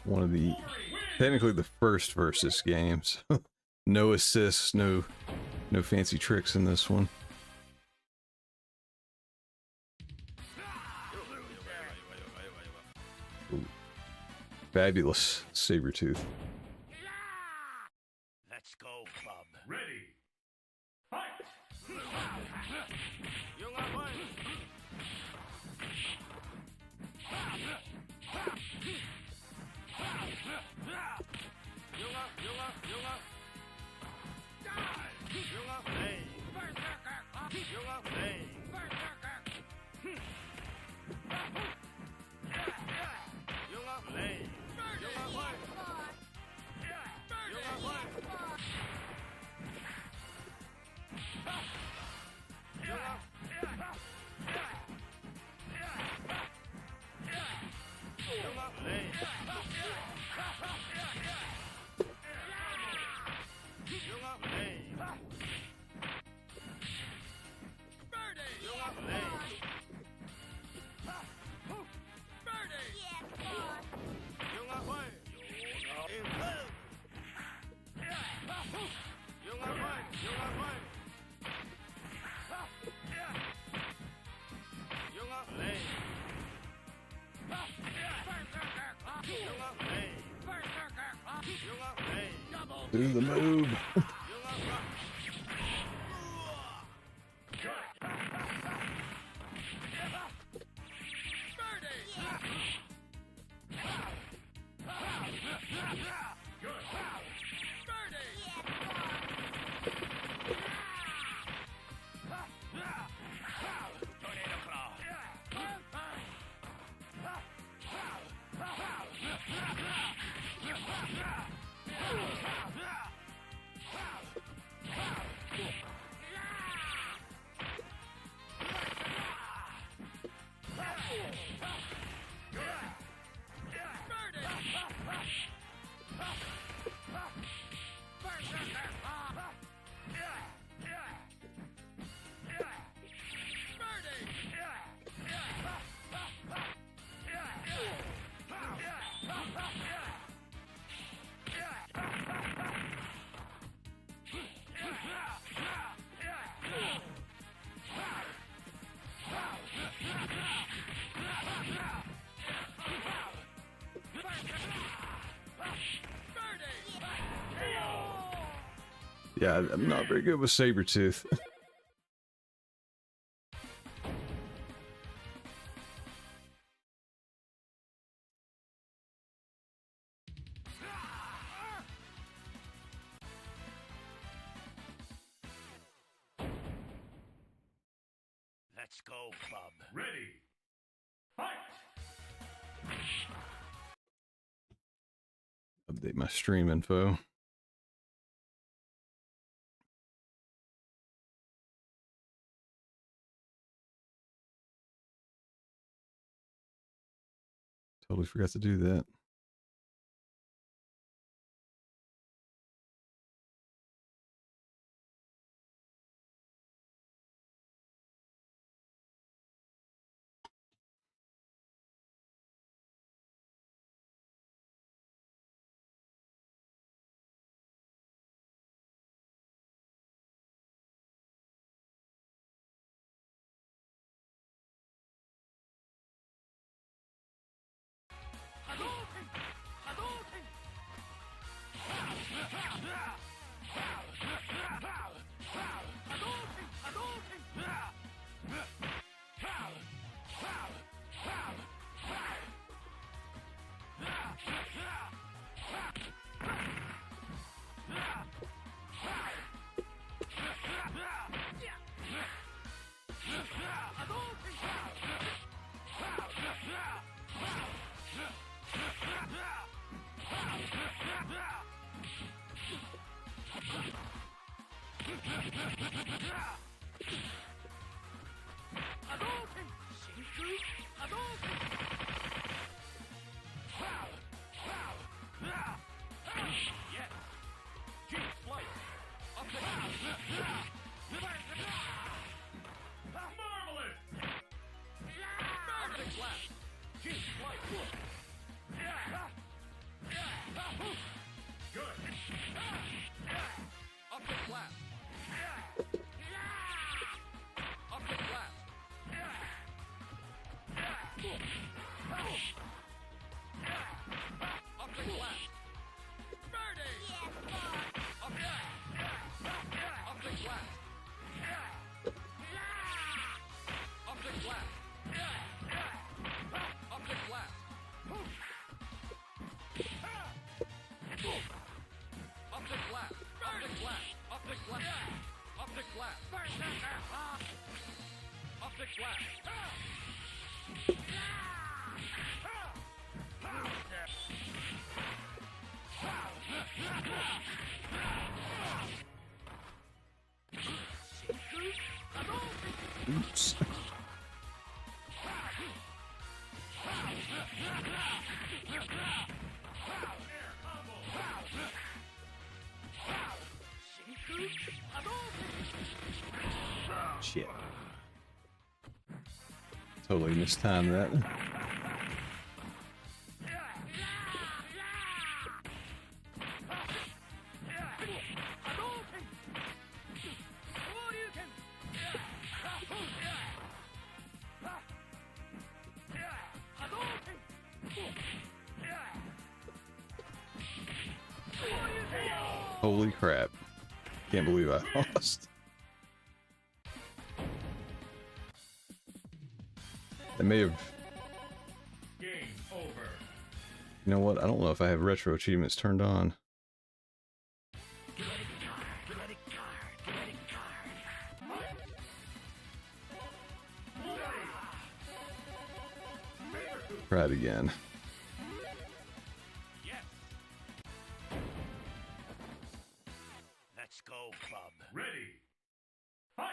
One of the technically the first versus games. No assists, no fancy tricks in this one. Ooh. Fabulous Sabretooth. Let's go, Bub. Ready. Fight. Do the move. Yeah, I'm not very good with Sabretooth. Let's go, bub. Ready. Fight! Update my stream info. Totally forgot to do that. Oops. Shit. Totally mistimed that. Holy crap. Can't believe I lost. I may have... Game over. You know what? I don't know if I have retro achievements turned on. Try it again. Let's go, Bob. Ready. Fight!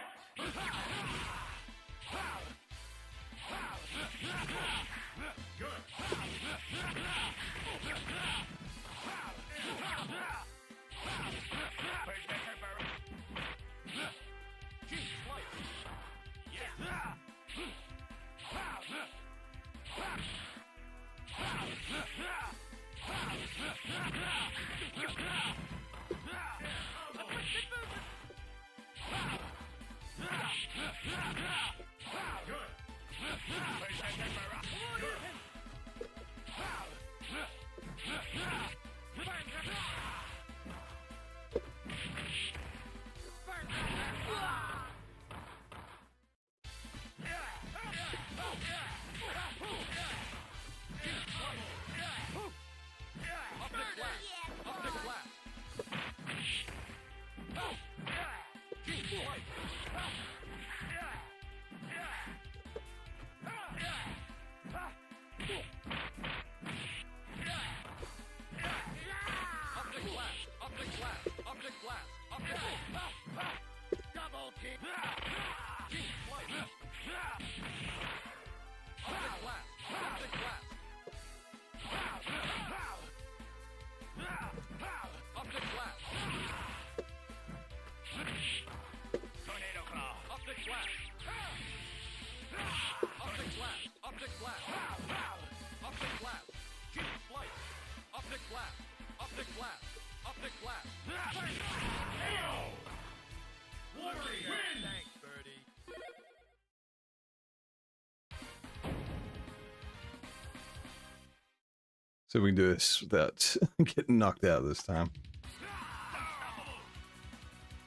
So we can do this without getting knocked out this time.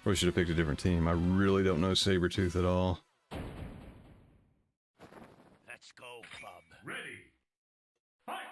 Probably should have picked a different team. I really don't know Sabretooth at all. Let's go, Bob. Ready. Fight!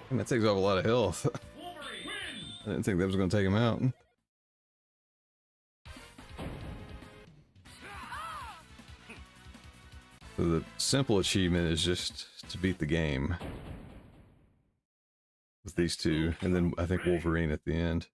And that takes off a lot of health. I didn't think that was going to take him out. So the simple achievement is just to beat the game with these two, and then I think Wolverine at the end.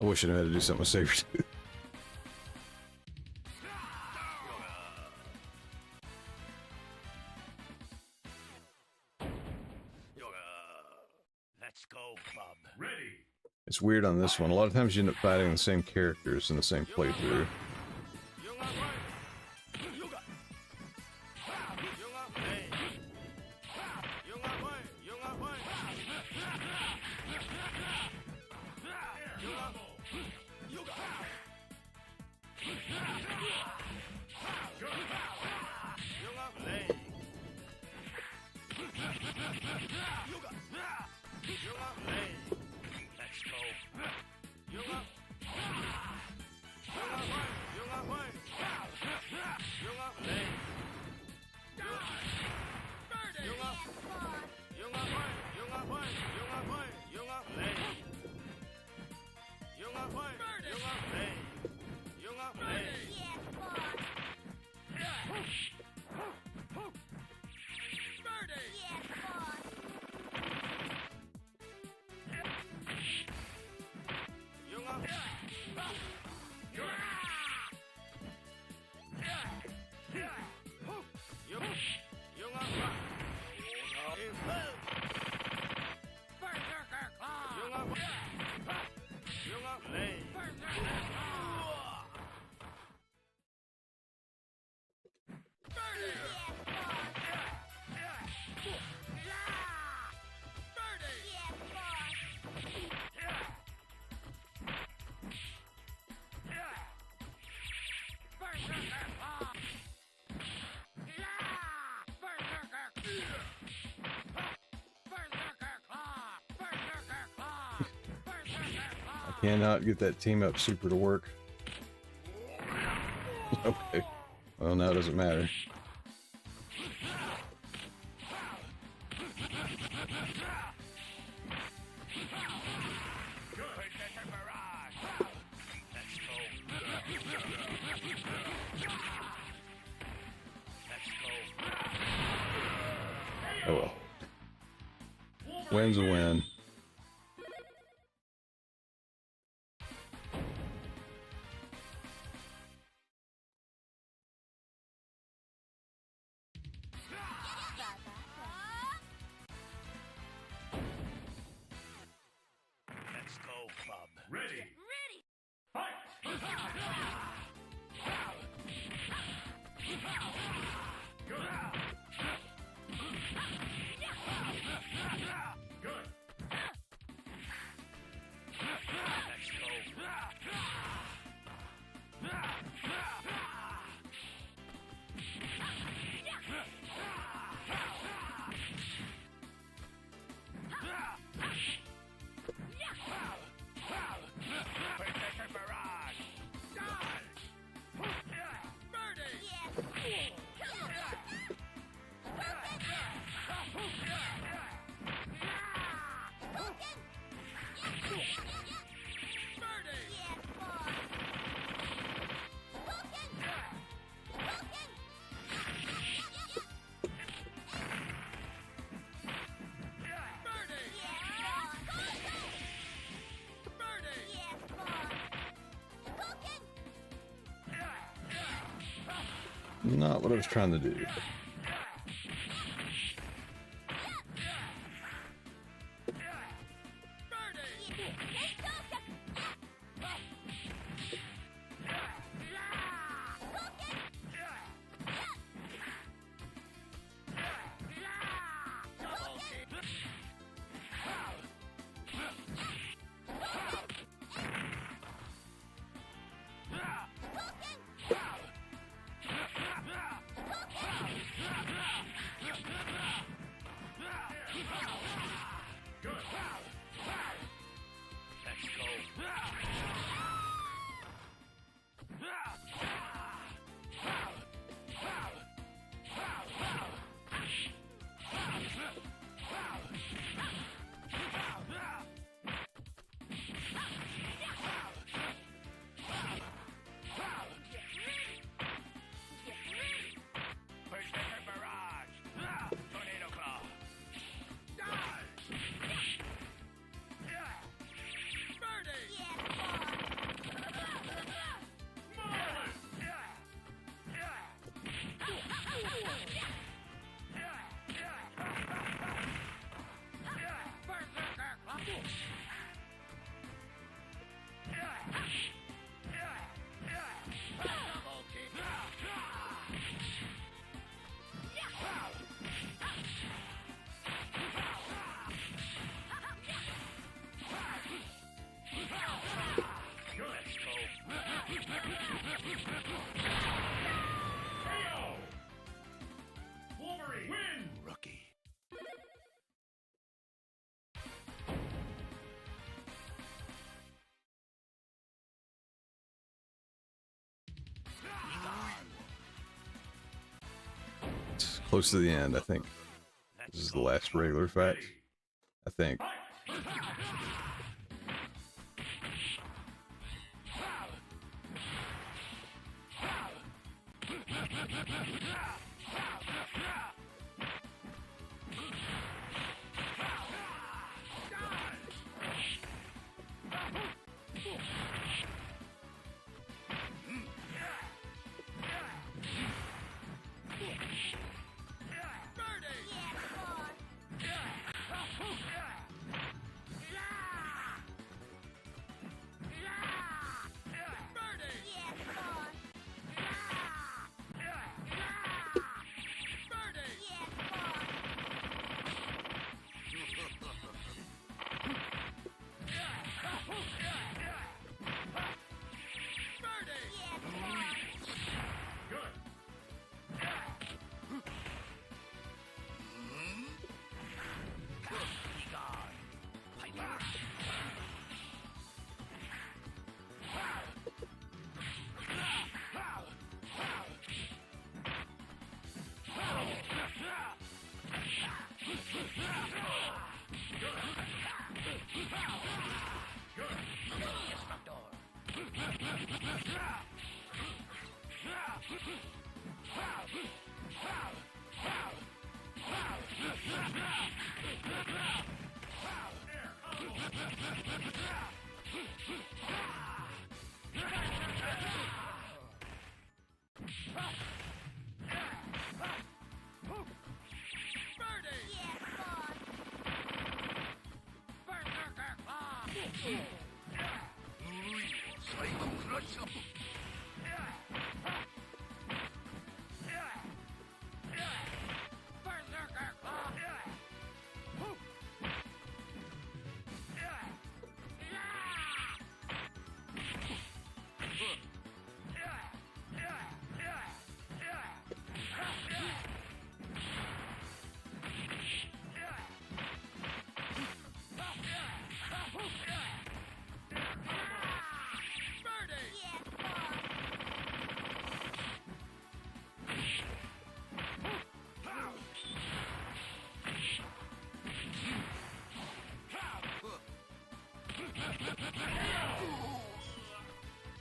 I wish I knew how to do something with Sabretooth. Let's go, bub. Ready. It's weird on this one. A lot of times you end up fighting the same characters in the same playthrough. Cannot get that team up super to work. Okay. Well, now it doesn't matter. Win's a win. Let's go, Bub. Ready. Fight! Good. Good. Let's go. Protector barrage. Done. Birdie. Not what I was trying to do. Wolverine win! Rookie. It's close to the end, I think. This is the last regular fight. I think.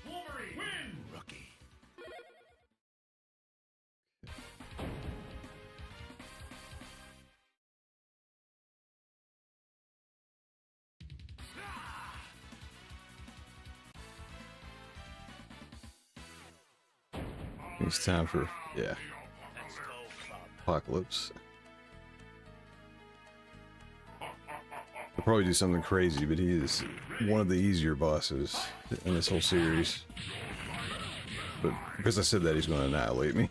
Wolverine, win! Rookie. It's time for, yeah, Apocalypse. He'll probably do something crazy, but he is one of the easier bosses in this whole series. But because I said that, he's going to annihilate me.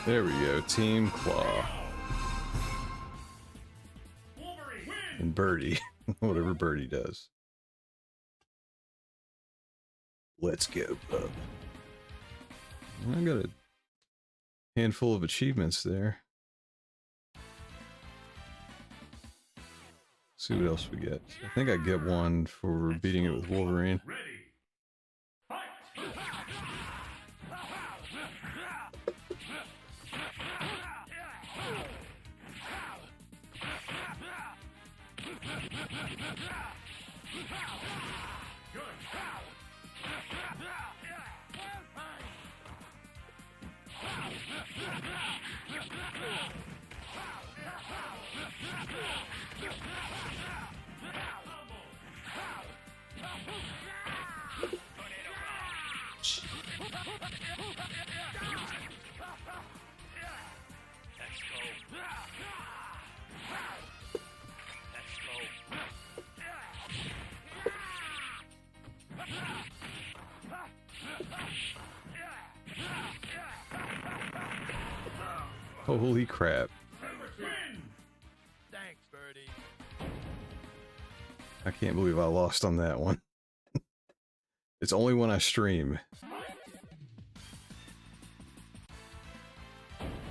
There we go, Team Claw. And Birdie, whatever Birdie does. Let's go, bub. I got a handful of achievements there. See what else we get. I think I get one for beating it with Wolverine. Holy crap. Thanks, Birdie. I can't believe I lost on that one. It's only when I stream.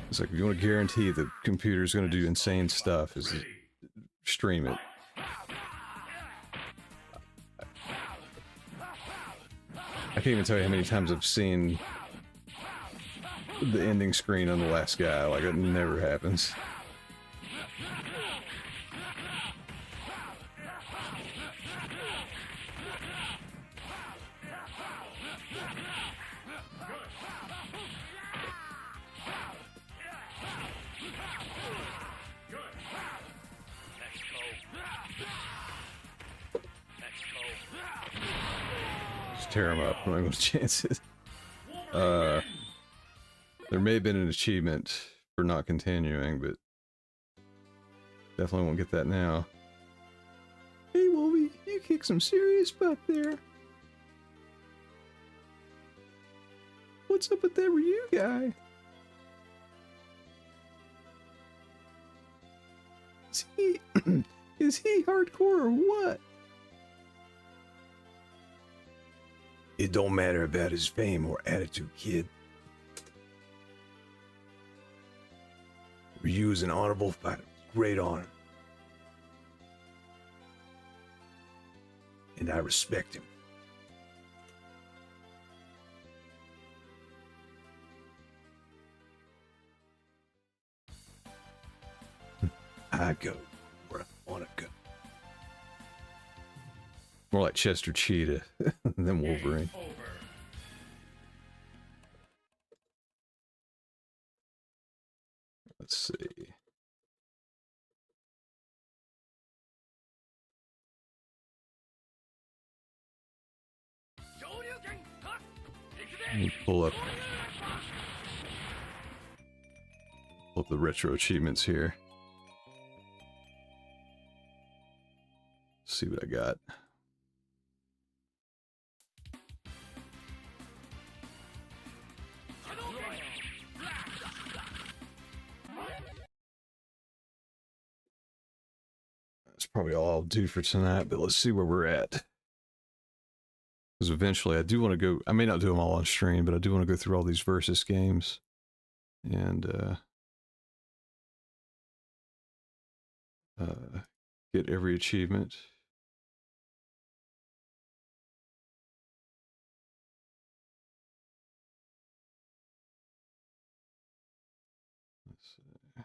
It's like if you want to guarantee the computer's going to do insane stuff, is stream it. I can't even tell you how many times I've seen the ending screen on the last guy. Like, it never happens. Just tear him up. I'm not going to chance it. There may have been an achievement for not continuing, but definitely won't get that now. Hey, Wolvie, you kicked some serious butt there. What's up with that Ryu guy? Is he hardcore or what? It don't matter about his fame or attitude, kid. Ryu is an honorable fighter. Great honor. And I respect him. I go where I want to go. More like Chester Cheetah than Wolverine. Let's see. Let me pull up the retro achievements here. See what I got. That's probably all I'll do for tonight, but let's see where we're at. Because eventually I do want to go, I may not do them all on stream, but I do want to go through all these versus games and get every achievement. Let's see.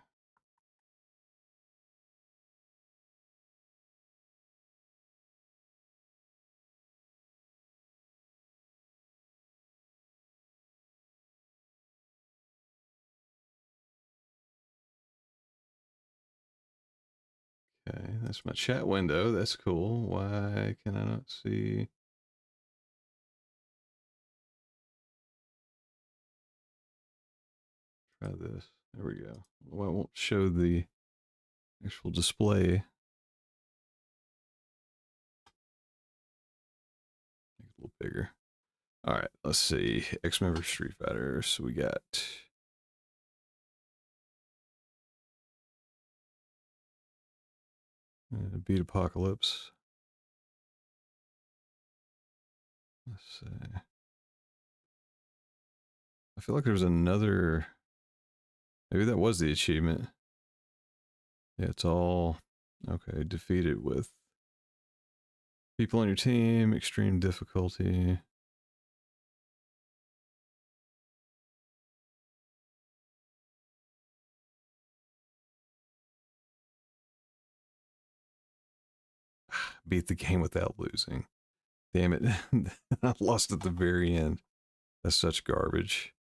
Okay, that's my chat window. That's cool. Why can I not see? Try this. There we go. Well, I won't show the actual display. Make it a little bigger. All right, let's see. X-Men vs. Street Fighter. So we got Beat Apocalypse. Let's see. I feel like there was another. Maybe that was the achievement. Yeah, it's all okay. Defeat it with people on your team, extreme difficulty. Beat the game without losing. Damn it. I lost at the very end. That's such garbage.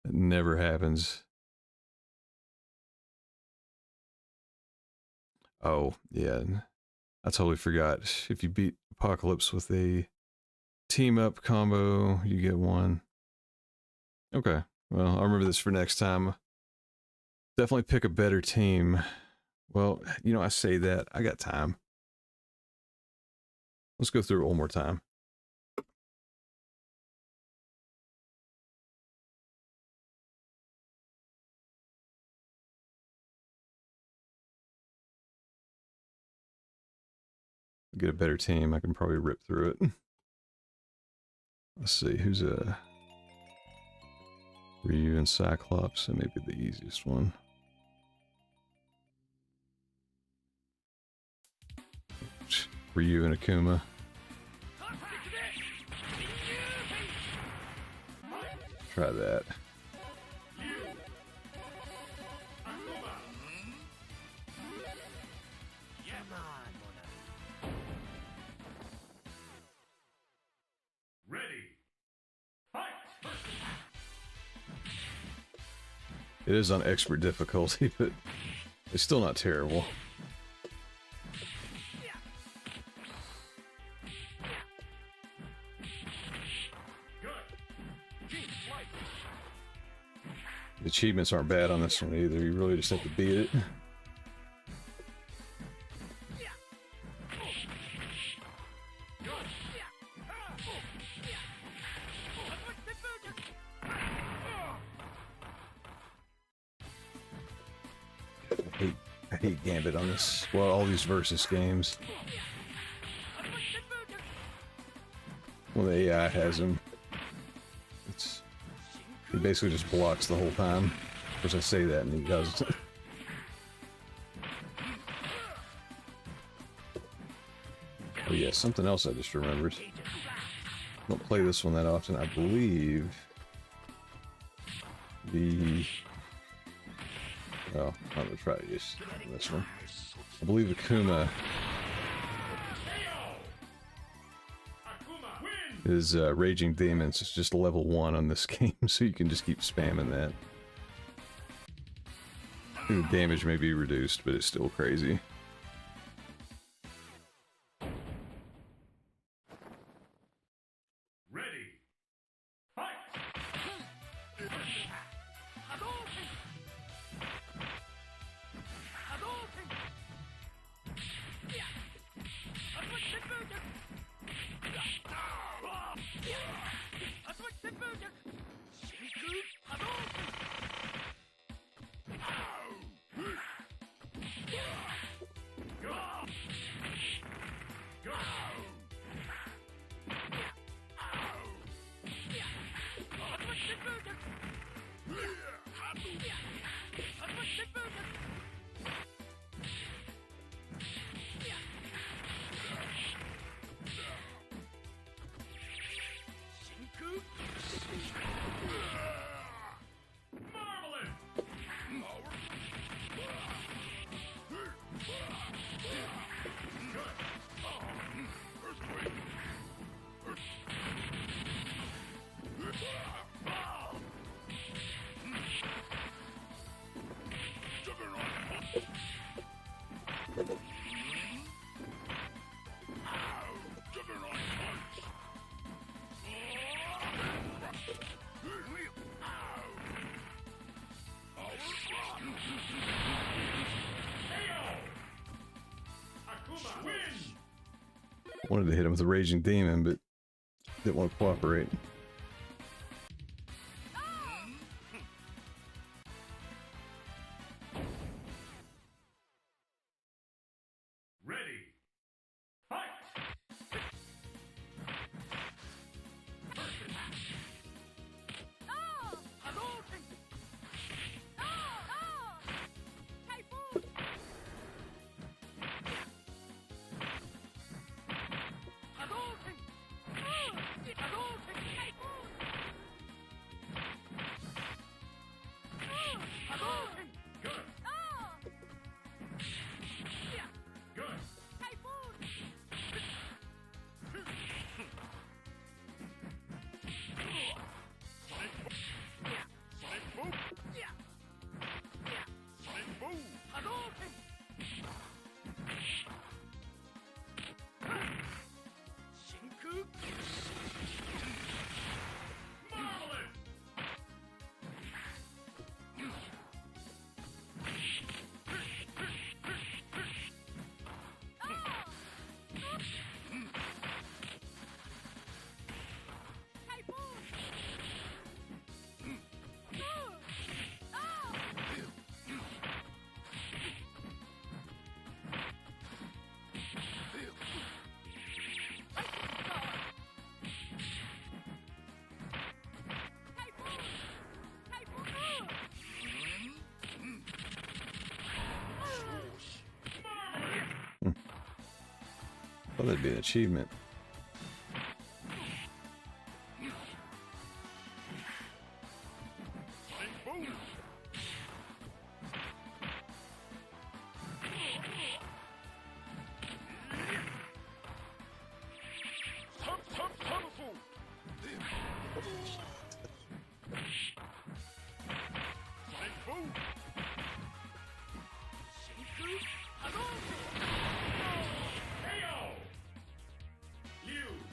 It never happens. Oh, yeah. I totally forgot. If you beat Apocalypse with a team up combo, you get one. Okay. Well, I'll remember this for next time. Definitely pick a better team. Well, you know, I say that. I got time. Let's go through it one more time. Get a better team. I can probably rip through it. Let's see. Who's a Ryu and Cyclops? That may be the easiest one. Ryu and Akuma. Try that. Ready. Fight. It is on expert difficulty, but it's still not terrible. The achievements aren't bad on this one either. You really just have to beat it. I hate Gambit on this. Well, all these versus games. Well, the AI has him. He basically just blocks the whole time. Of course, I say that and he does. Oh yeah, something else I just remembered. Don't play this one that often. I believe oh, I'm gonna try this one. I believe Akuma is Raging Demons. It's just level 1 on this game, so you can just keep spamming that. The damage may be reduced, but it's still crazy. Wanted to hit him with a Raging Demon, but didn't want to cooperate. Well, that'd be an achievement.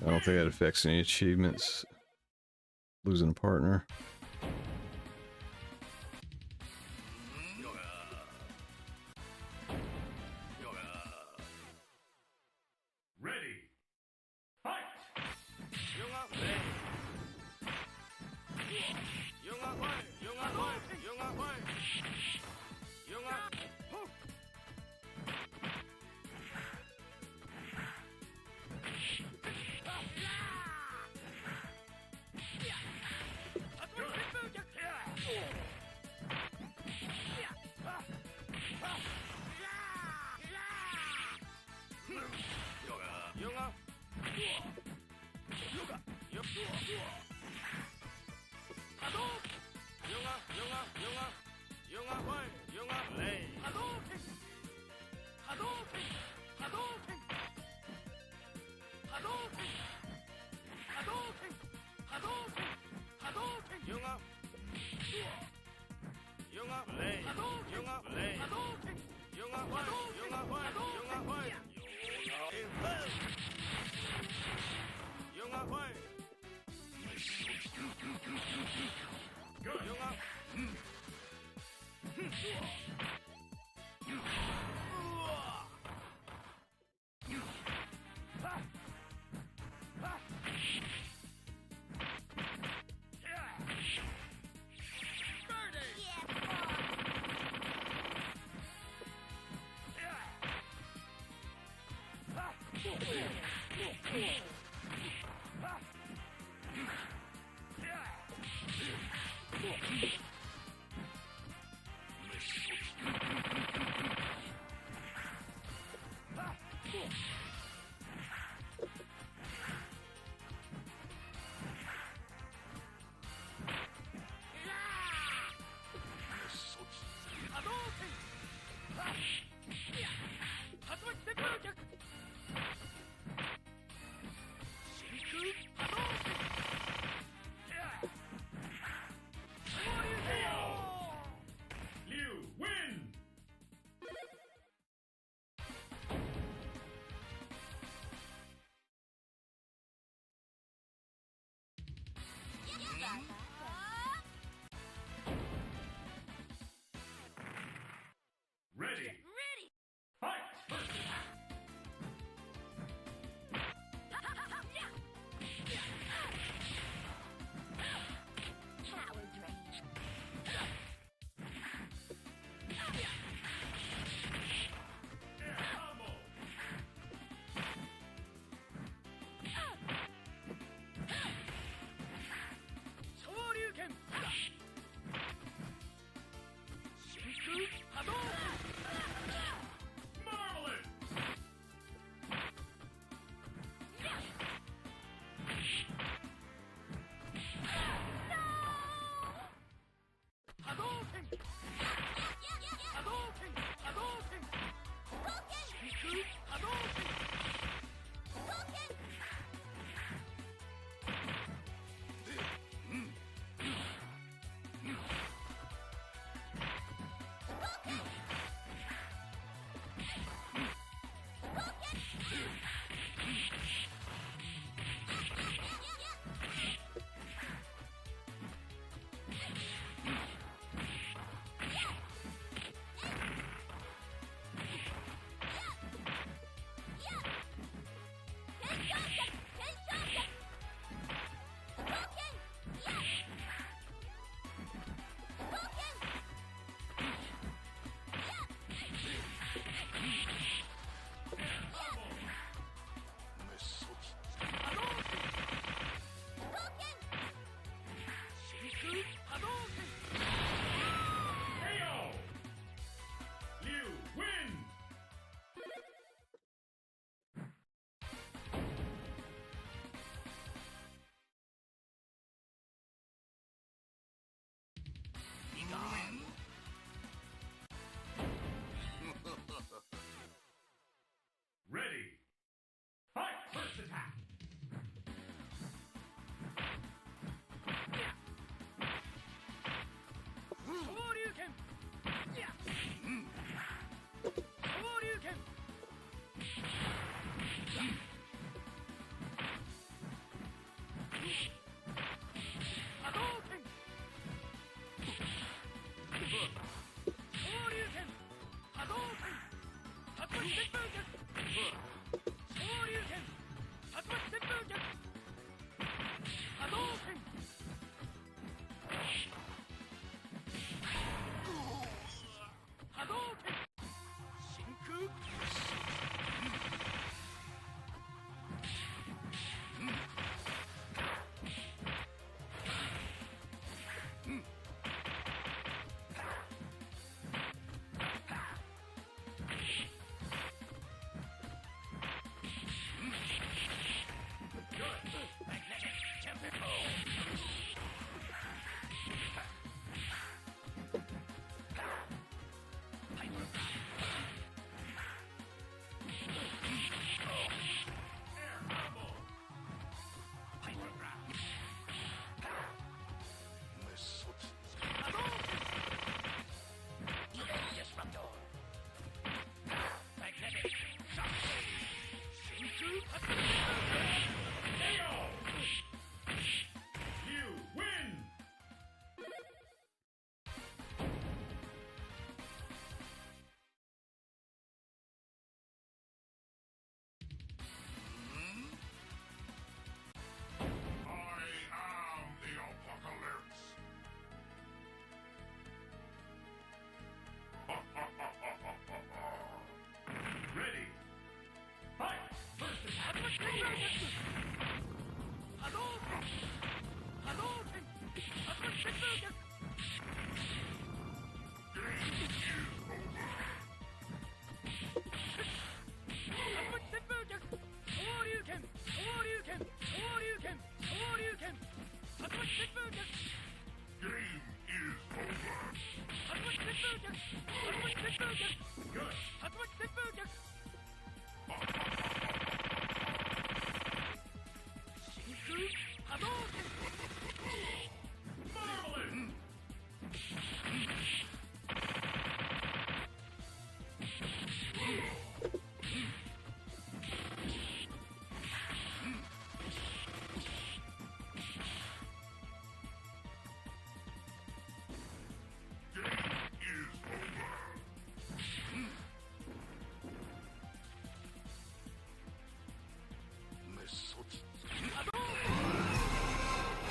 I don't think that affects any achievements. Losing a partner. Hadouken!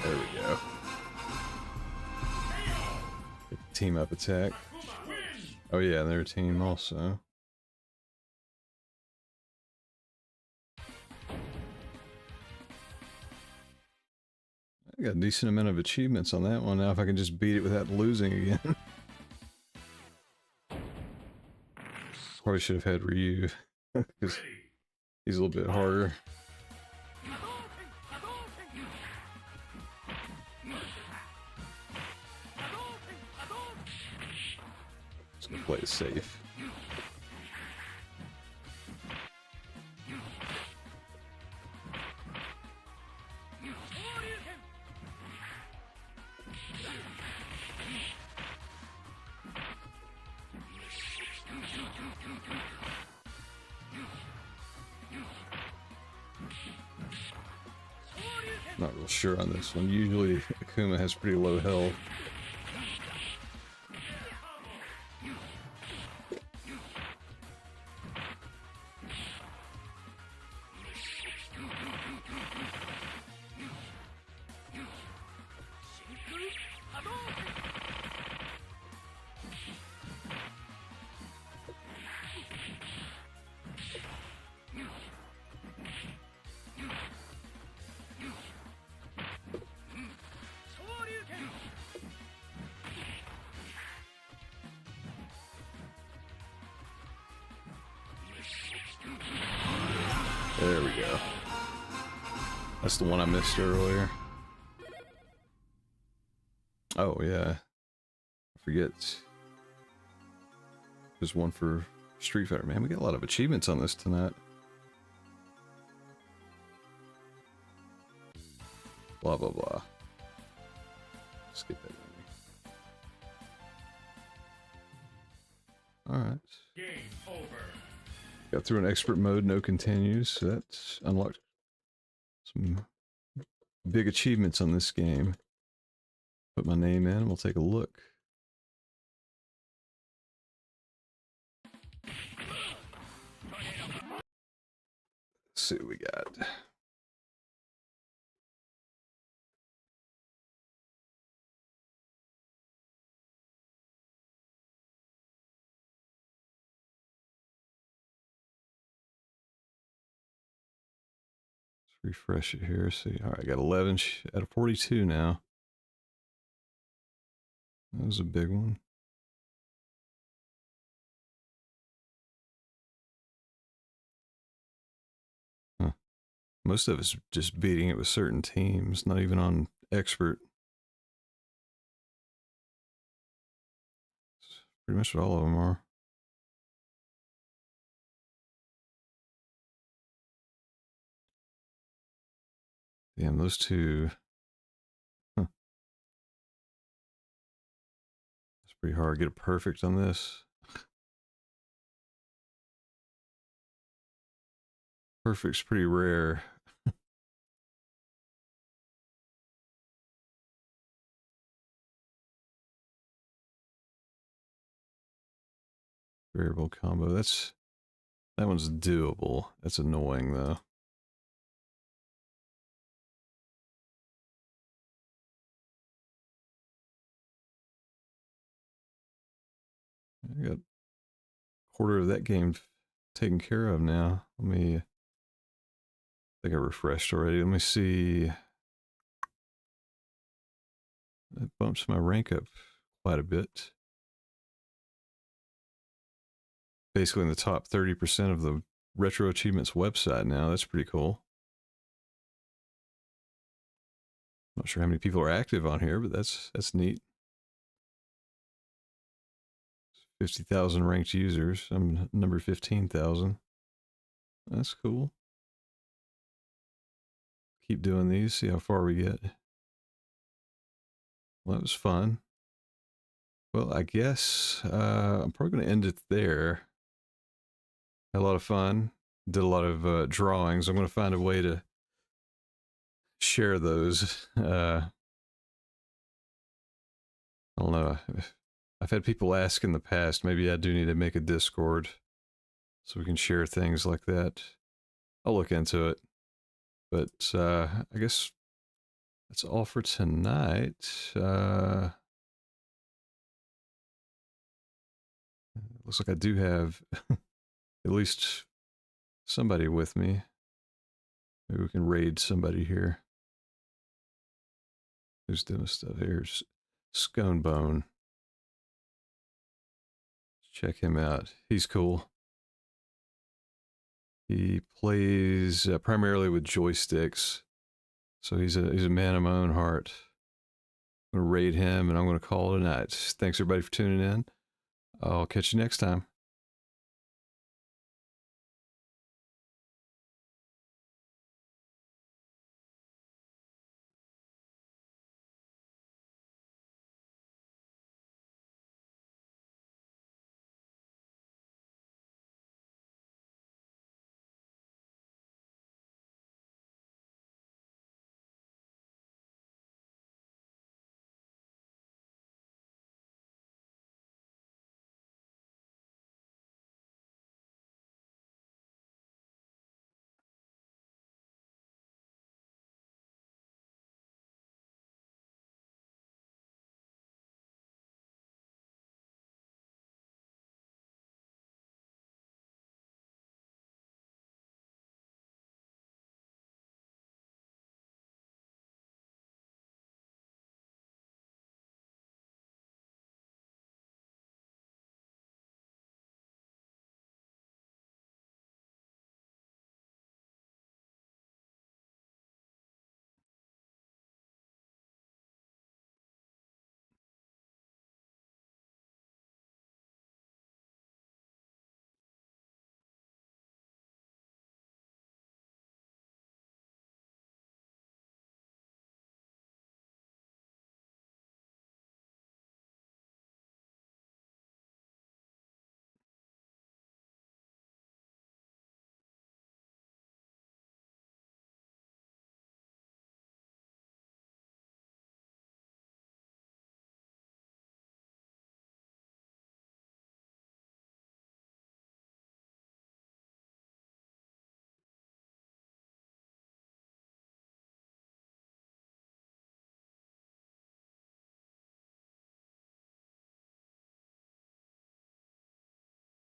There we go. Team up attack. Oh yeah, and their team also. I got a decent amount of achievements on that one. Now if I can just beat it without losing again. Probably should have had Ryu, because he's a little bit harder. Just gonna play it safe. Not real sure on this one. Usually Akuma has pretty low health. There we go. That's the one I missed earlier. Oh yeah. I forget. There's one for Street Fighter. Man, we got a lot of achievements on this tonight. Blah blah blah. Skip that. Alright. Game over. Got through an expert mode, no continues, so that's unlocked some big achievements on this game. Put my name in, we'll take a look. Let's see what we got. Refresh it here. See, all right, I got 11 out of 42 now. That was a big one. Huh. Most of us just beating it with certain teams, not even on expert. That's pretty much what all of them are. Damn, those two. Huh. It's pretty hard to get a perfect on this. Perfect's pretty rare. Variable combo. That one's doable. That's annoying though. I got a quarter of that game taken care of now. Let me think I refreshed already. Let me see. That bumps my rank up quite a bit. Basically in the top 30% of the Retro Achievements website now. That's pretty cool. Not sure how many people are active on here, but that's neat. 50,000 ranked users. I'm number 15,000. That's cool. Keep doing these, see how far we get. Well, that was fun. Well, I guess I'm probably going to end it there. Had a lot of fun. Did a lot of drawings. I'm going to find a way to share those. I don't know. I've had people ask in the past, maybe I do need to make a Discord so we can share things like that. I'll look into it. But I guess that's all for tonight. Looks like I do have at least somebody with me. Maybe we can raid somebody here. Who's doing stuff here? Sconebone. Check him out. He's cool. He plays primarily with joysticks, so he's a man of my own heart. I'm gonna raid him, and I'm gonna call it a night. Thanks everybody for tuning in. I'll catch you next time.